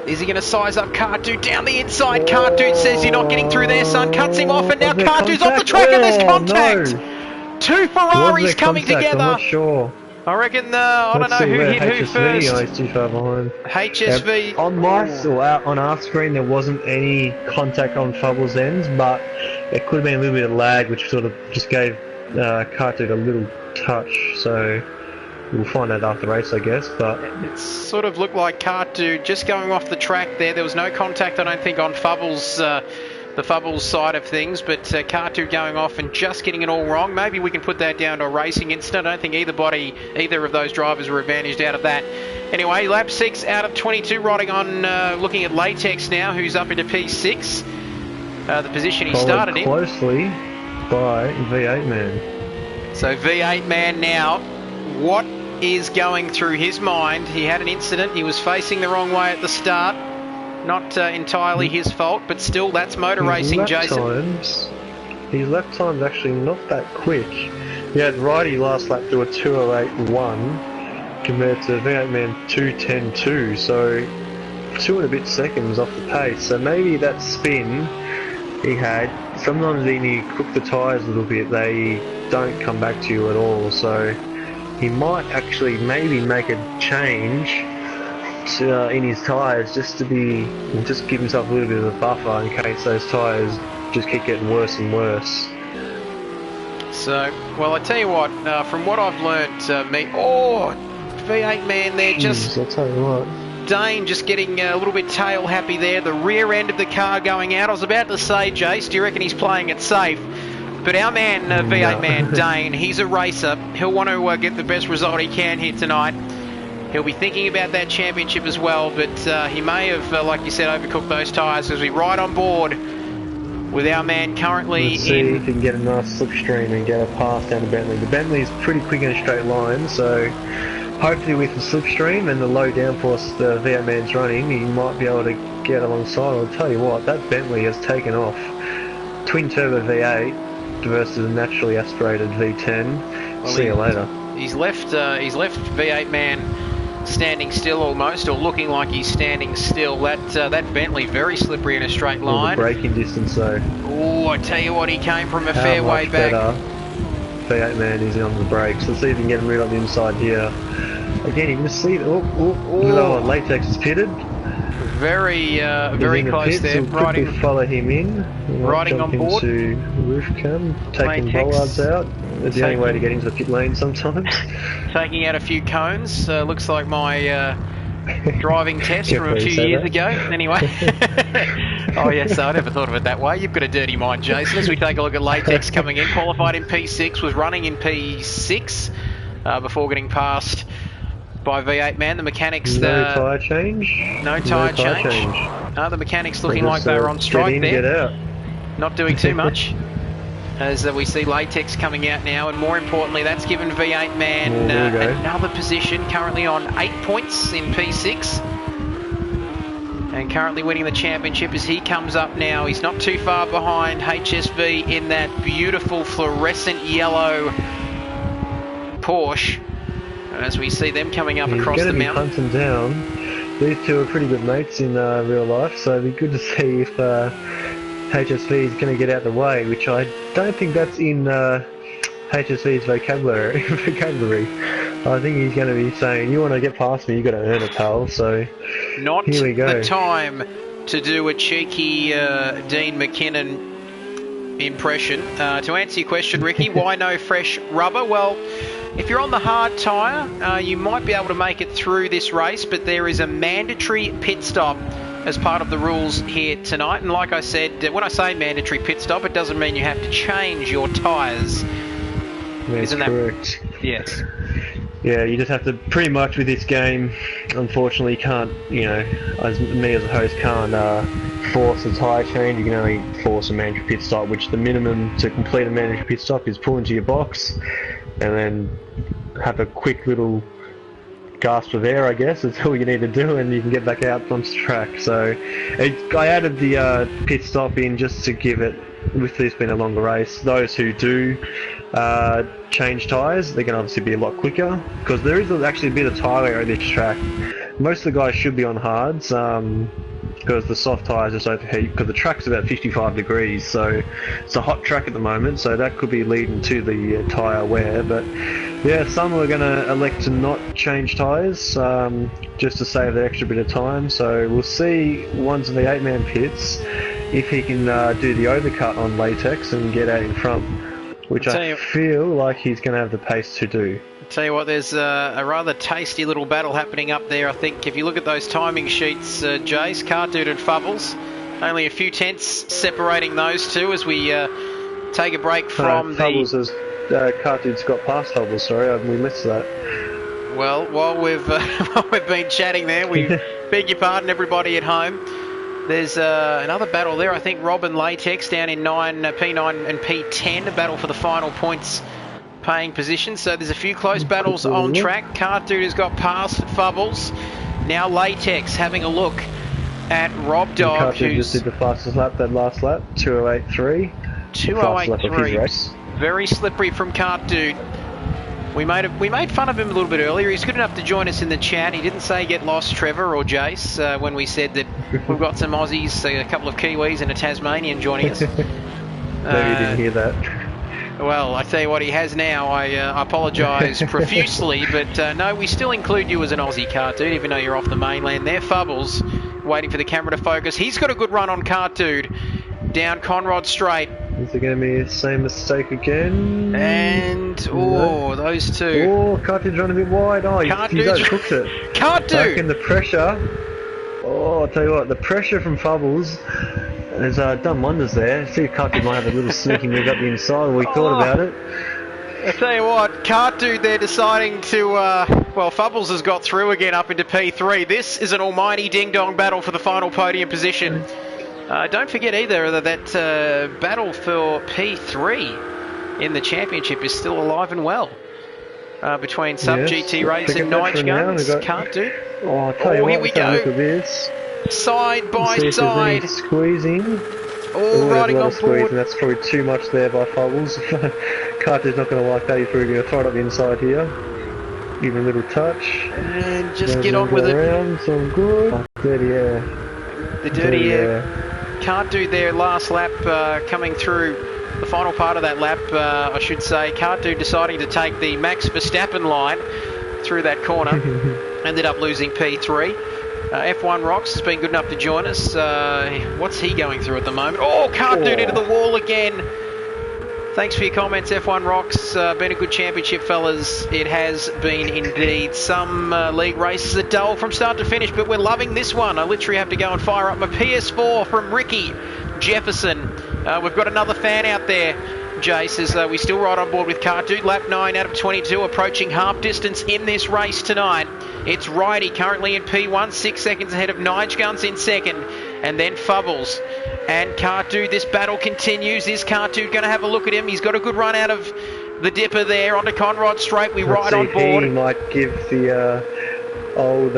Is he going to size up Cart Dude down the inside? Cart Dude says you're not getting through there, son. Cuts him off, and now Cart Dude's off the track, and there's contact. No. 2 Ferraris coming together. I'm not sure. I reckon, I don't know who hit who first. Oh, he's too far behind. HSV. On our screen, there wasn't any contact on Fubbles' ends, but it could have been a little bit of lag, which sort of just gave Cart Dude a little touch. So we'll find out after the race, I guess. But it sort of looked like Cart Dude just going off the track there. There was no contact, I don't think, on Fubbles, the Fubbles side of things, but Cart Dude going off and just getting it all wrong. Maybe we can put that down to a racing incident. I don't think either of those drivers were advantaged out of that. Anyway, lap 6 out of 22, riding on, looking at Latex now, who's up into P6. The position he started in. Closely by V8 Man. So V8 Man now, what is going through his mind? He had an incident. He was facing the wrong way at the start. Not entirely his fault, but still, that's motor racing, Jason. His lap time's actually not that quick. He had Righty last lap do a 2:08.1 compared to V8 Man 2:10.2, so 2 and a bit seconds off the pace. So maybe that spin he had, sometimes when you cook the tyres a little bit, they don't come back to you at all. So he might actually maybe make a change in his tyres just give himself a little bit of a buffer in case those tyres just keep getting worse and worse. So, well, I tell you what, from what I've learnt, V8 Man there, I'll tell you what. Dane just getting a little bit tail happy there, the rear end of the car going out. I was about to say, Jace, do you reckon he's playing it safe? But our man, V8 Man, Dane, he's a racer. He'll want to get the best result he can here tonight. He'll be thinking about that championship as well, but he may have, like you said, overcooked those tyres as we ride on board with our man currently Let's see if he can get a nice slipstream and get a pass down to Bentley. The Bentley is pretty quick in a straight line, so hopefully with the slipstream and the low downforce the V8 Man's running, he might be able to get alongside. I'll tell you what, that Bentley has taken off. Twin turbo V8 versus a naturally aspirated V10. Well, see you later. He's left V8 Man standing still almost, or looking like he's standing still. That Bentley very slippery in a straight line. The braking distance though. Oh, I tell you what, he came from a fair way back. V8 Man is on the brakes. Let's see if we can get him right on the inside here. Again, you can just see it. Latex is pitted. Very close there. Riding, follow him in. Riding on board. Into roof cam, taking bollards out. It's the only way to get into the pit lane sometimes. Taking out a few cones. Looks like my driving test from a few years ago. Anyway. Oh yes, I never thought of it that way. You've got a dirty mind, Jason. As we take a look at Latex coming in, qualified in P6, was running in P6 before getting passed by V8 Man. The mechanics... No tyre change? No tyre change. The mechanics looking like they were on strike there. Get out. Not doing too much. As we see Latex coming out now, and more importantly, that's given V8 Man another position, currently on 8 points in P6. and currently winning the championship as he comes up now. He's not too far behind HSV in that beautiful fluorescent yellow Porsche. And as we see them coming up across the mountain. He's going to be hunting down. These two are pretty good mates in real life, so it'd be good to see if HSV is going to get out of the way, which I don't think that's in HSV's vocabulary. I think he's going to be saying, you want to get past me, you got to earn it, pal. So not here we go. The time to do a cheeky Dean McKinnon impression. To answer your question, Ricky, why no fresh rubber? Well, if you're on the hard tyre, you might be able to make it through this race, but there is a mandatory pit stop as part of the rules here tonight. And like I said, when I say mandatory pit stop, it doesn't mean you have to change your tyres. That's correct. Yes. Yeah, you just have to, pretty much with this game, unfortunately you can't, you know, me as a host can't force a tyre change. You can only force a mandatory pit stop, which the minimum to complete a mandatory pit stop is pull into your box and then have a quick little gasp of air, I guess. That's all you need to do, and you can get back out onto the track. So I added the pit stop in just to give it, with this being a longer race, those who do change tyres, they can obviously be a lot quicker, because there is actually a bit of tyre wear on this track. Most of the guys should be on hards, because the soft tyres just overheat, because the track's about 55 degrees, so it's a hot track at the moment, so that could be leading to the tyre wear. But yeah, some are going to elect to not change tyres, just to save that extra bit of time. So we'll see once in the 8-man pits if he can do the overcut on latex and get out in front, which I feel like he's going to have the pace to do. Tell you what, there's a rather tasty little battle happening up there. I think if you look at those timing sheets, Jace, Cardude and Fubbles, only a few tenths separating those two as we take a break from Fubbles has, Cardude's got past Fubbles, sorry, we missed that. Well, while we've been chatting there, we beg your pardon, everybody at home. There's another battle there. I think Rob and Latex down in P9 and P10, a battle for the final points paying position. So there's a few close battles on track. Cardude has got past Fubbles. Now Latex having a look at Rob Dog, who just did the fastest lap, that last lap, 2:08.3. 2:08.3. Very slippery from Cardude. We made fun of him a little bit earlier. He's good enough to join us in the chat. He didn't say get lost, Trevor or Jace, when we said that we've got some Aussies, a couple of Kiwis and a Tasmanian joining us. Maybe you didn't hear that. Well, I tell you what, he has now. I apologise profusely, but no, we still include you as an Aussie, Cardude, even though you're off the mainland there. Fubbles, waiting for the camera to focus. He's got a good run on Cardude, down Conrod Straight. Is it going to be the same mistake again? And, those two. Oh, Cardude's run a bit wide. Oh, he's overcooked it. Cardude! Back in the pressure. Oh, I'll tell you what, the pressure from Fubbles has done wonders there. See if Cardude might have a little sneaky move up the inside. We thought about it. I tell you what, Cardude there deciding to, well, Fubbles has got through again up into P3. This is an almighty ding-dong battle for the final podium position. Don't forget either that battle for P3 in the championship is still alive and well. Between Sub GT Racing, Nige Guns, Cardude. Oh, I'll tell you what, here we go. Look at this. Side by side. Squeezing. Riding on board. That's probably too much there by Fubbles. Cardude's not going to like that. He's probably going to throw it up the inside here. Give him a little touch. And just get on with it. So good. Dirty air. The dirty air. Cardude there, last lap coming through the final part of that lap, I should say. Cardude deciding to take the Max Verstappen line through that corner. Ended up losing P3. F1 Rocks has been good enough to join us. What's he going through at the moment? Oh, Cardude into the wall again. Thanks for your comments, F1 Rocks. Been a good championship, fellas. It has been indeed. Some league races are dull from start to finish, but we're loving this one. I literally have to go and fire up my PS4 from Ricky Jefferson. We've got another fan out there, Jace, as we still ride on board with Cardude. Lap 9 out of 22, approaching half distance in this race tonight. It's Righty currently in P1, 6 seconds ahead of Nige Guns in second, and then Fubbles. And Cardude, this battle continues. Is Cardude going to have a look at him? He's got a good run out of the dipper there onto Conrod Straight. We ride on board. He might give the old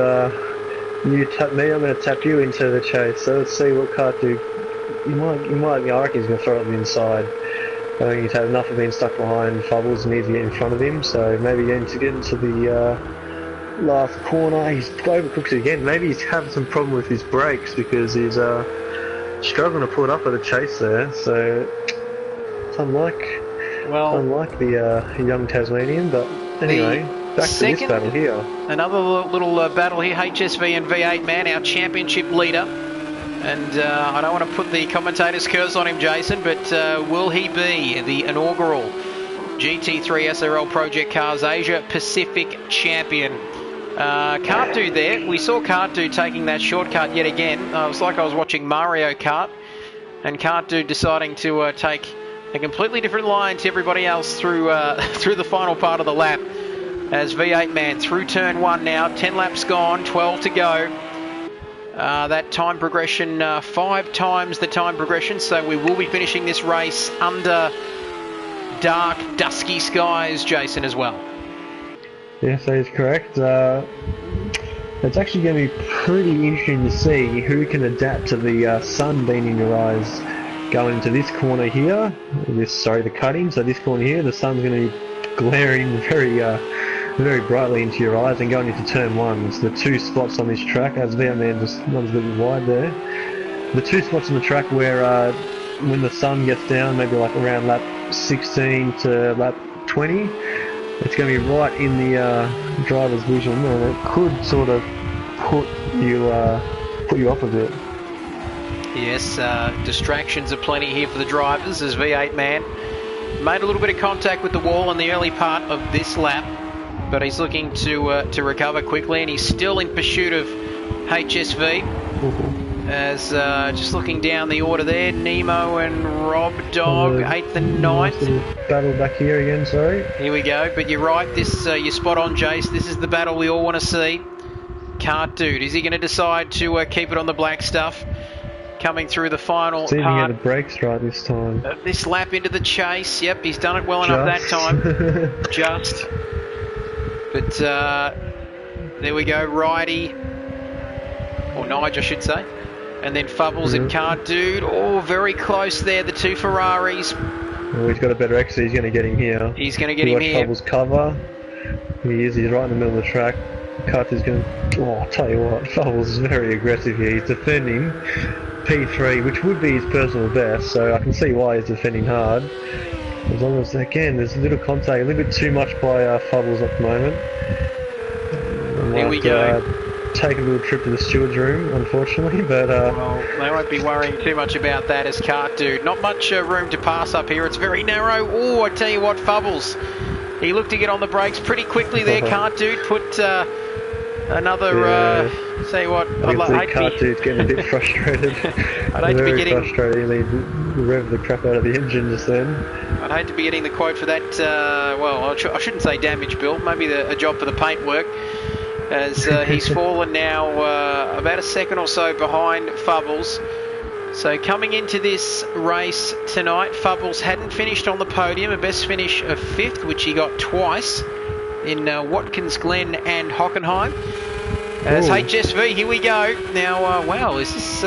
You tap me, I'm going to tap you into the chase. So let's see what Kart do. I reckon he's going to throw it on the inside. I think he's had enough of being stuck behind Fubbles and needs to get in front of him. So maybe going to get into the last corner. He's overcooked it again. Maybe he's having some problem with his brakes because he's struggling to pull it up at the chase there. So it's unlike the young Tasmanian, but anyway, back to this battle here. Another little battle here, HSV and V8 man, our championship leader. And I don't want to put the commentator's curse on him, Jason, but will he be the inaugural GT3 SRL Project Cars Asia Pacific champion? Kart Dude there. We saw Kart Dude taking that shortcut yet again. It was like I was watching Mario Kart, and Kart Dude deciding to take a completely different line to everybody else through through the final part of the lap. As V8 man through turn 1 now, 10 laps gone, 12 to go. That time progression, 5 times the time progression, so we will be finishing this race under dark, dusky skies, Jason, as well. Yes, that is correct. It's actually going to be pretty interesting to see who can adapt to the sun being in your eyes going into this corner here. The cutting. So this corner here, the sun's going to be glaring very brightly into your eyes, and going into turn 1. It's the 2 spots on this track, as VR Man just runs a bit wide there. The 2 spots on the track where when the sun gets down, maybe like around lap 16 to lap 20, it's going to be right in the driver's vision, and it could sort of put you off a bit. Yes, distractions are plenty here for the drivers, as V8 man made a little bit of contact with the wall in the early part of this lap, but he's looking to recover quickly, and he's still in pursuit of HSV. As just looking down the order there, Nemo and Rob Dog, 8th and 9th. Battle back here again, sorry. Here we go, but you're right, this you're spot on, Jace. This is the battle we all want to see. Kart Dude, is he going to decide to keep it on the black stuff? Coming through the final See if he part. had the brakes right this time. This lap into the chase. Yep, he's done it well enough that time. Just. But there we go, Righty, or Nige I should say, and then Fubbles and Kart Dude. Oh, very close there, the 2 Ferraris. Oh, he's got a better exit, he's going to get him here. He's going to get him here. Fubbles cover. He's right in the middle of the track. Kart Dude's going to, I'll tell you what, Fubbles is very aggressive here. He's defending P3, which would be his personal best, so I can see why he's defending hard. As long as, again, there's a little contact, a little bit too much by Fubbles at the moment. Here we go. Take a little trip to the steward's room, unfortunately, but... well, they won't be worrying too much about that as Kart Dude. Not much room to pass up here, it's very narrow. Oh, I tell you what, Fubbles, he looked to get on the brakes pretty quickly there. Kart Dude put another... say what, Kart Dude's getting a bit frustrated. I'd hate to be getting... frustrated. He revved the crap out of the engine just then. I'd hate to be getting the quote for that, well, I shouldn't say damage, Bill, maybe a job for the paintwork, as he's fallen now about a second or so behind Fubbles. So coming into this race tonight, Fubbles hadn't finished on the podium, a best finish of 5th, which he got twice in Watkins Glen and Hockenheim. As HSV, here we go. Now, wow, is this...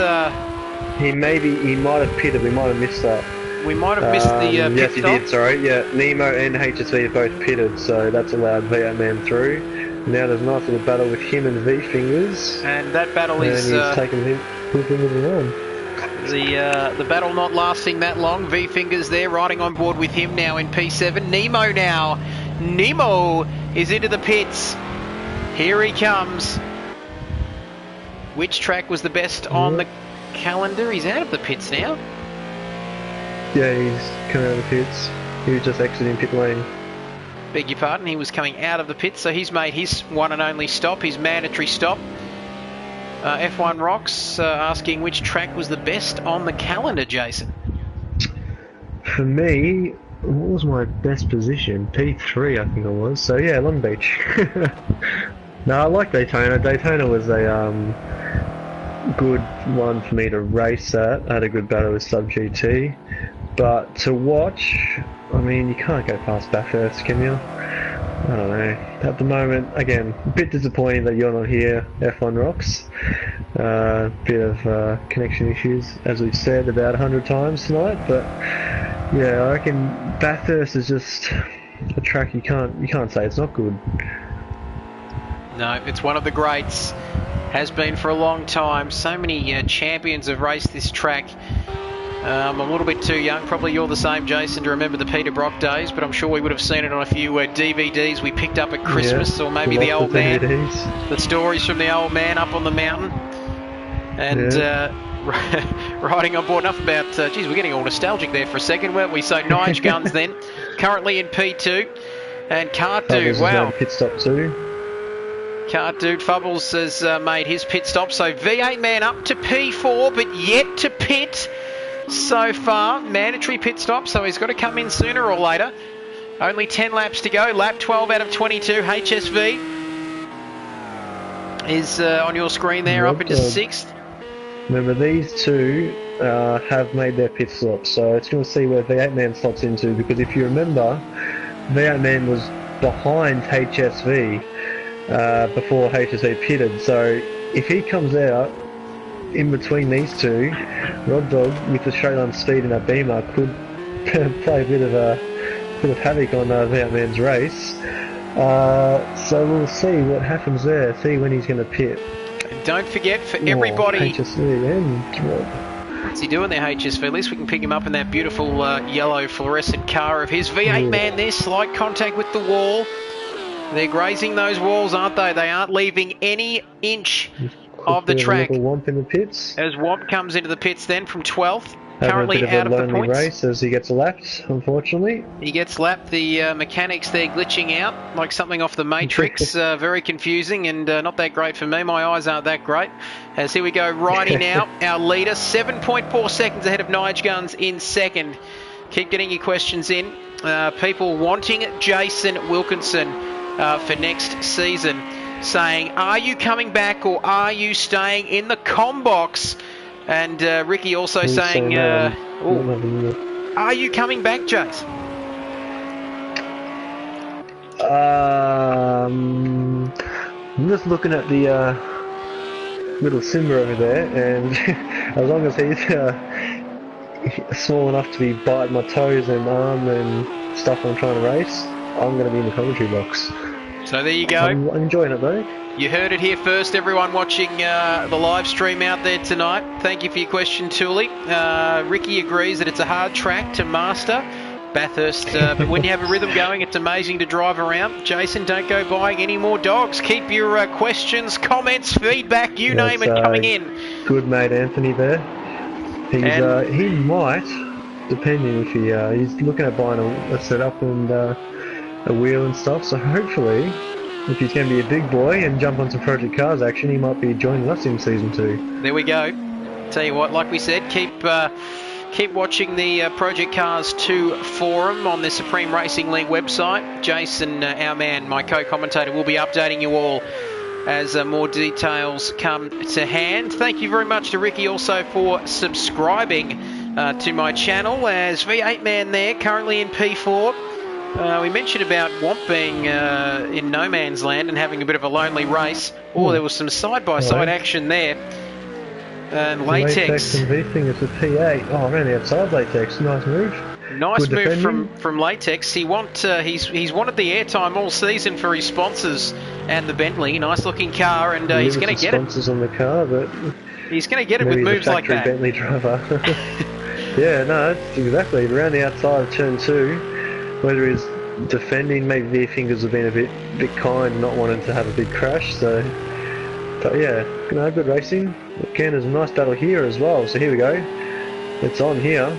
He might have pitted, we might have missed that. We might have missed the pit yes, he stop. did, sorry. Yeah, Nemo and HSV have both pitted, so that's allowed V8 Man through. Now there's a nice little battle with him and V-Fingers. And that battle is... And he's taken V-Fingers along. The battle not lasting that long. V-Fingers there, riding on board with him now in P7. Nemo now. Nemo is into the pits. Here he comes. Which track was the best on the calendar? He's out of the pits now. Yeah, he's coming out of the pits. He was just exiting pit lane. Beg your pardon, he was coming out of the pits, so he's made his one and only stop, his mandatory stop. F1 Rocks asking which track was the best on the calendar, Jason? For me, what was my best position? P3, I think it was. So yeah, Long Beach. No, I like Daytona. Daytona was a good one for me to race at. I had a good battle with Sub GT. But to watch, I mean, you can't go past Bathurst, can you? I don't know. At the moment, again, a bit disappointing that you're not here, F1 Rocks. Bit of connection issues, as we've said about 100 times tonight. But yeah, I reckon Bathurst is just a track you can't say it's not good. No, it's one of the greats. Has been for a long time. So many champions have raced this track. I'm a little bit too young. Probably you're the same, Jason, to remember the Peter Brock days, but I'm sure we would have seen it on a few DVDs we picked up at Christmas, or maybe the old man. The stories from the old man up on the mountain. And riding on board. Enough about, geez, we're getting all nostalgic there for a second, weren't we? So Nige Guns then, currently in P2. And Cart Dude, wow. Pit stop too. Cart Dude Fubbles has made his pit stop. So V8 man up to P4, but yet to pit. So far, mandatory pit stop, so he's got to come in sooner or later. Only 10 laps to go, lap 12 out of 22. HSV is on your screen there, up into 6th. Remember, these two have made their pit stop, so it's going to see where V8 man slots into, because if you remember, V8 man was behind HSV before HSV pitted, so if he comes out in between these two, Rod Dog with the straight line speed in that Beamer could play a bit of havoc on V8 man's race. So we'll see what happens there. See when he's going to pit. And don't forget, for everybody, HSV and what's he doing there, HSV? At least we can pick him up in that beautiful yellow fluorescent car of his. V8 man there, slight contact with the wall. They're grazing those walls, aren't they? They aren't leaving any inch of the track. Womp in the pits. As Womp comes into the pits then from 12th, currently currently out of the points. Race as he gets lapped, unfortunately. He gets lapped. The mechanics there glitching out like something off the Matrix. Very confusing and not that great for me. My eyes aren't that great. As here we go, Righty now, our leader, 7.4 seconds ahead of Nige Guns in second. Keep getting your questions in. People wanting Jason Wilkinson for next season, saying, are you coming back or are you staying in the com box? And Ricky also saying, are you coming back, Jace? I'm just looking at the little Simba over there, and as long as he's small enough to be biting my toes and arm and stuff I'm trying to race, I'm going to be in the commentary box. So there you go. I'm enjoying it though. You heard it here first, everyone watching the live stream out there tonight. Thank you for your question, Tooley. Ricky agrees that it's a hard track to master, Bathurst, but when you have a rhythm going, it's amazing to drive around. Jason, don't go buying any more dogs. Keep your questions, comments, feedback, you name it, coming in. Good mate Anthony there. He might, depending if he's looking at buying a setup and a wheel and stuff, so hopefully if he's going to be a big boy and jump on some Project Cars action, he might be joining us in Season 2. There we go. Tell you what, like we said, keep watching the Project Cars 2 forum on the Supreme Racing League website. Jason, our man, my co-commentator, will be updating you all as more details come to hand. Thank you very much to Ricky also for subscribing to my channel, as V8 man there, currently in P4. We mentioned about Womp being in no man's land and having a bit of a lonely race. Oh, there was some side-by-side action there. And Latex. And V-Thing is a P8. Oh, around the outside Latex. Nice move. Nice move from Latex. He's wanted the airtime all season for his sponsors and the Bentley. Nice looking car, and he's going to get it. Sponsors on the car, but he's going to get it with moves like that. Bentley driver. Yeah, no, exactly. Around the outside of turn 2. Whether he's defending, maybe their fingers have been a bit kind, not wanting to have a big crash. So, but yeah, good racing. Again, there's a nice battle here as well. So here we go. It's on here.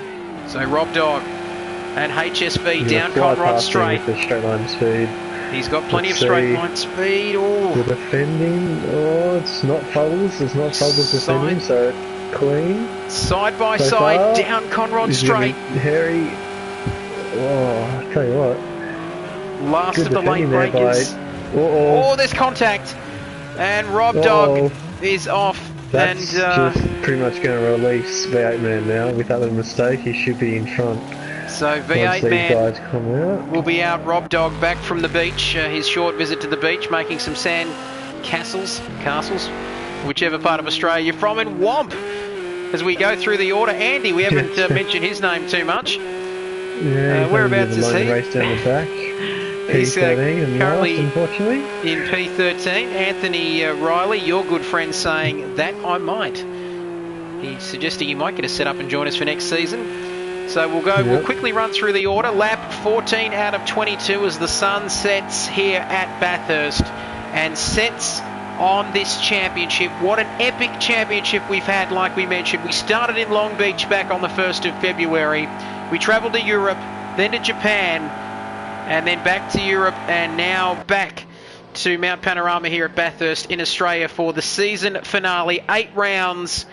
So Rob Dog and HSV down Conrod straight. With the straight line speed. He's got plenty of straight line speed. Oh, the defending. Oh, it's not Fubbles. It's not Fubbles defending. So clean. Side by side down Conrod straight. Hairy. Oh, I tell you what. Last of the late breakers. Oh, there's contact. And Rob Dog is off. That's just pretty much going to release V8 man now. With that little mistake, he should be in front. So Once V8 these man guys come out. will be out. Rob Dog back from the beach. His short visit to the beach, making some sand castles, whichever part of Australia you're from, and Womp. As we go through the order, Andy, we haven't mentioned his name too much. Yeah, whereabouts is he? Race down the back. He's P13 and currently last, unfortunately. in P13. Anthony Riley, your good friend, saying that I might. He's suggesting he might get a set up and join us for next season. So we'll go. Yep. We'll quickly run through the order. Lap 14 out of 22 as the sun sets here at Bathurst and sets on this championship. What an epic championship we've had, like we mentioned. We started in Long Beach back on the 1st of February. We travelled to Europe, then to Japan, and then back to Europe, and now back to Mount Panorama here at Bathurst in Australia for the season finale. 8 rounds.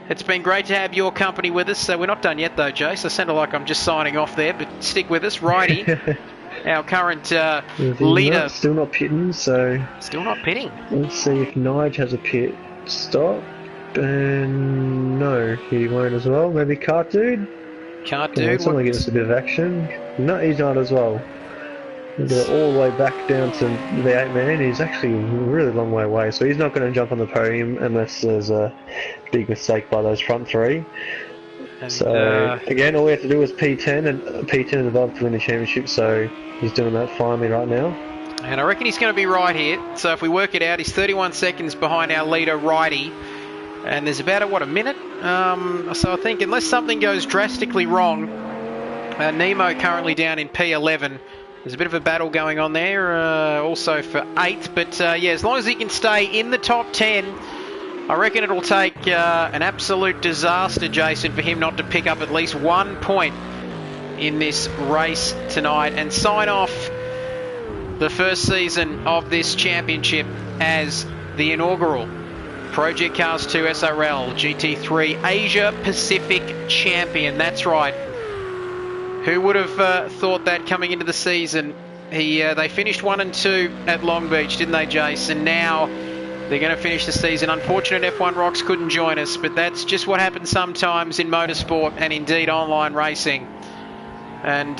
It's been great to have your company with us. So we're not done yet though, Jace. I sound like I'm just signing off there, but stick with us. Righty, our current leader. Still not pitting, so... Still not pitting. Let's see if Nige has a pit stop. And no, he won't as well. Maybe Cart Dude? Cart Dude. Someone give us a bit of action. No, he's not as well. We'll go all the way back down to the 8 man. He's actually a really long way away, so he's not going to jump on the podium unless there's a big mistake by those front 3. And, so again, all we have to do is P10 and above to win the championship. So he's doing that finally right now. And I reckon he's going to be right here. So if we work it out, he's 31 seconds behind our leader, Righty. And there's about, a minute? So I think unless something goes drastically wrong, Nemo currently down in P11. There's a bit of a battle going on there, also for 8. But yeah, as long as he can stay in the top 10, I reckon it'll take an absolute disaster, Jason, for him not to pick up at least 1 point in this race tonight and sign off the first season of this championship as the inaugural Project Cars 2 SRL GT3 Asia Pacific Champion. That's right. Who would have thought that coming into the season? They finished 1 and 2 at Long Beach, didn't they, Jace? And now they're going to finish the season. Unfortunate F1 Rocks couldn't join us, but that's just what happens sometimes in motorsport and indeed online racing. And,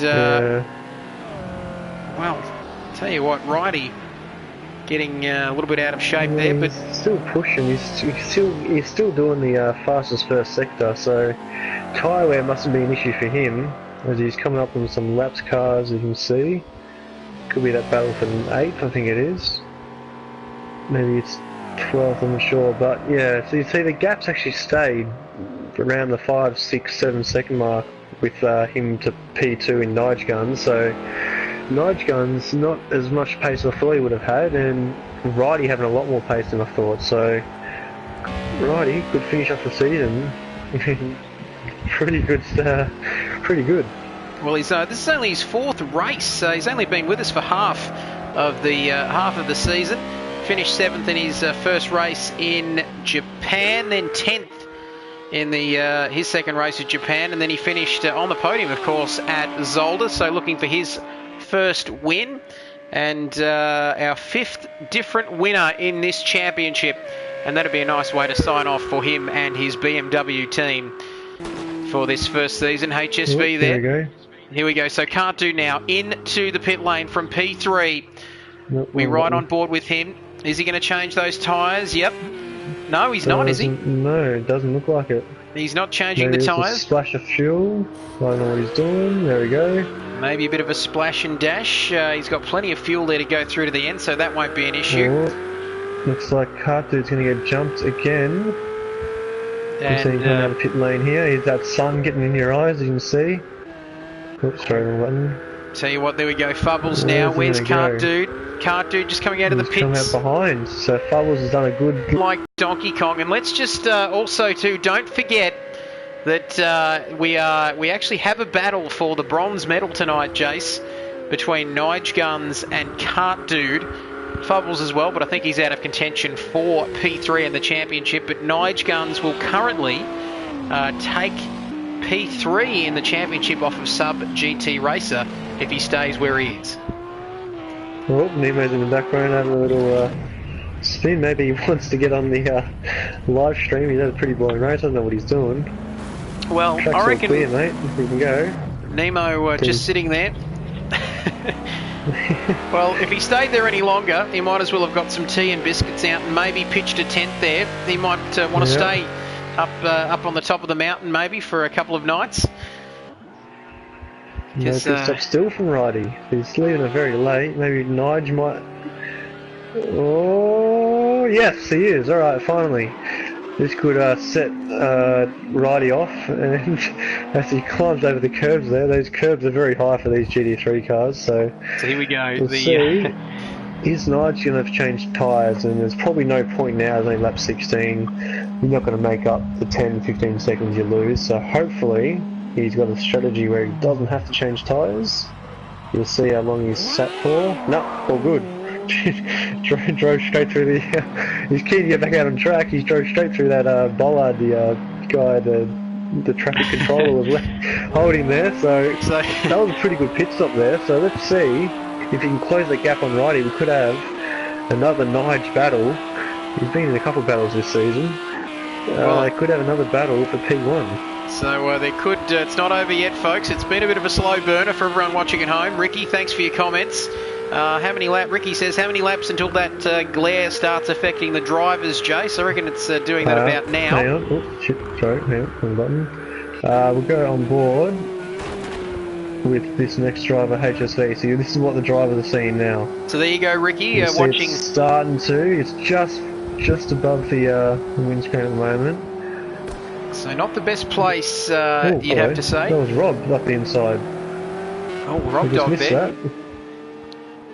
well, tell you what, Righty getting a little bit out of shape there, but he's still pushing. He's still doing the fastest first sector, so tyre wear mustn't be an issue for him. As he's coming up with some laps cars, you can see. Could be that battle for 8th, I think it is. Maybe it's 12th, I'm not sure. But yeah, so you see the gap's actually stayed around the 5, 6, 7 second mark with him to P2 in Nige Guns. So Nige Guns, not as much pace as I thought he would have had, and Righty having a lot more pace than I thought. So Righty could finish off the season. Pretty good. Pretty good. Well, this is only his 4th race. He's only been with us for half of the season. Finished 7th in his first race in Japan, then 10th in his second race at Japan, and then he finished on the podium, of course, at Zolder. So looking for his first win and our 5th different winner in this championship, and that'd be a nice way to sign off for him and his BMW team for this first season. HSV there. There we go. Here we go. So Can't Do now into the pit lane from P3. We ride on board with him. Is he going to change those tyres? Yep. No, he's not, is he? No, it doesn't look like it. He's not changing the tyres. A splash of fuel. I don't know what he's doing. There we go. Maybe a bit of a splash and dash. He's got plenty of fuel there to go through to the end, so that won't be an issue. Looks like Cart Dude's going to get jumped again. You can see him coming out of pit lane here. Here's that sun getting in your eyes, as you can see. Oops, sorry, wrong button. Tell you what, there we go. Fubbles now. Where's Cart Dude? Cart Dude just coming out of the pits. Coming out behind. So Fubbles has done a good... Like Donkey Kong. And let's just also, too, don't forget that we actually have a battle for the bronze medal tonight, Jace, between Nige Guns and Cart Dude. Fubbles as well, but I think he's out of contention for P3 in the championship. But Nige Guns will currently take P3 in the championship off of Sub GT Racer if he stays where he is. Oh, Nemo's in the background having a little spin. Maybe he wants to get on the live stream. He's had a pretty boring race. I don't know what he's doing. Well, Track's I reckon... all clear, mate. We can go. Nemo just sitting there. Well, if he stayed there any longer, he might as well have got some tea and biscuits out and maybe pitched a tent there. He might want to stay up on the top of the mountain maybe for a couple of nights. No, stop still from Righty. He's leaving it very late. Maybe Nige might... Oh, yes, he is. Alright, finally. This could set Righty off, and as he climbs over the curbs there, those curbs are very high for these GT3 cars, so here we go. We'll see. Is Nige going to have changed tyres, and there's probably no point now, it's only lap 16, you're not going to make up the 10-15 seconds you lose, so hopefully he's got a strategy where he doesn't have to change tyres. You'll see how long he's sat for. No, all good. drove straight through the... he's keen to get back out on track. He drove straight through that bollard, the guy, the traffic controller was holding there. So that was a pretty good pit stop there. So let's see if he can close the gap on Righty. We could have another Nige battle. He's been in a couple of battles this season. They could have another battle for P1. So they could... it's not over yet, folks. It's been a bit of a slow burner for everyone watching at home. Ricky, thanks for your comments. Ricky says, how many laps until that glare starts affecting the drivers, Jace? I reckon it's doing that about now. Hang on. Oh, shit. Sorry. Hang on. Wrong button. We'll go on board with this next driver, HSV. So this is what the drivers are seeing now. So there you go, Ricky. Watching. It's starting to. It's just above the windscreen at the moment. So not the best place, you'd have to say. That was Rob up the inside. Oh, Rob Dog there. That.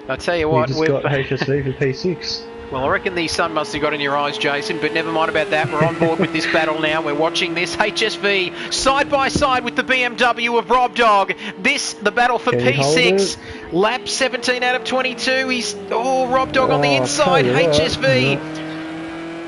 I tell you what, we've got HSV for P6. Well, I reckon the sun must have got in your eyes, Jason, but never mind about that. We're on board with this battle now. We're watching this HSV side by side with the BMW of Rob Dog. The battle for P6. Lap 17 out of 22. Rob Dog on the inside. HSV.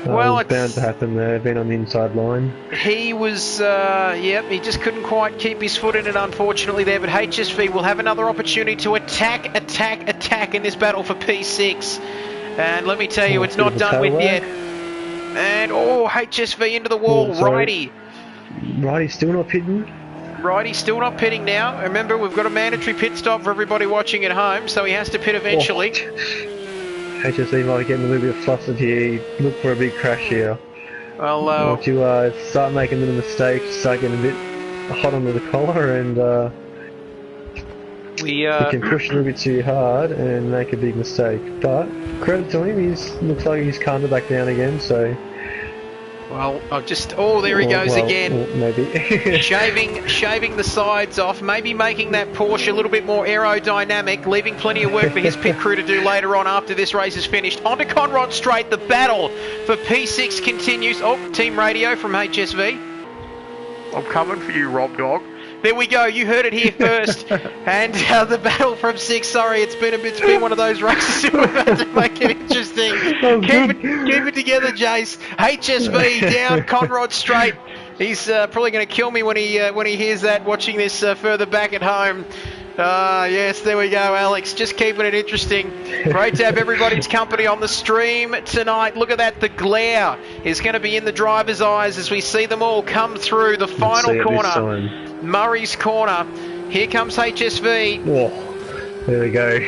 Well, it's bound to happen there. Been on the inside line. He was, he just couldn't quite keep his foot in it, unfortunately, there. But HSV will have another opportunity to attack in this battle for P6. And let me tell you, it's not done with yet. And, HSV into the wall. Righty. Righty still not pitting? Righty's still not pitting now. Remember, we've got a mandatory pit stop for everybody watching at home, so he has to pit eventually. HSV might be getting a little bit flustered here. Look for a big crash here. Well, once you start making little mistakes, start getting a bit hot under the collar, and you can push a little bit too hard and make a big mistake. But credit to him, looks like he's calmed it back down again. So. Well, there he goes again. Maybe. shaving the sides off, maybe making that Porsche a little bit more aerodynamic, leaving plenty of work for his pit crew to do later on after this race is finished. On to Conrod Straight, the battle for P6 continues. Team radio from HSV. I'm coming for you, Rob Dog. There we go, you heard it here first. And the battle from 6, sorry, it's been one of those races we're about to make it interesting. Keep it together, Jace. HSV down Conrod Straight. He's probably going to kill me when he hears that, watching this further back at home. Yes, there we go, Alex. Just keeping it interesting. Great to have everybody's company on the stream tonight. Look at that. The glare is going to be in the driver's eyes as we see them all come through the final corner. Murray's corner. Here comes HSV. Oh, there we go.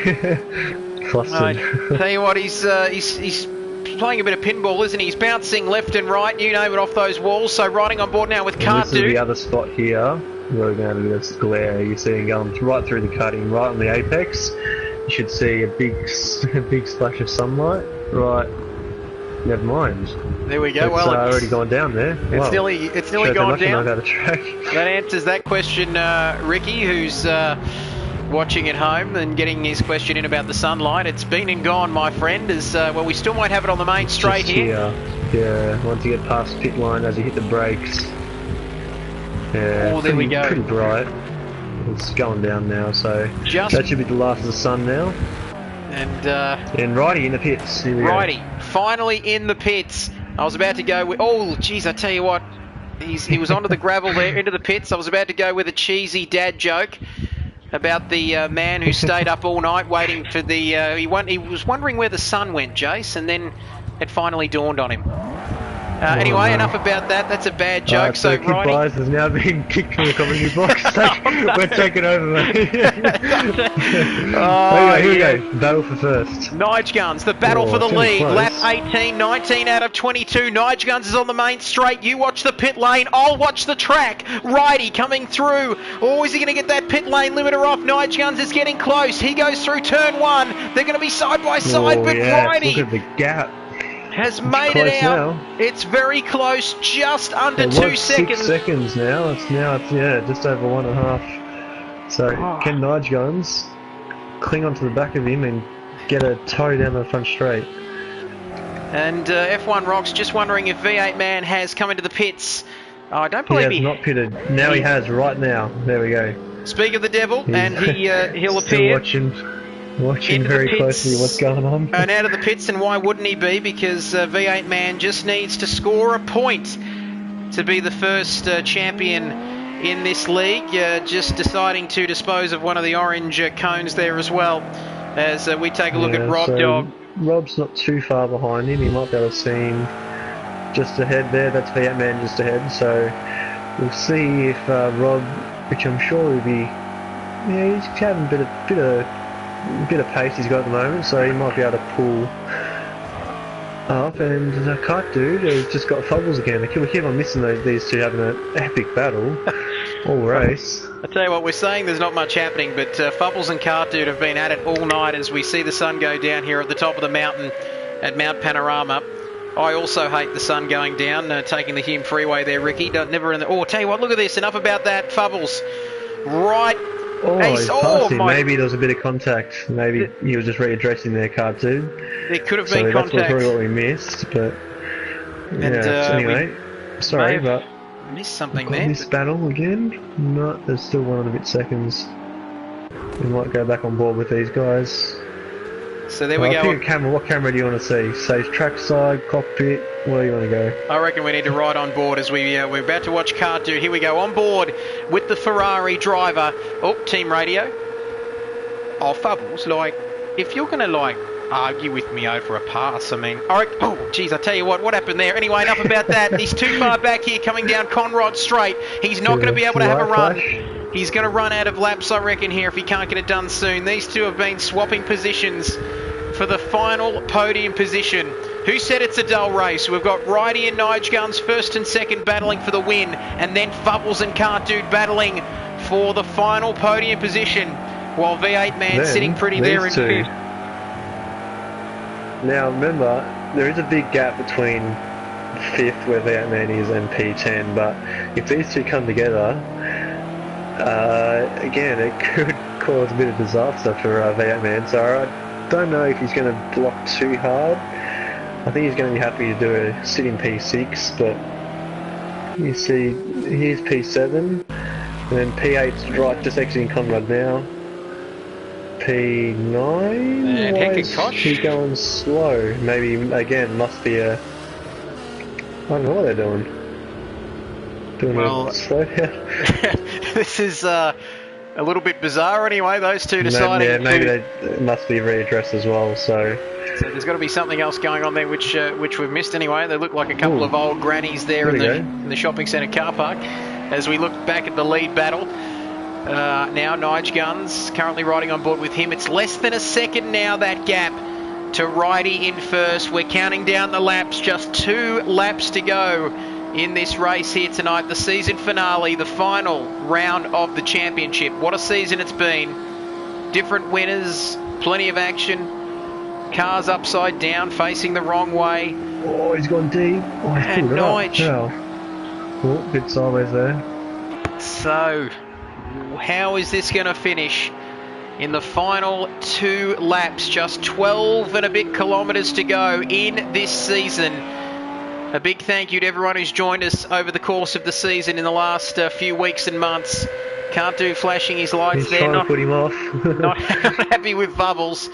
Flustered. Tell you what, he's playing a bit of pinball, isn't he? He's bouncing left and right, you name it, off those walls. So riding on board now with Can't Do. This is the other spot here. We're going to do this glare. You see him going right through the cutting, right on the apex. You should see a big splash of sunlight. Right. Never mind. There we go. It's already gone down there. It's nearly gone down. Out of track. That answers that question, Ricky, who's watching at home and getting his question in about the sunlight. It's been and gone, my friend. We still might have it on the main straight here. Yeah, once you get past pit line, as you hit the brakes. Yeah, there we go. Pretty bright. It's going down now, so that should be the last of the sun now. And Righty in the pits. Righty, finally in the pits. I was about to go with... Oh, geez, I tell you what. He was onto the gravel there, into the pits. I was about to go with a cheesy dad joke about the man who stayed up all night waiting for the... he was wondering where the sun went, Jace, and then it finally dawned on him. Anyway, no. enough about that. That's a bad joke. So Righty. Kidbyers has now been kicked from the commentary box. We're taking over, mate. Here we go. Battle for first. Nige Guns, the battle for the it's gonna be lead. close. Lap 18, 19 out of 22. Nige Guns is on the main straight. You watch the pit lane. I'll watch the track. Righty coming through. Oh, is he going to get that pit lane limiter off? Nige Guns is getting close. He goes through turn one. They're going to be side by side, but Righty look at the gap. has made it out. Now. It's very close, just under 2 seconds. 6 seconds now. It's just over 1.5. So can Nige Guns cling onto the back of him and get a toe down the front straight? And F1 Rocks just wondering if V8 Man has come into the pits. Oh, I don't believe he has not pitted. Now he has right now. There we go. Speak of the devil, and he'll still appear. Watching very closely what's going on. And out of the pits, and why wouldn't he be? Because V8 Man just needs to score a point to be the first champion in this league. Just deciding to dispose of one of the orange cones there as well. As we take a look at Rob Dog. Rob's not too far behind him. You might be able to see him just ahead there. That's V8 Man just ahead. So we'll see if Rob, which I'm sure will be, he's having a bit of pace he's got at the moment, so he might be able to pull up. And the kite dude has just got Fubbles again. We keep on missing these two having an epic battle all race. I tell you what, we're saying there's not much happening, but Fubbles and Kart Dude have been at it all night as we see the sun go down here at the top of the mountain at Mount Panorama. I also hate the sun going down, taking the Hume Freeway there, Ricky. Never in the... Oh, tell you what, look at this. Enough about that. Fubbles. Right. He's passed him. Maybe there was a bit of contact. Maybe he was just readdressing their Kart Dude. There could have been contact. That's probably what we missed, but... anyway, sorry, but... Missed something there. This battle again? No, there's still 1.5 seconds. We might go back on board with these guys. So there we go. Pick a camera. What camera do you want to see? Say trackside, cockpit. Where do you want to go? I reckon we need to ride on board as we're about to watch Kart Dude. Here we go on board with the Ferrari driver. Oh, team radio. Oh, Fubbles, if you're going to argue with me over a pass, I mean, oh, geez, I tell you what happened there? Anyway, enough about that. He's too far back here coming down Conrod Straight. He's not going to be able to have a run. He's going to run out of laps, I reckon, here if he can't get it done soon. These two have been swapping positions for the final podium position. Who said it's a dull race? We've got Righty and Nige Guns first and second battling for the win, and then Fubbles and Kart Dude battling for the final podium position, while V8 Man sitting pretty there in fifth. Now remember, there is a big gap between 5th where V8 Man is and P10, but if these two come together, again, it could cause a bit of disaster for V8 Man, so I don't know if he's going to block too hard. I think he's going to be happy to do a sitting P6, but you see, here's P7, and then P8's right, just exiting Conrad now. P9? And why is he going slow? Maybe, again, must be a... I don't know what they're doing. A slow down. This is a little bit bizarre anyway, those two deciding maybe they must be readdressed as well, so there's got to be something else going on there which we've missed anyway. They look like a couple of old grannies there in the shopping centre car park as we look back at the lead battle. Now Nige Guns currently riding on board with him. It's less than a second now, that gap to Righty in first. We're counting down the laps, just 2 laps to go in this race here tonight. The season finale, the final round of the championship. What a season it's been. Different winners, plenty of action. Cars upside down, facing the wrong way. Oh, he's gone deep. Oh, he's and Nige. Oh, bit sideways there. So, how is this going to finish in the final 2 laps? Just 12 and a bit kilometres to go in this season. A big thank you to everyone who's joined us over the course of the season in the last few weeks and months. Kart Dude flashing his lights. He's there. trying to put him off. Not happy with Bubbles.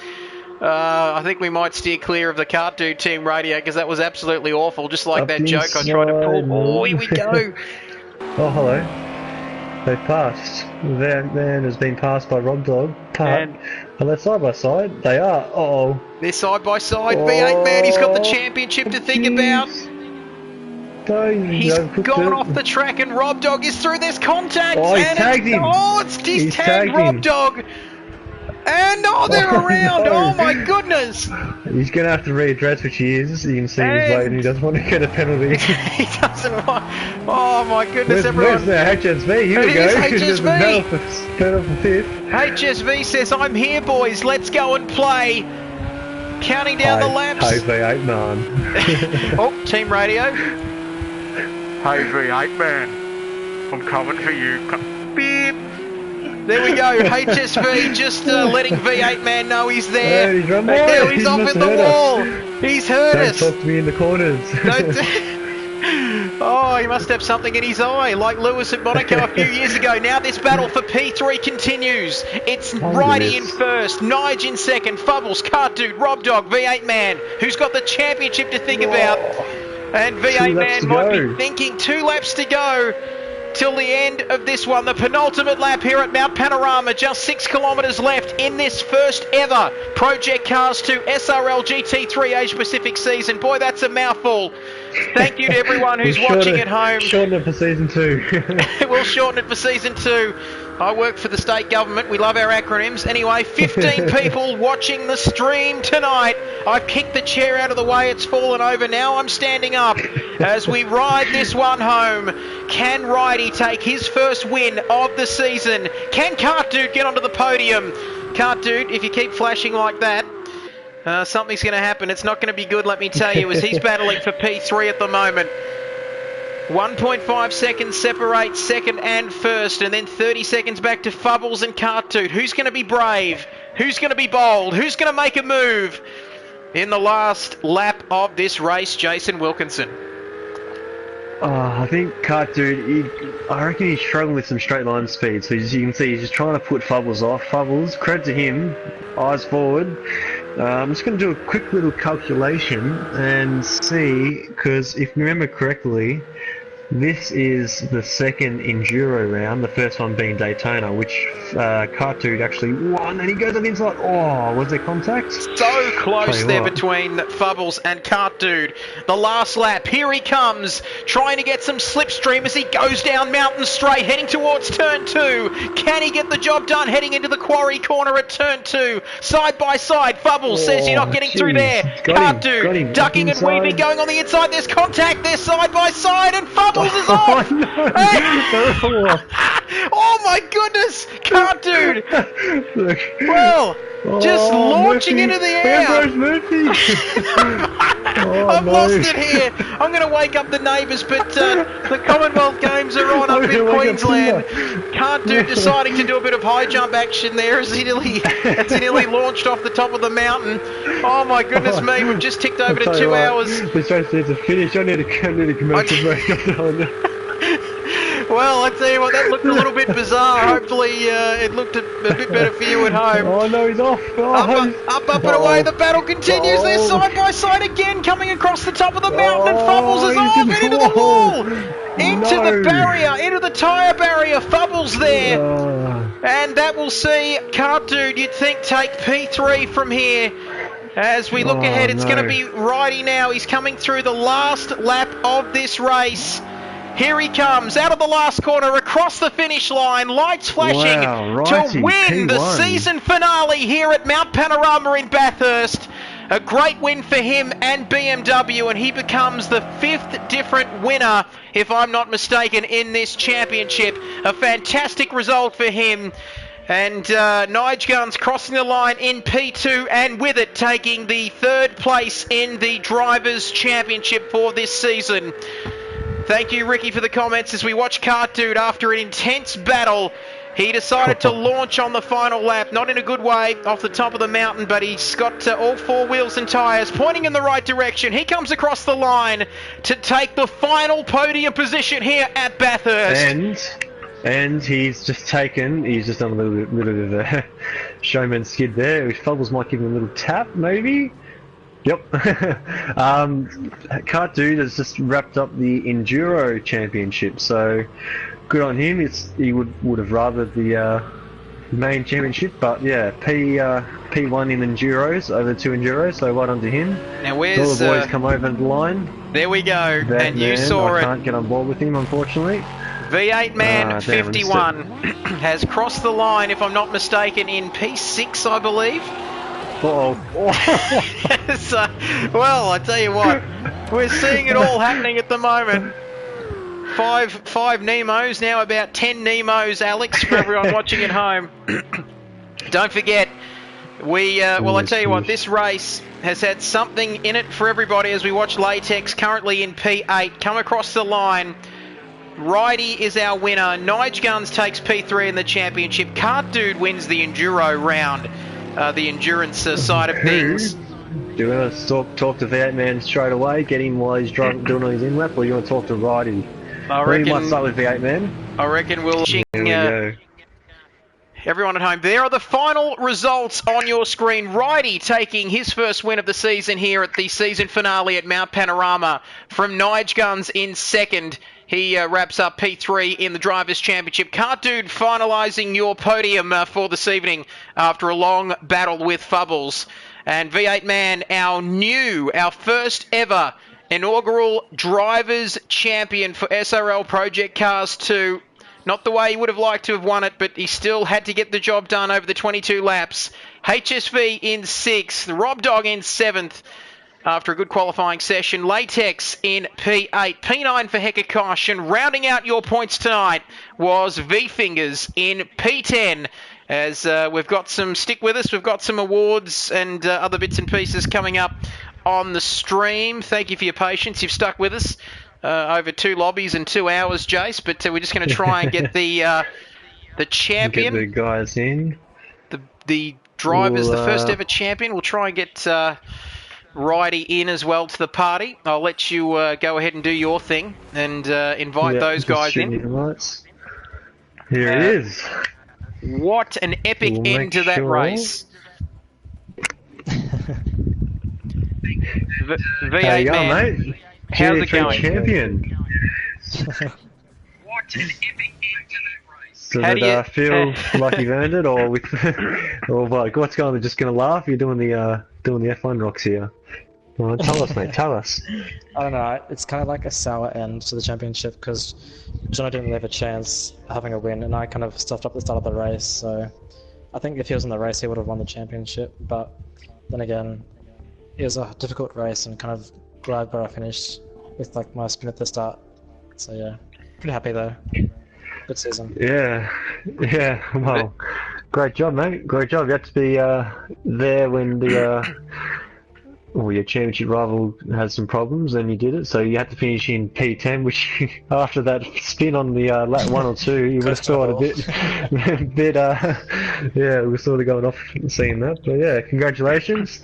I think we might steer clear of the Kart Dude team radio because that was absolutely awful. Just like that joke I tried to pull. Oh, here we go. Oh, hello. They've passed. Van has been passed by Rob Dog. Are they side by side? They are. Uh-oh. They're side by side. V8 Man, he's got the championship to think about. He's gone off the track and Rob Dog is through this contact. Oh, he's and tagged him. Oh, he's tagged Rob Dog. And they're around. Oh my goodness. He's going to have to readdress which he is. You can see he's waiting. He doesn't want to get a penalty. He doesn't want. Oh my goodness, Where's the HSV? Here we go. HSV. Pedal for fifth. HSV says, I'm here, boys. Let's go and play. Counting down the laps. Hey, V8 man. Oh, team radio. Hey V8 man, I'm coming for you. Beep. There we go, HSV just letting V8 man know he's there. Hey, he's run Now he's off in the wall. He's heard us. Don't talk to me in the corners. Oh, he must have something in his eye, like Lewis at Monaco a few years ago. Now this battle for P3 continues. It's Righty in first, Nige in second, Fubbles, Cart Dude, Rob Dog, V8 Man, who's got the championship to think about. And V8 Man might be thinking 2 laps to go till the end of this one. The penultimate lap here at Mount Panorama. Just 6 kilometres left in this first ever Project Cars 2 SRL GT3 Asia Pacific season. Boy, that's a mouthful. Thank you to everyone who's watching at home. Shorten it for season 2. We'll shorten it for season 2. I work for the state government. We love our acronyms. Anyway, 15 people watching the stream tonight. I've kicked the chair out of the way. It's fallen over. Now I'm standing up as we ride this one home. Can Righty take his first win of the season? Can Cart Dude get onto the podium? Cart Dude, if you keep flashing like that, something's going to happen. It's not going to be good, let me tell you, as he's battling for P3 at the moment. 1.5 seconds separate second and first, and then 30 seconds back to Fubbles and Cart Dude. Who's going to be brave? Who's going to be bold? Who's going to make a move in the last lap of this race? Jason Wilkinson. I think Cart Dude, I reckon he's struggling with some straight line speed. So as you can see, he's just trying to put Fubbles off. Fubbles, credit to him, eyes forward. I'm just going to do a quick little calculation and see, because if you remember correctly, this is the second Enduro round, the first one being Daytona, which Cart Dude actually won, and he goes on the inside. Oh, was there contact? So close there between Fubbles and Cart Dude. The last lap, here he comes, trying to get some slipstream as he goes down Mountain Straight, heading towards turn 2. Can he get the job done heading into the quarry corner at turn 2? Side by side, Fubbles says you're not getting through there. Cart Dude ducking and weaving, going on the inside. There's contact there side by side, and Fubbles is off! Oh my goodness! Cart Dude! Well, just launching into the air! I've lost it here! I'm going to wake up the neighbours, but the Commonwealth Games are on up in Queensland. Cart Dude deciding to do a bit of high jump action there as he nearly launched off the top of the mountain. Oh my goodness me, we've just ticked over to 2 hours. This race needs a finish. I need a commercial break. Well, I tell you what, that looked a little bit bizarre. Hopefully, it looked a bit better for you at home. Oh no, he's off. Up and away. The battle continues. They're side by side again, coming across the top of the mountain. And Fubbles is off and into the wall, into the barrier, into the tyre barrier. Fubbles there, and that will see Cart Dude, you'd think, take P3 from here. As we look ahead, it's going to be Righty now. He's coming through the last lap of this race. Here he comes, out of the last corner, across the finish line, lights flashing to win the season finale here at Mount Panorama in Bathurst. A great win for him and BMW, and he becomes the 5th different winner, if I'm not mistaken, in this championship. A fantastic result for him. And Nige Guns crossing the line in P2, and with it taking the 3rd place in the Drivers' Championship for this season. Thank you, Ricky, for the comments as we watch Cart Dude after an intense battle. He decided to launch on the final lap, not in a good way, off the top of the mountain, but he's got all 4 wheels and tyres pointing in the right direction. He comes across the line to take the final podium position here at Bathurst. And he's just done a little bit of a showman skid there. Fubbles might give him a little tap, maybe. Yep. Cart Dude has just wrapped up the Enduro Championship, so good on him. He would have rathered the main championship, but yeah, P1 in Enduros, over 2 Enduros, so right onto him. Now where's... All the boys come over the line. There we go, That and you man, saw I it. can't get on board with him, unfortunately. V8 man Damn, 51 has crossed the line, if I'm not mistaken, in P6, I believe. So, well, I tell you what, we're seeing it all happening at the moment. Five Nemos, now about 10 Nemos, Alex, for everyone watching at home. Don't forget, well, I tell you what, this race has had something in it for everybody as we watch Latex, currently in P8, come across the line. Righty is our winner. Nige Guns takes P3 in the championship. Cart Dude wins the Enduro round, the endurance side of things. Do you want to talk to V8 man straight away, get him while he's doing all his in-lap, or you want to talk to Righty? I reckon, we might start with V8 man. I reckon we'll... Here we go. Everyone at home, there are the final results on your screen. Righty taking his first win of the season here at the season finale at Mount Panorama from Nige Guns in second. He wraps up P3 in the Drivers' Championship. Cart Dude finalising your podium for this evening after a long battle with Fubbles. And V8 Man, our first ever inaugural Drivers' Champion for SRL Project Cars 2. Not the way he would have liked to have won it, but he still had to get the job done over the 22 laps. HSV in 6th, Rob Dog in 7th. After a good qualifying session, Latex in P8, P9 for Hekakosh, and rounding out your points tonight was V-Fingers in P10. As we've got some, stick with us, we've got some awards and other bits and pieces coming up on the stream. Thank you for your patience, you've stuck with us over 2 lobbies and 2 hours, Jace, but we're just going to try and get the champion. Get the guys in. The driver's the first ever champion. We'll try and get... Righty in as well to the party. I'll let you go ahead and do your thing and invite those guys in. Here it is. What an epic end to that race. V8 man, mate? How's it going? Champion. What an epic end to that race. Does it feel like you've earned it, or with, or like what's going on? Just gonna laugh? You're doing the F1 rocks here. Well, tell us, mate. Tell us. I don't know. It's kind of like a sour end to the championship because John didn't really have a chance having a win, and I kind of stuffed up the start of the race. So I think if he was in the race, he would have won the championship. But then again, it was a difficult race, and kind of glad where I finished with like my spin at the start. So yeah, pretty happy though. Good season. Yeah. Well, great job, mate. Great job. You had to be there when the your championship rival had some problems, and you did it. So you had to finish in P10, which after that spin on the lap 1 or 2, you would have thought a bit, yeah, we were sort of going off seeing that. But yeah, congratulations.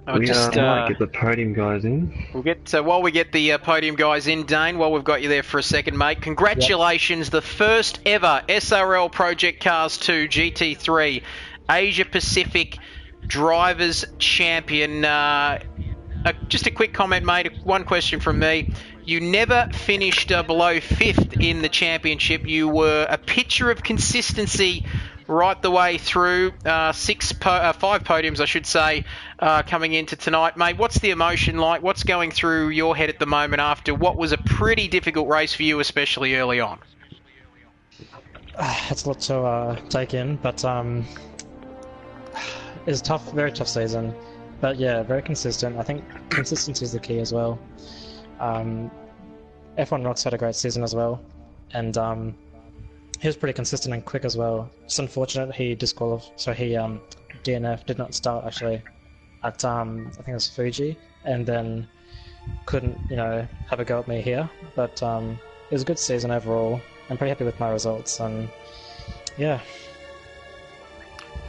We might get the podium guys in. We'll get while we get the podium guys in, Dane. While we've got you there for a second, mate. Congratulations, the first ever SRL Project Cars 2 GT3 Asia Pacific Drivers Champion. Just a quick comment, mate. One question from me. You never finished below 5th in the championship. You were a picture of consistency right the way through. 5 podiums, I should say, coming into tonight. Mate, what's the emotion like? What's going through your head at the moment after what was a pretty difficult race for you, especially early on? It's a lot to take in, but it's a tough, very tough season. But yeah, very consistent. I think consistency is the key as well. F1 Rocks had a great season as well, and he was pretty consistent and quick as well. It's unfortunate he DNF, did not start actually at I think it was Fuji, and then couldn't have a go at me here. But it was a good season overall. I'm pretty happy with my results, and yeah.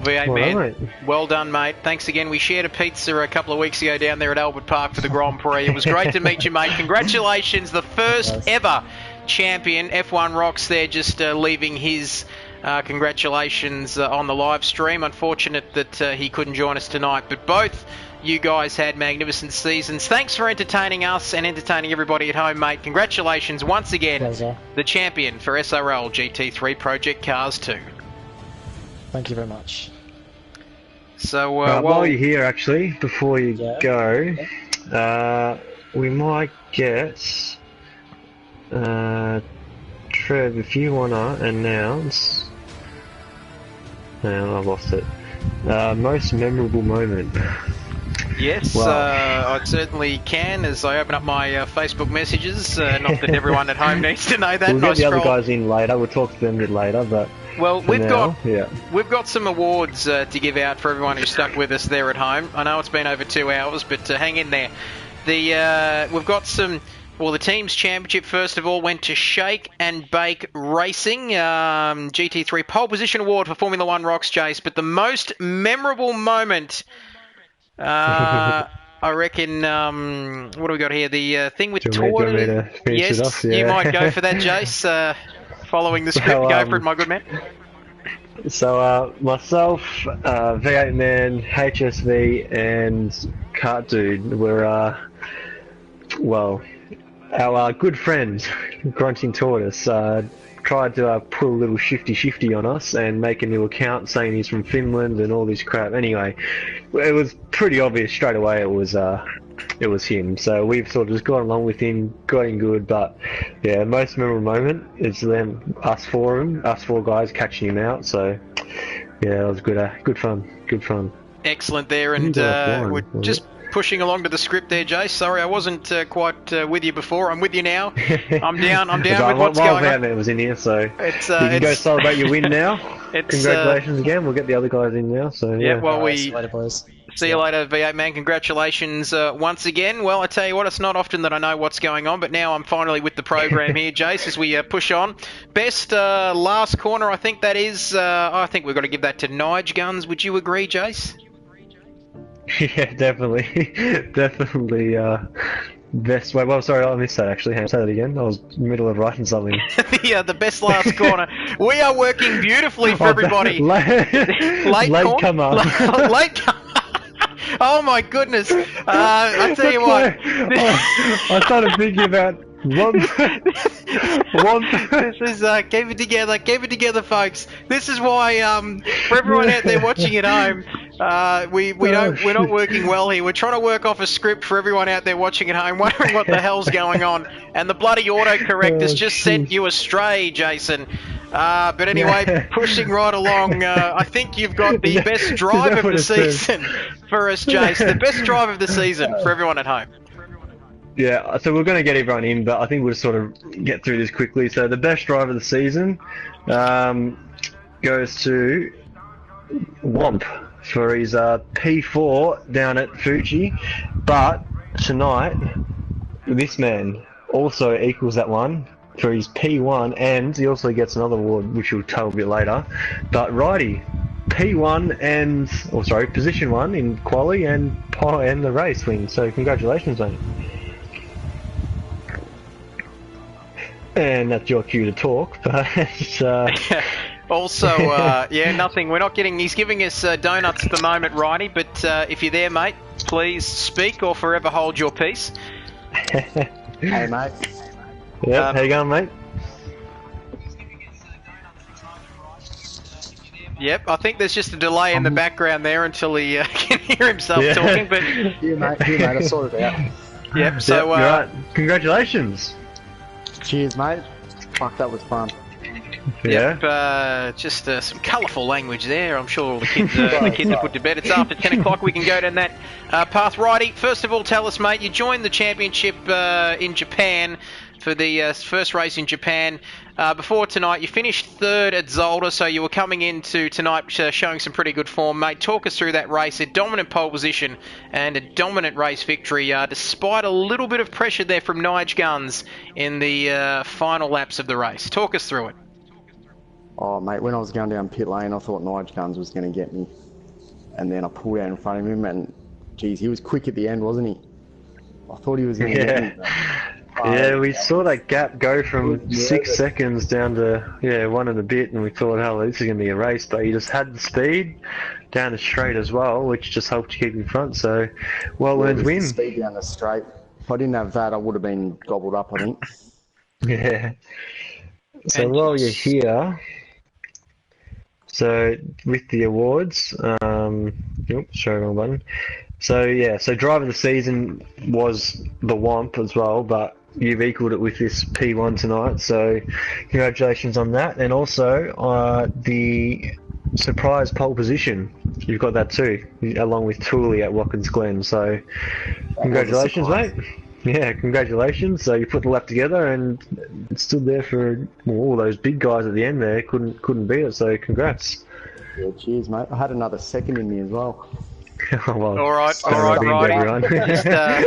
V8 man, well done, mate. Thanks again. We shared a pizza a couple of weeks ago down there at Albert Park for the Grand Prix. It was great to meet you, mate. Congratulations, the first ever champion. F1 Rocks there, just leaving his congratulations on the live stream. Unfortunate that he couldn't join us tonight, but both you guys had magnificent seasons. Thanks for entertaining us and entertaining everybody at home, mate. Congratulations once again, the champion for SRL GT3 Project Cars 2. Thank you very much. So, while you're here, actually, before you Yeah. go, we might get Trev, if you wanna announce. No, I lost it. Most memorable moment. yes, Wow. I certainly can as I open up my Facebook messages. Not that everyone at home needs to know that. We'll and I get the other scroll- guys in later. We'll talk to them a bit later, but Well, for now, yeah. we've got some awards to give out for everyone who stuck with us there at home. I know it's been over 2 hours, but hang in there. We've got some. Well, the team's championship first of all went to Shake and Bake Racing GT3 pole position award for Formula One Rocks, Jace. But the most memorable moment, I reckon. What do we got here? The thing with Do you want me to finish Yes, it off? you Yeah. might go for that, Jace. Following the script, go for it, my good man. So, myself, V8 Man, HSV, and Kart Dude were, well, our good friend, Grunting Tortoise, tried to pull a little shifty on us and make a new account saying he's from Finland and all this crap. Anyway, it was pretty obvious straight away it was him. So we've sort of just gone along with him, got him good. But yeah, most memorable moment is us four guys catching him out. So yeah, it was good fun. Excellent there, and we're just pushing along to the script there, Jace. Sorry, I wasn't quite with you before. I'm with you now. I'm down with what's going on. It was in here, so It's, you can go celebrate your win now. It's, Congratulations again. We'll get the other guys in now. So Yeah, well, Alright, see you later, boys. see you later, V8 man. Congratulations once again. Well, I tell you what, it's not often that I know what's going on, but now I'm finally with the program here, Jace, as we push on. Best last corner, I think that is. I think we've got to give that to Nige Guns. Would you agree, Jace? Yeah, definitely. Best way. Well, sorry, I missed that actually. Say that again. I was in the middle of writing something. The best last corner. We are working beautifully for everybody. Late comer. Late comer. Oh my goodness. I tell you what. I started thinking about one. This is keep it together, folks. This is why for everyone out there watching at home, we're not working well here. We're trying to work off a script for everyone out there watching at home, wondering what the hell's going on, and the bloody autocorrect has just sent you astray, Jason. But anyway, pushing right along. I think you've got the best drive of the season for us, Jace. The best drive of the season for everyone at home. Yeah, so we're going to get everyone in, but I think we'll just sort of get through this quickly. So the best driver of the season goes to Womp for his P4 down at Fuji. But tonight, this man also equals that one for his P1, and he also gets another award, which we'll tell a bit later. But righty, P1 and, position 1 in quali and the race win. So congratulations, mate. And that's your cue to talk, but Also, yeah, nothing. We're not getting. He's giving us donuts at the moment, Righty. But if you're there, mate, please speak or forever hold your peace. Hey, mate. Yeah, how you going, mate? Yep, I think there's just a delay in the background there until he can hear himself talking. But Here, mate, I sorted it out. yep. So you're right. Congratulations. Cheers, mate. Fuck, that was fun. Yeah. Yep, just some colourful language there. I'm sure all the kids, are put to bed. It's after 10 o'clock. We can go down that path. Righty, first of all, tell us, mate, you joined the championship in Japan for the first race in Japan. Before tonight, you finished third at Zolder, so you were coming into tonight showing some pretty good form, mate. Talk us through that race, a dominant pole position and a dominant race victory, despite a little bit of pressure there from Nige Guns in the final laps of the race. Talk us through it. Oh, mate, when I was going down pit lane, I thought Nige Guns was going to get me. And then I pulled out in front of him, and, geez, he was quick at the end, wasn't he? I thought he was going to get me. Yeah, we saw that gap go from 6 seconds down to, 1 and a bit, and we thought, hell, this is going to be a race. But he just had the speed down the straight as well, which just helped to keep in front. So, well-earned win. Speed down the straight. If I didn't have that, I would have been gobbled up, I think. Yeah. So And while you're here, So with the awards, oops, sorry, wrong button. So yeah, so driver of the season was the Womp as well, but you've equalled it with this P1 tonight. So congratulations on that, and also the surprise pole position. You've got that too, along with Tooley at Watkins Glen. So congratulations, mate. Yeah, congratulations. So you put the lap together and it stood there for all those big guys at the end there. Couldn't beat it. So congrats. Yeah, cheers, mate. I had another second in me as well. Well, All right, Righty.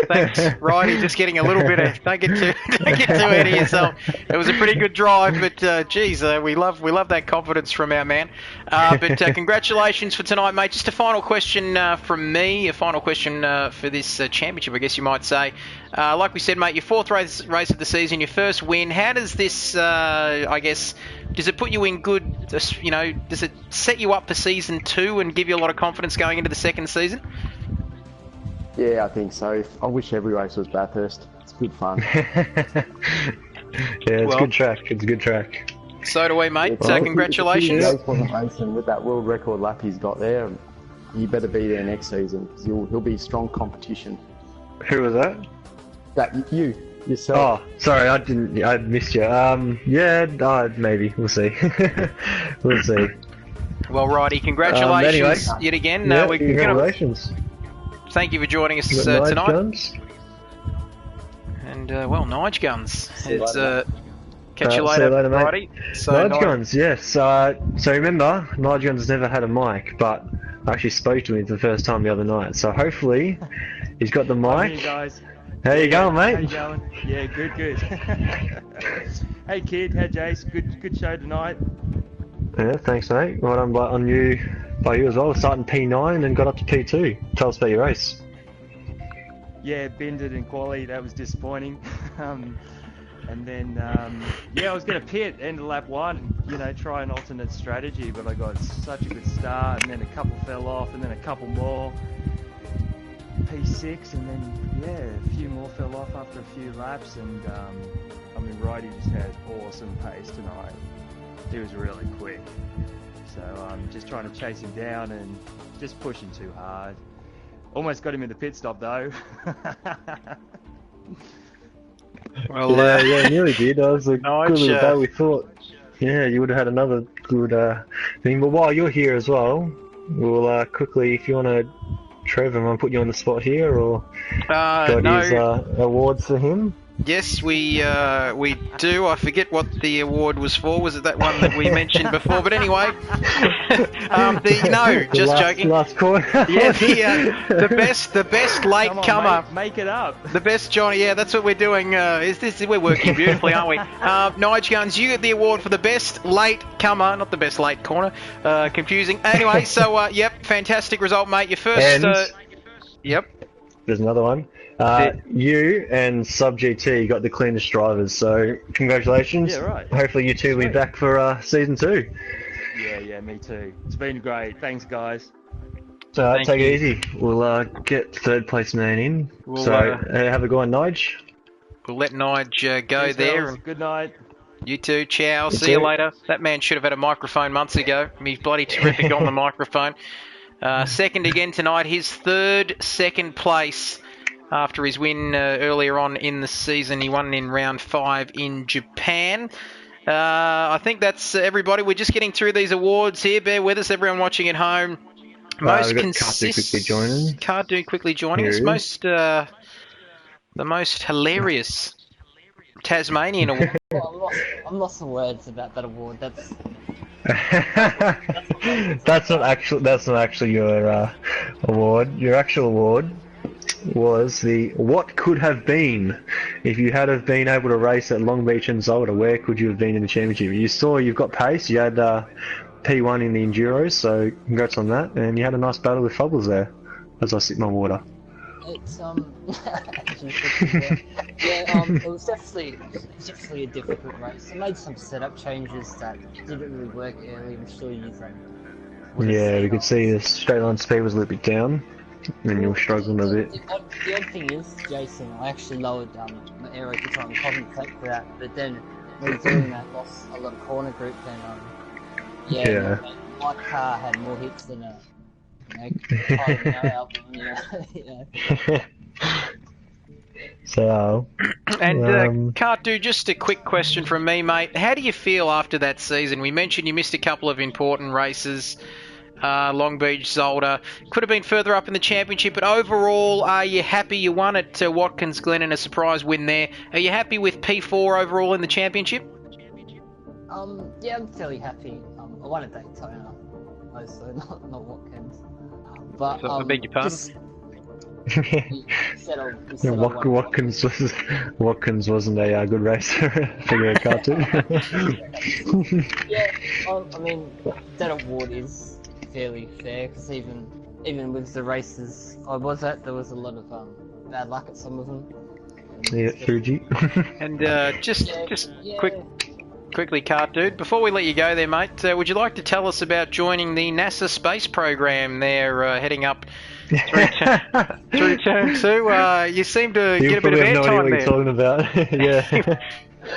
Thanks, Righty. Just getting a little bit of don't get too ahead of yourself. It was a pretty good drive, but geez, we love that confidence from our man. But congratulations for tonight, mate. Just a final question from me. A final question for this championship, I guess you might say. Like we said, mate, your fourth race of the season, your first win. How does this, I guess, does it put you in good, does it set you up for season 2 and give you a lot of confidence going into the second season? Yeah, I think so. I wish every race was Bathurst. It's good fun. Yeah, it's a good track. It's a good track. So do we, mate. Congratulations. If he wasn't racing with that world record lap he's got there, he better be there next season because he'll be strong competition. Who was that? That you yourself. Oh, sorry, I missed you. Yeah, maybe we'll see. We'll see. Well, Righty, congratulations yet again. Yeah, congratulations. Thank you for joining us Nige tonight. Guns. And Nige Guns. Catch you See you later, mate. Righty. So, Nige Guns, yes. So remember, Nige Guns has never had a mic, but I actually spoke to him for the first time the other night. So hopefully, he's got the mic. Hey guys. How you going, mate? How you going? Yeah, good. Hey kid, hey Jace, good show tonight. Yeah, thanks, mate. Well done by you as well. Starting P9 and got up to P2. Tell us about your race. Yeah, bended in quali, that was disappointing. And then, I was going to pit end of lap 1, try an alternate strategy, but I got such a good start, and then a couple fell off, and then a couple more. P6, and then, a few more fell off after a few laps, and, Righty just had awesome pace tonight. He was really quick. So I'm just trying to chase him down and just pushing too hard. Almost got him in the pit stop though. Well, yeah, nearly did. That was a good little day. We thought, you would have had another good thing. But while you're here as well, we'll quickly, if you want to, Trevor, I'm going to put you on the spot here, or got his awards for him? Yes, we do. I forget what the award was for. Was it that one that we mentioned before? But anyway, joking. Last quarter. Yeah, the best late comer. Make it up. The best Johnny. Yeah, that's what we're doing. We're working beautifully, aren't we? Nige Guns, you get the award for the best late comer, not the best late corner. Confusing. Anyway, so fantastic result, mate. Your first. There's another one. You and Sub GT got the cleanest drivers, so congratulations. Yeah, right. Hopefully you two will be back for season 2. Yeah, me too. It's been great. Thanks, guys. So take it easy. We'll get third place man in. Have a go on, Nige. We'll let Nige go. Cheers, there. Girls. Good night. You too. Ciao. See you later. That man should have had a microphone months ago. He's bloody terrific on the microphone. Second again tonight. His second place. After his win earlier on in the season, he won in round 5 in Japan. I think that's everybody. We're just getting through these awards here. Bear with us, everyone watching at home. Most consistent. Cardu quickly joining us. The most hilarious Tasmanian award. I'm lost for words about that award. That's not actually your award. Your actual award was the what could have been if you had have been able to race at Long Beach and Zolder. Where could you have been in the championship? You saw you've got pace. You had P1 in the Enduros, so congrats on that. And you had a nice battle with Fubbles there as I sip my water. It's it was definitely a difficult race. I made some setup changes that didn't really work early. I'm sure you Yeah, we could see the straight line speed was a little bit down. And you were struggling a bit. The odd thing is, Jason, I actually lowered my aero to try and compensate for that, but then when doing that, lost a lot of corner group, and my car had more hits than a Kylie Minogue album, you know. So, And Cartu, just a quick question from me, mate. How do you feel after that season? We mentioned you missed a couple of important races. Long Beach, Zolder. Could have been further up in the championship, but overall, are you happy you won at Watkins Glen in a surprise win there? Are you happy with P4 overall in the championship? Yeah, I'm fairly happy. I won at Daytona, mostly, not Watkins. But, I beg your pardon? Watkins wasn't a good racer for your cartoon. Yeah, I mean, that award is fairly fair, because even with the races I was at, there was a lot of bad luck at some of them. Yeah, Fuji. And quickly, Cart Dude, before we let you go there, mate, would you like to tell us about joining the NASA space program there, heading up through Term 2? You seem to get a bit of airtime there. Talking about. Yeah.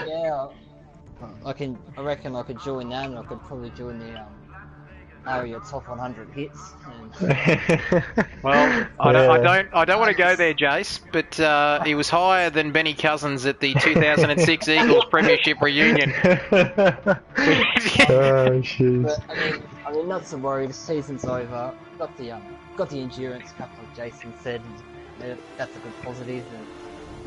Yeah, I reckon I could join that, and I could probably join the ARIA top 100 hits. Well, I don't want to go there, Jace, but he was higher than Benny Cousins at the 2006 Eagles Premiership reunion. Oh, jeez. But, I mean, not to worry. The season's over. Got the endurance cup, like Jason said. And that's a good positive, and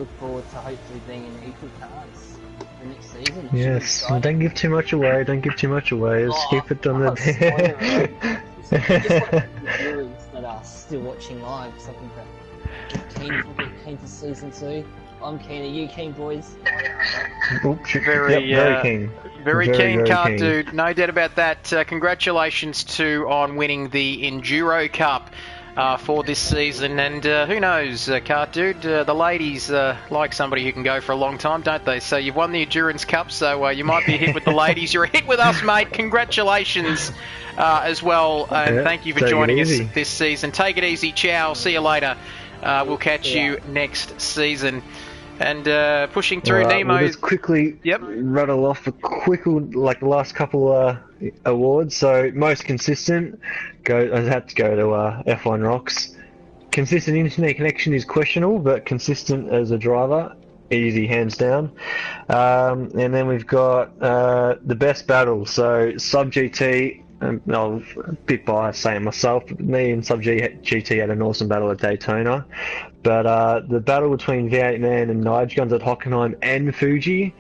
look forward to hopefully being in equal cards for next season. Yes, don't give too much away. Just keep it on the. Just like the viewers that are still watching live, something that keen for season 2. I'm keen. Are you keen, boys? Very keen. Very keen, Cart Dude. No doubt about that. Congratulations on winning the Enduro Cup for this season. And who knows, Cart Dude, the ladies like somebody who can go for a long time, don't they? So you've won the Endurance Cup, so you might be a hit with the ladies. You're a hit with us, mate. Congratulations as well. And thank you for joining us this season. Take it easy. Ciao. See you later. We'll catch you next season. And pushing through Nemo. We'll just quickly rattle off the last couple awards. So most consistent, I had to go to F1 Rocks. Consistent internet connection is questionable, but consistent as a driver, easy, hands down. And then we've got the best battle. So Sub GT. I'm a bit biased saying myself, but me and Sub GT had an awesome battle at Daytona. But the battle between V8 Man and Nige Guns at Hockenheim and Fuji,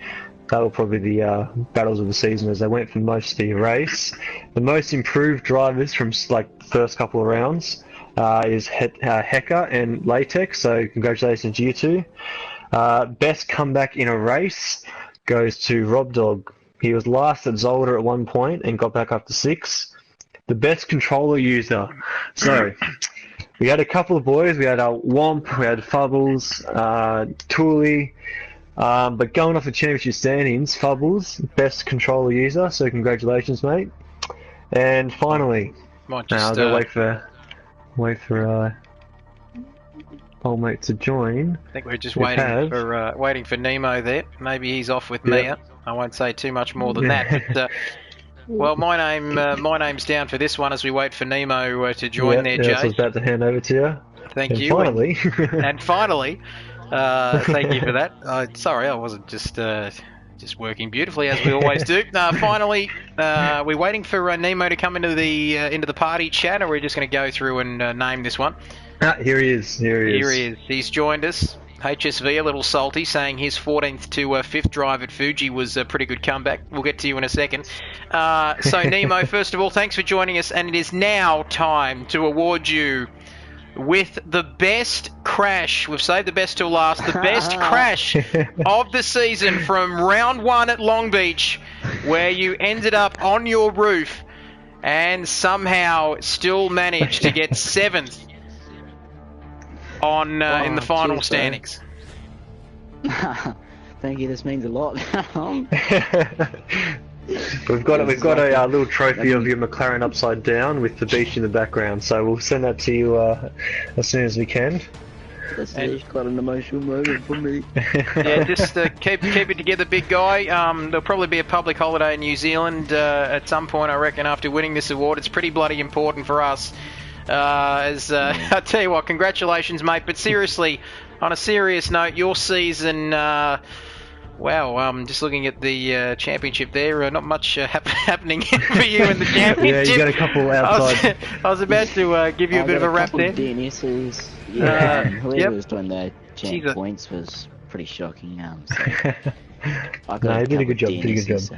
that were probably the battles of the season, as they went for most of the race. The most improved drivers from first couple of rounds is Heka and Latex, so congratulations to you two. Best comeback in a race goes to Rob Dog. He was last at Zolder at one point and got back up to 6. The best controller user. So, we had a couple of boys. We had Womp, we had Fubbles, Tooley. But going off the championship standings, Fubbles, best controller user. So congratulations, mate. And finally, Might just, I'll wait for old mate to join. I think we're just waiting for Nemo there. Maybe he's off with Mia. I won't say too much more than that. But, well, my name's down for this one as we wait for Nemo to join there, Jay. I was about to hand over to you. Thank you. Finally. And finally, thank you for that. Sorry, I wasn't just working beautifully as we always do. Finally, we're waiting for Nemo to come into the party chat, or we're just going to go through and name this one. Here he is. Here he is. He's joined us. HSV, a little salty, saying his 14th to 5th drive at Fuji was a pretty good comeback. We'll get to you in a second. So, Nemo, first of all, thanks for joining us, and it is now time to award you with the best crash. We've saved the best till last. The best crash of the season from round 1 at Long Beach, where you ended up on your roof and somehow still managed to get 7th. In the final standings. Thank you. This means a lot. We've got a little trophy of your McLaren upside down with the beach in the background. So we'll send that to you as soon as we can. This is quite an emotional moment for me. Yeah, just keep it together, big guy. There'll probably be a public holiday in New Zealand at some point, I reckon, after winning this award. It's pretty bloody important for us. I tell you what, congratulations, mate. But seriously, on a serious note, your season, wow, just looking at the championship there, not much happening for you in the championship. Yeah, you got a couple outside. I was about to give you a bit of a wrap there. DNSs. Yeah, whoever yep. was doing their champ Jeez, points was pretty shocking. No, you did a good job. Did a good job. So.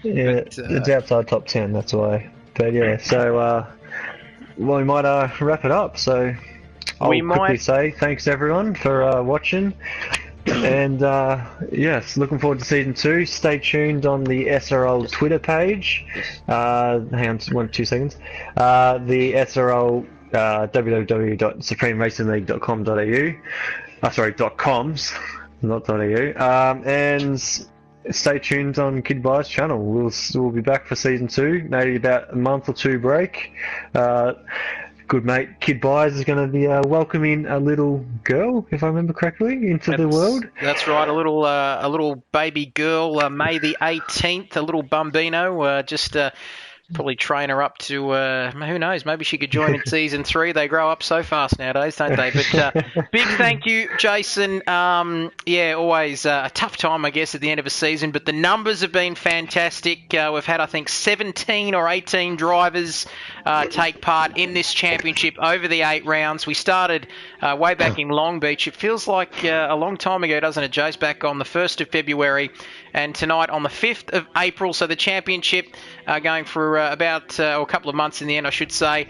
Yeah, But, it's outside top 10. That's why. But yeah, so well, we might wrap it up. So I'll quickly say thanks everyone for watching. And yes, looking forward to season 2. Stay tuned on the SRL Twitter page. Hang on, 2 seconds. The SRL www.supremeracingleague.com.au. Sorry, .coms, not .au. And stay tuned on Kidbyers channel. We'll be back for season 2. Maybe about a month or 2 break. Good mate Kidbyers is going to be welcoming a little girl, if I remember correctly, into the world. That's right, a little baby girl, May the 18th, a little bambino, just probably train her up to, who knows, maybe she could join in season 3. They grow up so fast nowadays, don't they? But big thank you, Jason. Yeah, always a tough time, I guess, at the end of a season, but the numbers have been fantastic. We've had, I think, 17 or 18 drivers take part in this championship over the 8 rounds. We started way back in Long Beach. It feels like a long time ago, doesn't it, Jace? Back on the 1st of February, and tonight on the 5th of April. So the championship going for about a couple of months in the end, I should say.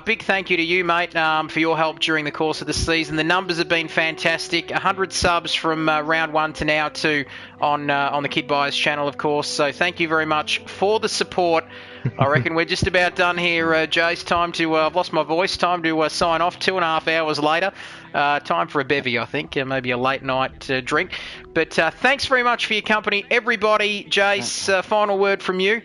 Big thank you to you, mate, for your help during the course of the season. The numbers have been fantastic. 100 subs from round 1 to now too on the Kidbyers channel, of course. So thank you very much for the support. I reckon we're just about done here, Jace. Time to, I've lost my voice, time to sign off 2.5 hours later. Time for a bevy, I think, maybe a late night drink. But thanks very much for your company, everybody. Jace, final word from you.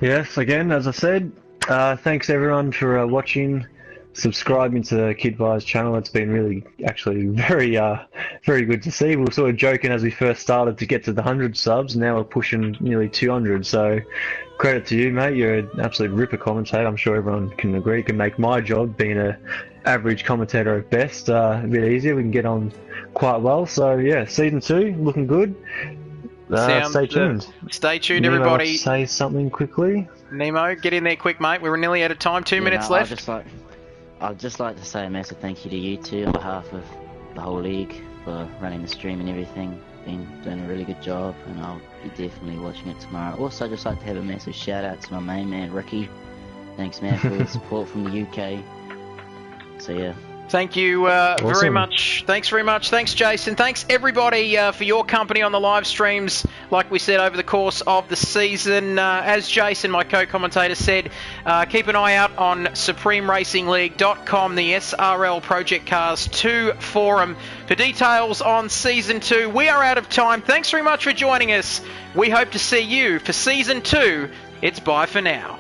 Yes, again, as I said, thanks everyone for watching, subscribing to the Kidbyers channel. It's been really, actually, very good to see. We were sort of joking as we first started to get to the 100 subs, and now we're pushing nearly 200. So, credit to you, mate. You're an absolute ripper commentator. I'm sure everyone can agree. You can make my job, being an average commentator at best, a bit easier. We can get on quite well. So, yeah, season 2, looking good. Stay tuned. Stay tuned, Nemo, everybody. Say something quickly. Nemo, get in there quick, mate. We're nearly out of time. 2 minutes left. I'd just like to say a massive thank you to you two on behalf of the whole league for running the stream and everything. Been doing a really good job, and I'll be definitely watching it tomorrow. Also, I'd just like to have a massive shout out to my main man Ricky. Thanks, man, for the support from the UK. So yeah. Thank you very much. Thanks very much. Thanks, Jason. Thanks, everybody, for your company on the live streams, like we said, over the course of the season. As Jason, my co-commentator, said, keep an eye out on SupremeRacingLeague.com, the SRL Project Cars 2 forum, for details on Season 2. We are out of time. Thanks very much for joining us. We hope to see you for Season 2. It's bye for now.